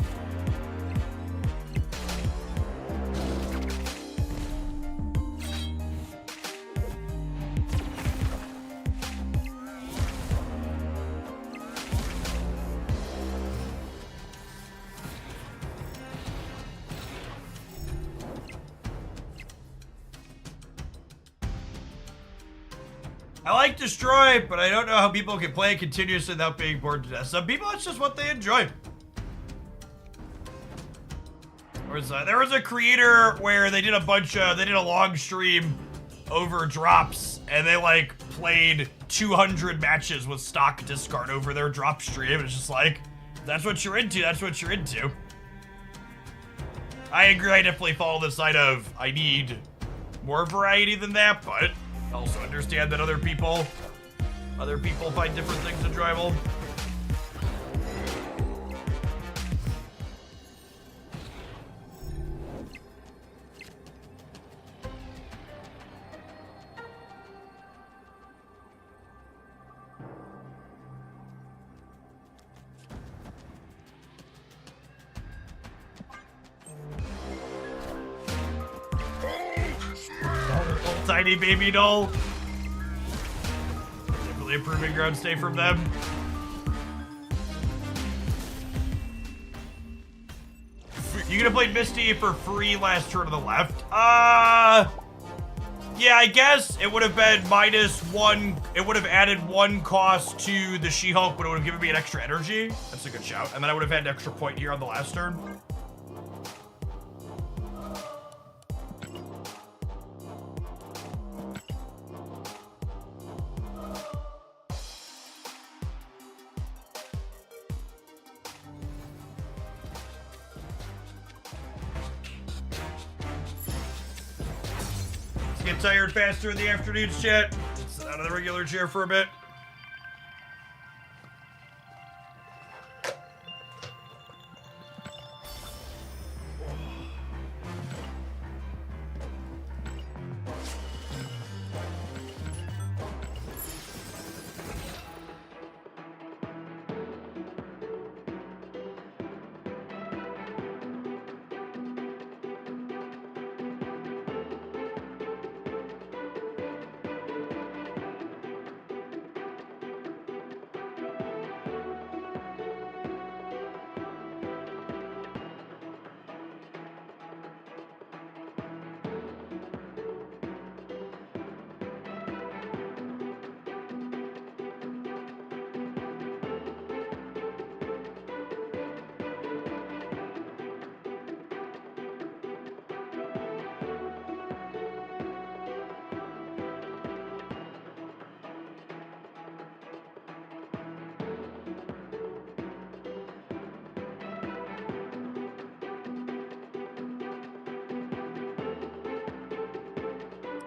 I like Destroy, but I don't know how people can play it continuously without being bored to death. Some people, it's just what they enjoy. There was a creator where they did a long stream over drops, and they like played 200 matches with stock discard over their drop stream. And it's just like, that's what you're into, that's what you're into. I agree, I definitely follow the side of, I need more variety than that, but I also understand that other people find different things enjoyable. Tiny baby doll. Definitely a proving ground stay from them. You could have played Misty for free last turn to the left. Yeah, I guess it would have been -1. It would have added 1 cost to the She-Hulk, but it would have given me an extra energy. That's a good shout. And then I would have had an extra point here on the last turn. Get tired faster in the afternoons, chat. Sit out of the regular chair for a bit.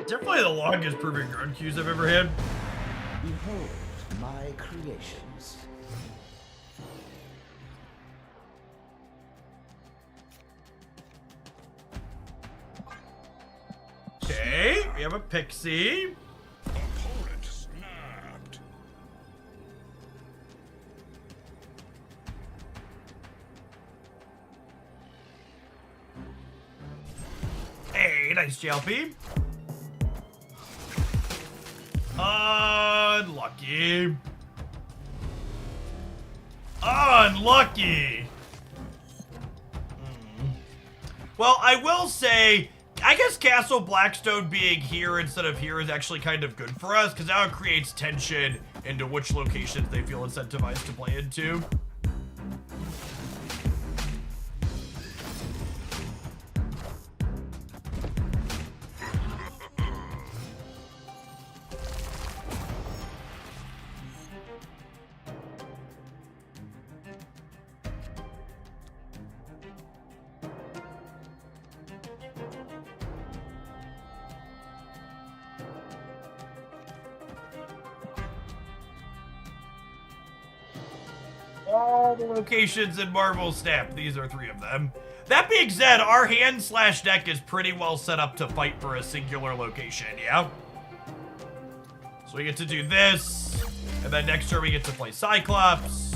Definitely the longest proving ground queues I've ever had. Behold my creations. Okay, we have a pixie. Opponent snapped. Hey, nice JLP. Unlucky. Unlucky. Well, I will say, I guess Castle Blackstone being here instead of here is actually kind of good for us, because now it creates tension into which locations they feel incentivized to play into. All the locations in Marvel Snap. These are 3 of them. That being said, our hand/deck is pretty well set up to fight for a singular location, yeah? So we get to do this, and then next turn we get to play Cyclops.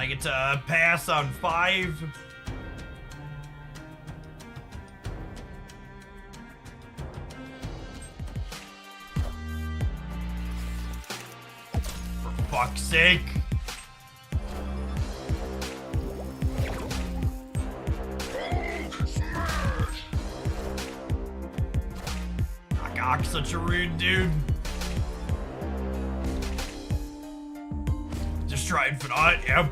I get to pass on 5. For fuck's sake. Gawk's such a rude dude. Just try Infinite, yep.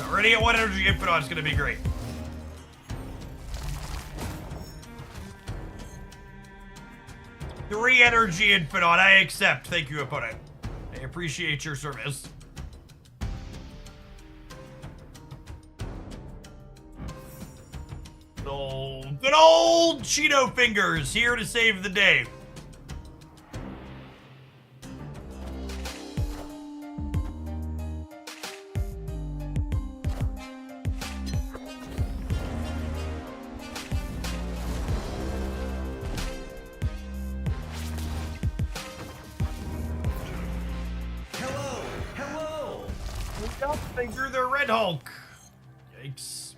Already at 1 energy Infinite, it's gonna be great. Three energy Infinite, I accept. Thank you, opponent. I appreciate your service. Good old Cheeto Fingers here to save the day. Hello! Look up, Finger the Red Hulk. Yikes.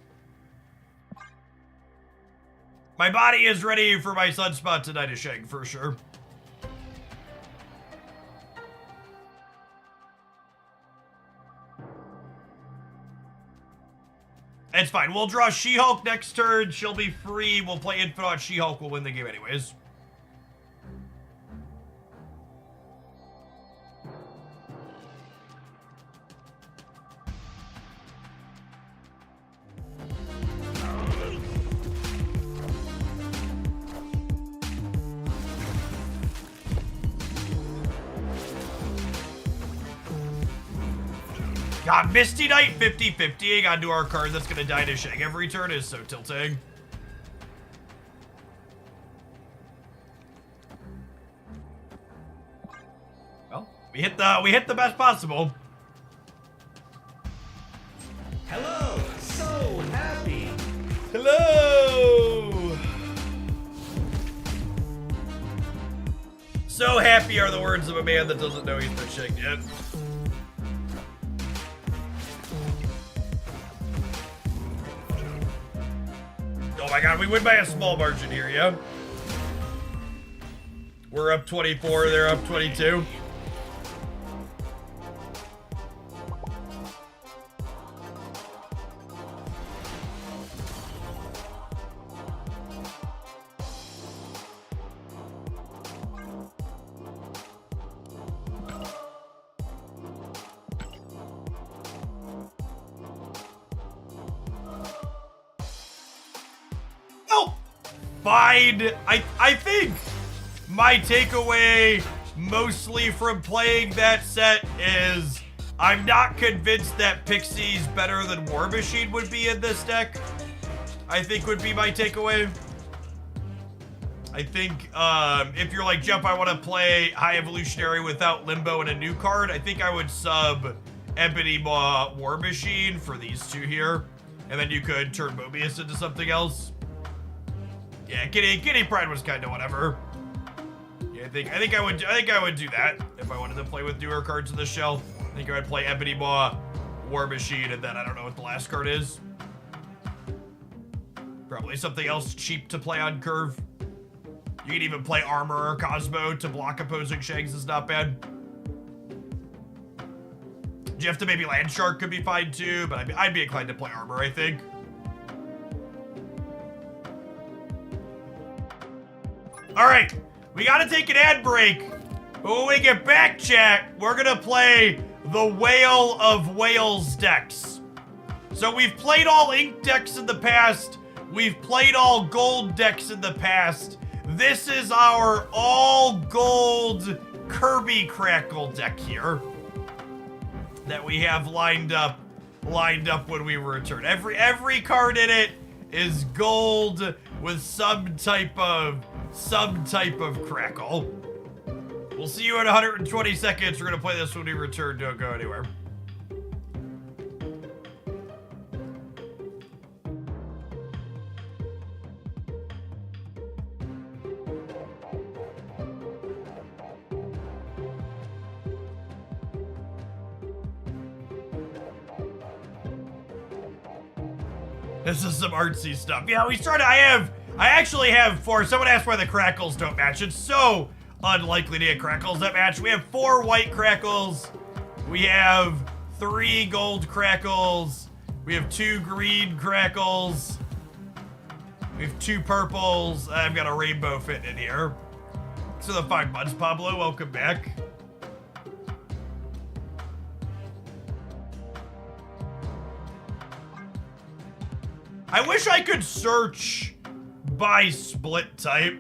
My body is ready for my Sunspot tonight to shake, for sure. It's fine. We'll draw She-Hulk next turn. She'll be free. We'll play Infinite She-Hulk. We'll win the game anyways. God, Misty Knight 50-50 onto our card that's gonna die to Shang every turn is so tilting. Well, we hit the best possible. Hello! So happy! Hello! So happy are the words of a man that doesn't know he's been shanked yet. Oh my god, we win by a small margin here, yeah? We're up 24, they're up 22. Fine. I think my takeaway mostly from playing that set is I'm not convinced that Pixie's better than War Machine would be in this deck. I think would be my takeaway. I think if you're like, Jeff, I want to play High Evolutionary without Limbo and a new card, I think I would sub Ebony Maw War Machine for these two here. And then you could turn Mobius into something else. Yeah, Kitty Pride was kind of whatever. Yeah, I think I would do that if I wanted to play with newer cards in the shelf. I think I would play Ebony Maw, War Machine, and then I don't know what the last card is. Probably something else cheap to play on curve. You can even play Armor or Cosmo to block opposing Shanks is not bad. Jeff to maybe Land Shark could be fine too, but I'd be inclined to play Armor, I think. All right, we gotta take an ad break, but when we get back, chat, we're gonna play the Whale of Whales decks. So we've played all ink decks in the past, we've played all gold decks in the past. This is our all gold Kirby Crackle deck here that we have lined up when we return. Every card in it is gold with some type of crackle. We'll see you in 120 seconds. We're gonna play this when we return. Don't go anywhere. This is some artsy stuff. Yeah, we started. I actually have 4. Someone asked why the crackles don't match. It's so unlikely to get crackles that match. We have 4 white crackles. We have 3 gold crackles. We have 2 green crackles. We have 2 purples. I've got a rainbow fitting in here. So the 5 months, Pablo. Welcome back. I wish I could search by split type.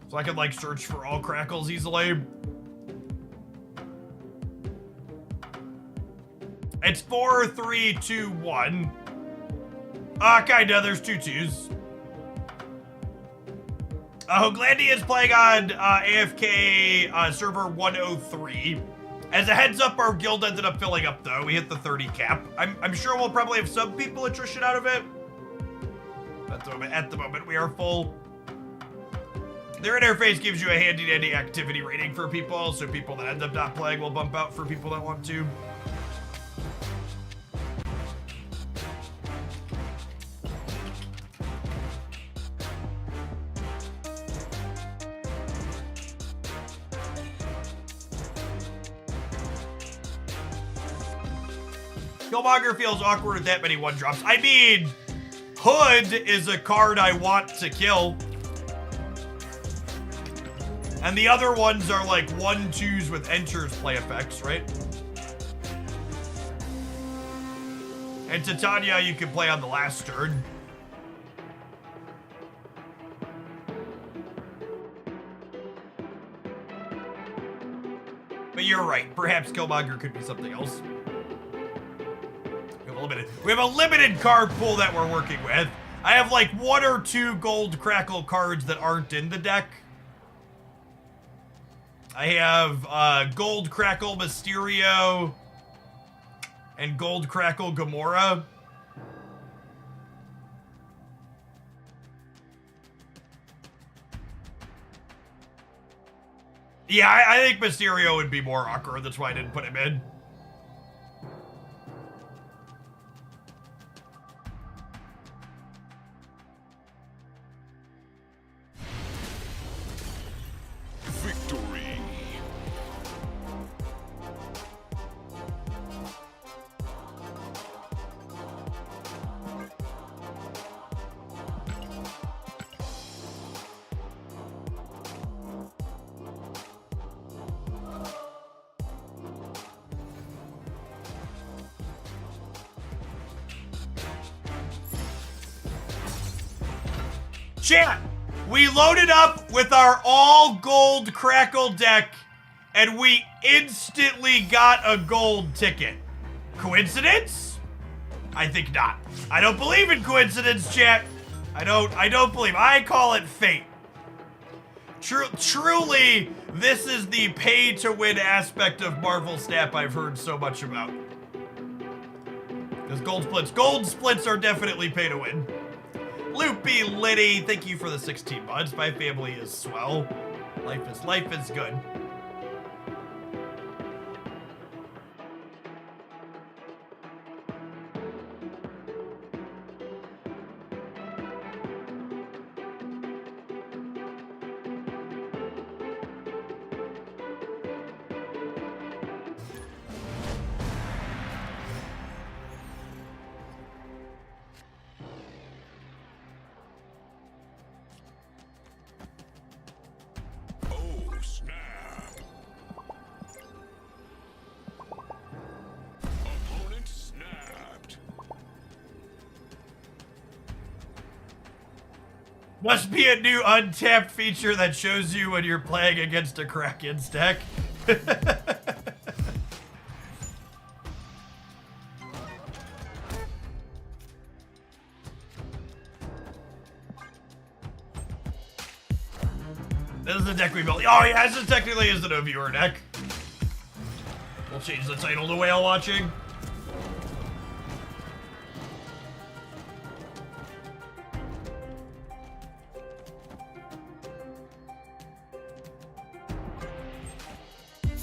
So I could like search for all crackles easily. It's 4, 3, 2, 1. Kinda, there's 2 2s. Hoaglandia is playing on AFK server 103. As a heads up, our guild ended up filling up though. We hit the 30 cap. I'm sure we'll probably have some people attrition out of it. At the moment, we are full. Their interface gives you a handy-dandy activity rating for people, so people that end up not playing will bump out for people that want to. Killmonger feels awkward with that many 1-drops. I mean, Hood is a card I want to kill. And the other ones are like 1/2s with Enter's play effects, right? And Titania you can play on the last turn. But you're right, perhaps Killmonger could be something else. We have a limited card pool that we're working with. I have like 1 or 2 gold crackle cards that aren't in the deck. I have gold crackle Mysterio and gold crackle Gamora. Yeah, I think Mysterio would be more awkward. That's why I didn't put him in. Victory. Chat, we loaded up with our all gold crackle deck and we instantly got a gold ticket. Coincidence? I think not. I don't believe in coincidence, chat. I don't believe. I call it fate. Truly, this is the pay to win aspect of Marvel Snap I've heard so much about. Because gold splits are definitely pay to win. Loopy Liddy, thank you for the 16 months. My family is swell. Life is good. Must be a new untapped feature that shows you when you're playing against a Kraken's deck. This is the deck we built. Oh yeah, this technically isn't a viewer deck. We'll change the title to Whale Watching.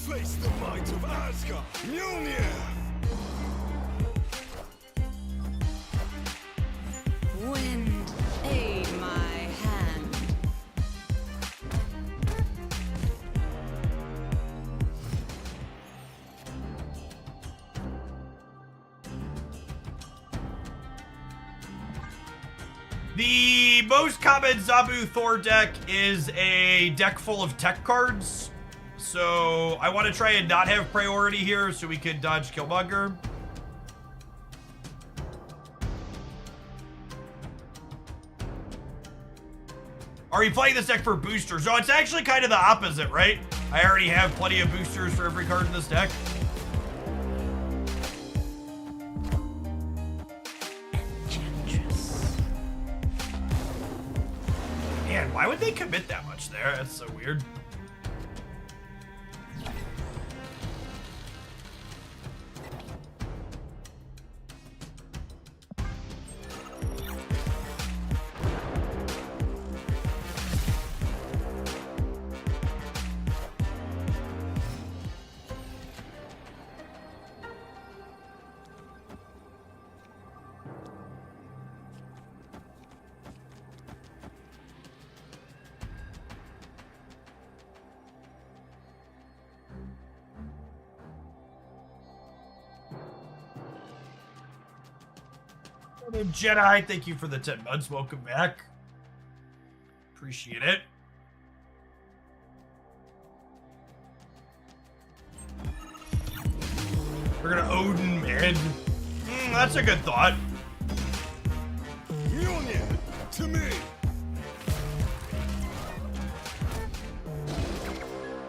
Face the might of Asgard. Mjolnir. The most common Zabu Thor deck is a deck full of tech cards. So I want to try and not have priority here so we can dodge Killmonger. Are we playing this deck for boosters? No, it's actually kind of the opposite, right? I already have plenty of boosters for every card in this deck. Man, why would they commit that much there? That's so weird. Jedi, thank you for the 10 months. Welcome back. Appreciate it. We're gonna Odin mid. That's a good thought. Mjolnir, to me.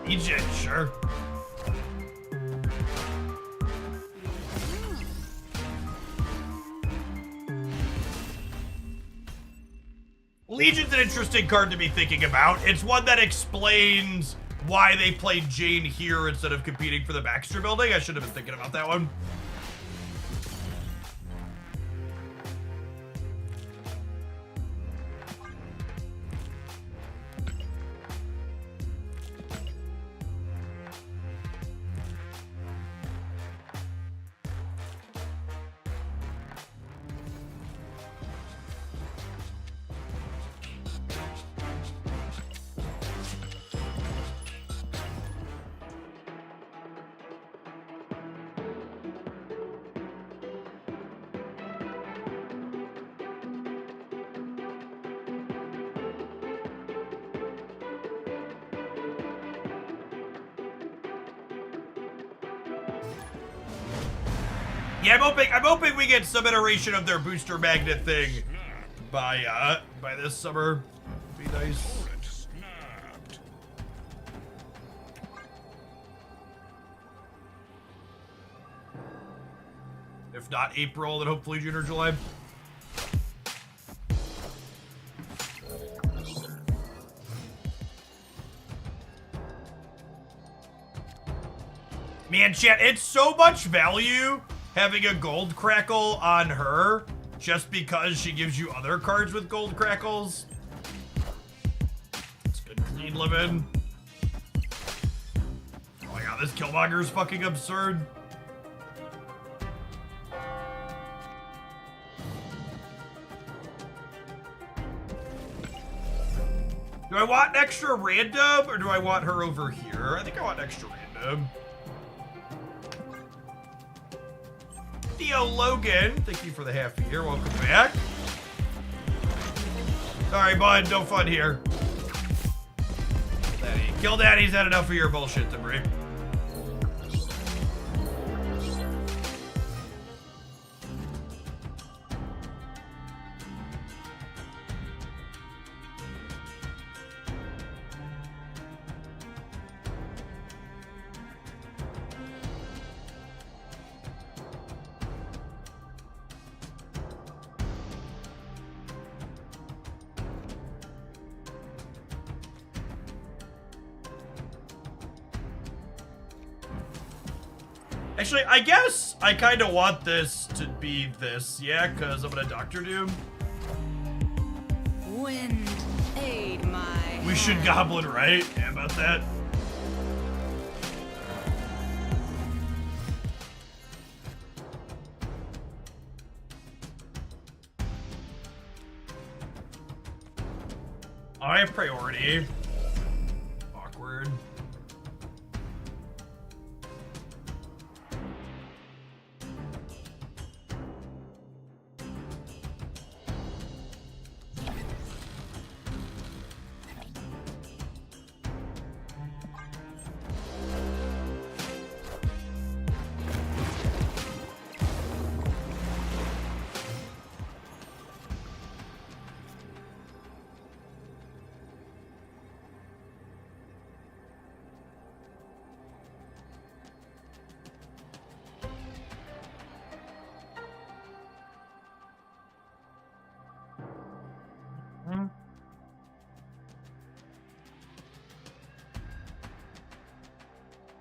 Ejin, sure. Legion's an interesting card to be thinking about. It's one that explains why they played Jane here instead of competing for the Baxter building. I should have been thinking about that one. Yeah, I'm hoping we get some iteration of their booster magnet thing by this summer. Be nice. If not April, then hopefully June or July. Man, chat, it's so much value having a gold crackle on her just because she gives you other cards with gold crackles. It's good clean living. Oh my god, this Killmonger is fucking absurd. Do I want an extra random or do I want her over here? I think I want an extra random. Theo Logan, thank you for the half year. Welcome back. Sorry, bud, no fun here. Kill Daddy's had enough of your bullshit, Debris. Actually, I guess I kind of want this to be this, yeah, because I'm gonna Doctor Doom. Wind, aid my We should Goblin, right? Yeah, about that. I have priority. Awkward.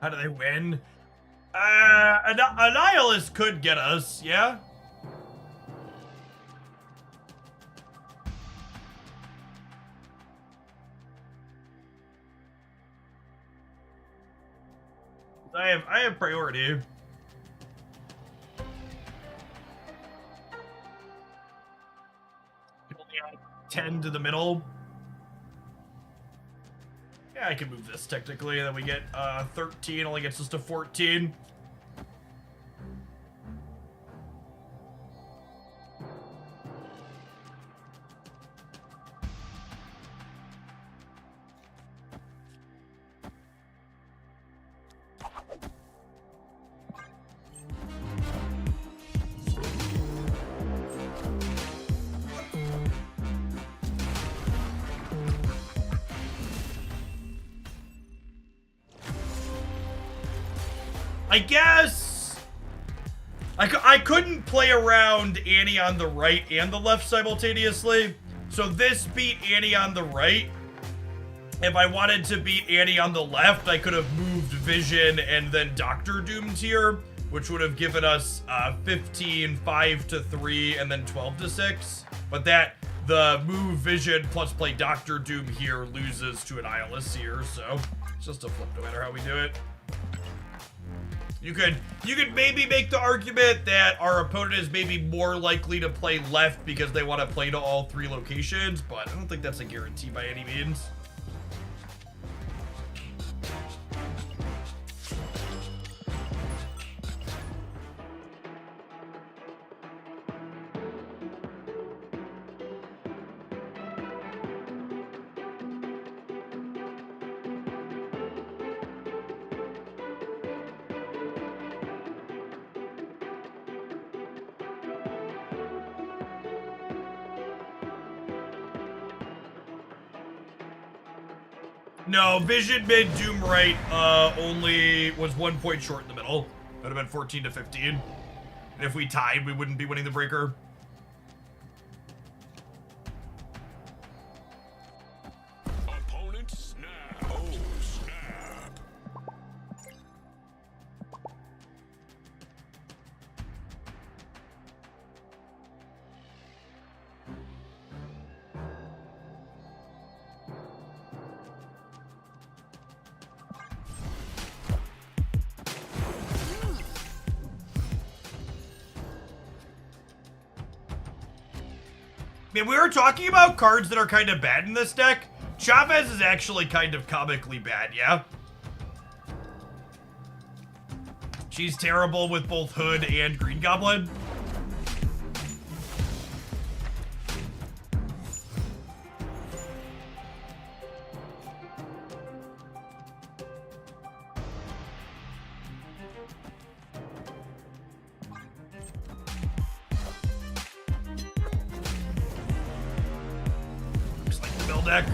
How do they win? Annihilus could get us, yeah? I have priority. Only add 10 to the middle. Yeah, I can move this technically, and then we get 13, only gets us to 14. I guess I couldn't play around Annie on the right and the left simultaneously, so this beat Annie on the right. If I wanted to beat Annie on the left, I could have moved Vision and then Doctor Doom's here, which would have given us 15, 5 to 3, and then 12 to 6. But the move Vision plus play Doctor Doom here loses to Annihilus here, so it's just a flip no matter how we do it. You could maybe make the argument that our opponent is maybe more likely to play left because they want to play to all 3 locations, but I don't think that's a guarantee by any means. No, Vision mid, Doom right, only was 1 point short in the middle. That would have been 14 to 15. And if we tied, we wouldn't be winning the breaker. Opponent snap. Oh, snap. Man, we were talking about cards that are kind of bad in this deck. Chavez is actually kind of comically bad, yeah? She's terrible with both Hood and Green Goblin. Deck.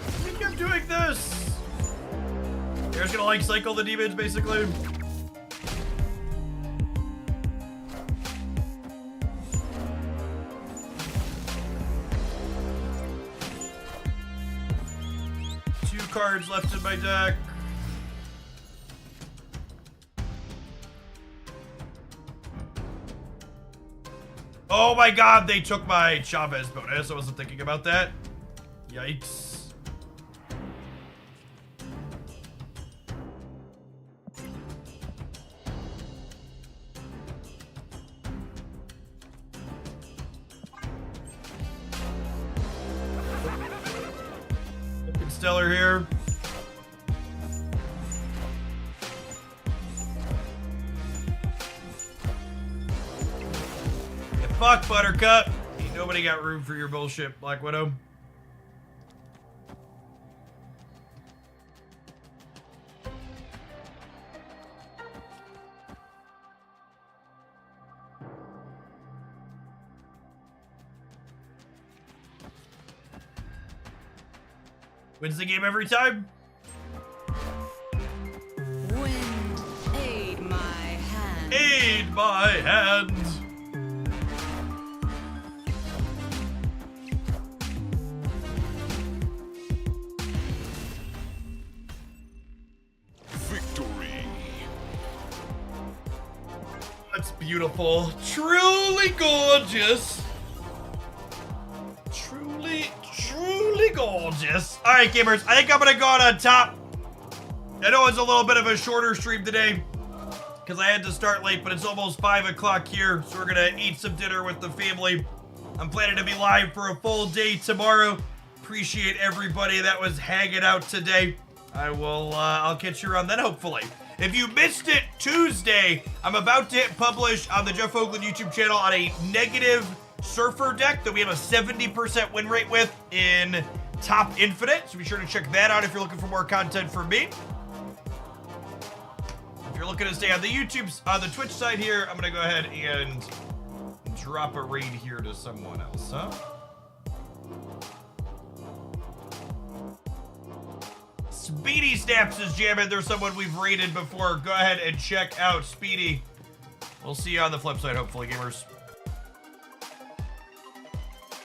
I think I'm doing this. You're just gonna like cycle the demons basically. Two cards left in my deck. Oh my god, they took my Chavez bonus. I wasn't thinking about that. Yikes. Stellar here. Yeah, fuck Buttercup. Ain't nobody got room for your bullshit, Black Widow. Wins the game every time. Wind, aid my hand. Aid my hand. Victory. That's beautiful. Truly gorgeous. Truly gorgeous. All right, gamers. I think I'm going to go out on top. I know it's a little bit of a shorter stream today because I had to start late, but it's almost 5 o'clock here, so we're going to eat some dinner with the family. I'm planning to be live for a full day tomorrow. Appreciate everybody that was hanging out today. I'll catch you around then, hopefully. If you missed it Tuesday, I'm about to hit publish on the Jeff Oakland YouTube channel on a negative surfer deck that we have a 70% win rate with in Top Infinite. So be sure to check that out if you're looking for more content from me. If you're looking to stay on the Twitch side here, I'm gonna go ahead and drop a raid here to someone else, huh? Speedy Snaps is jamming. There's someone we've raided before. Go ahead and check out Speedy. We'll see you on the flip side, hopefully, gamers.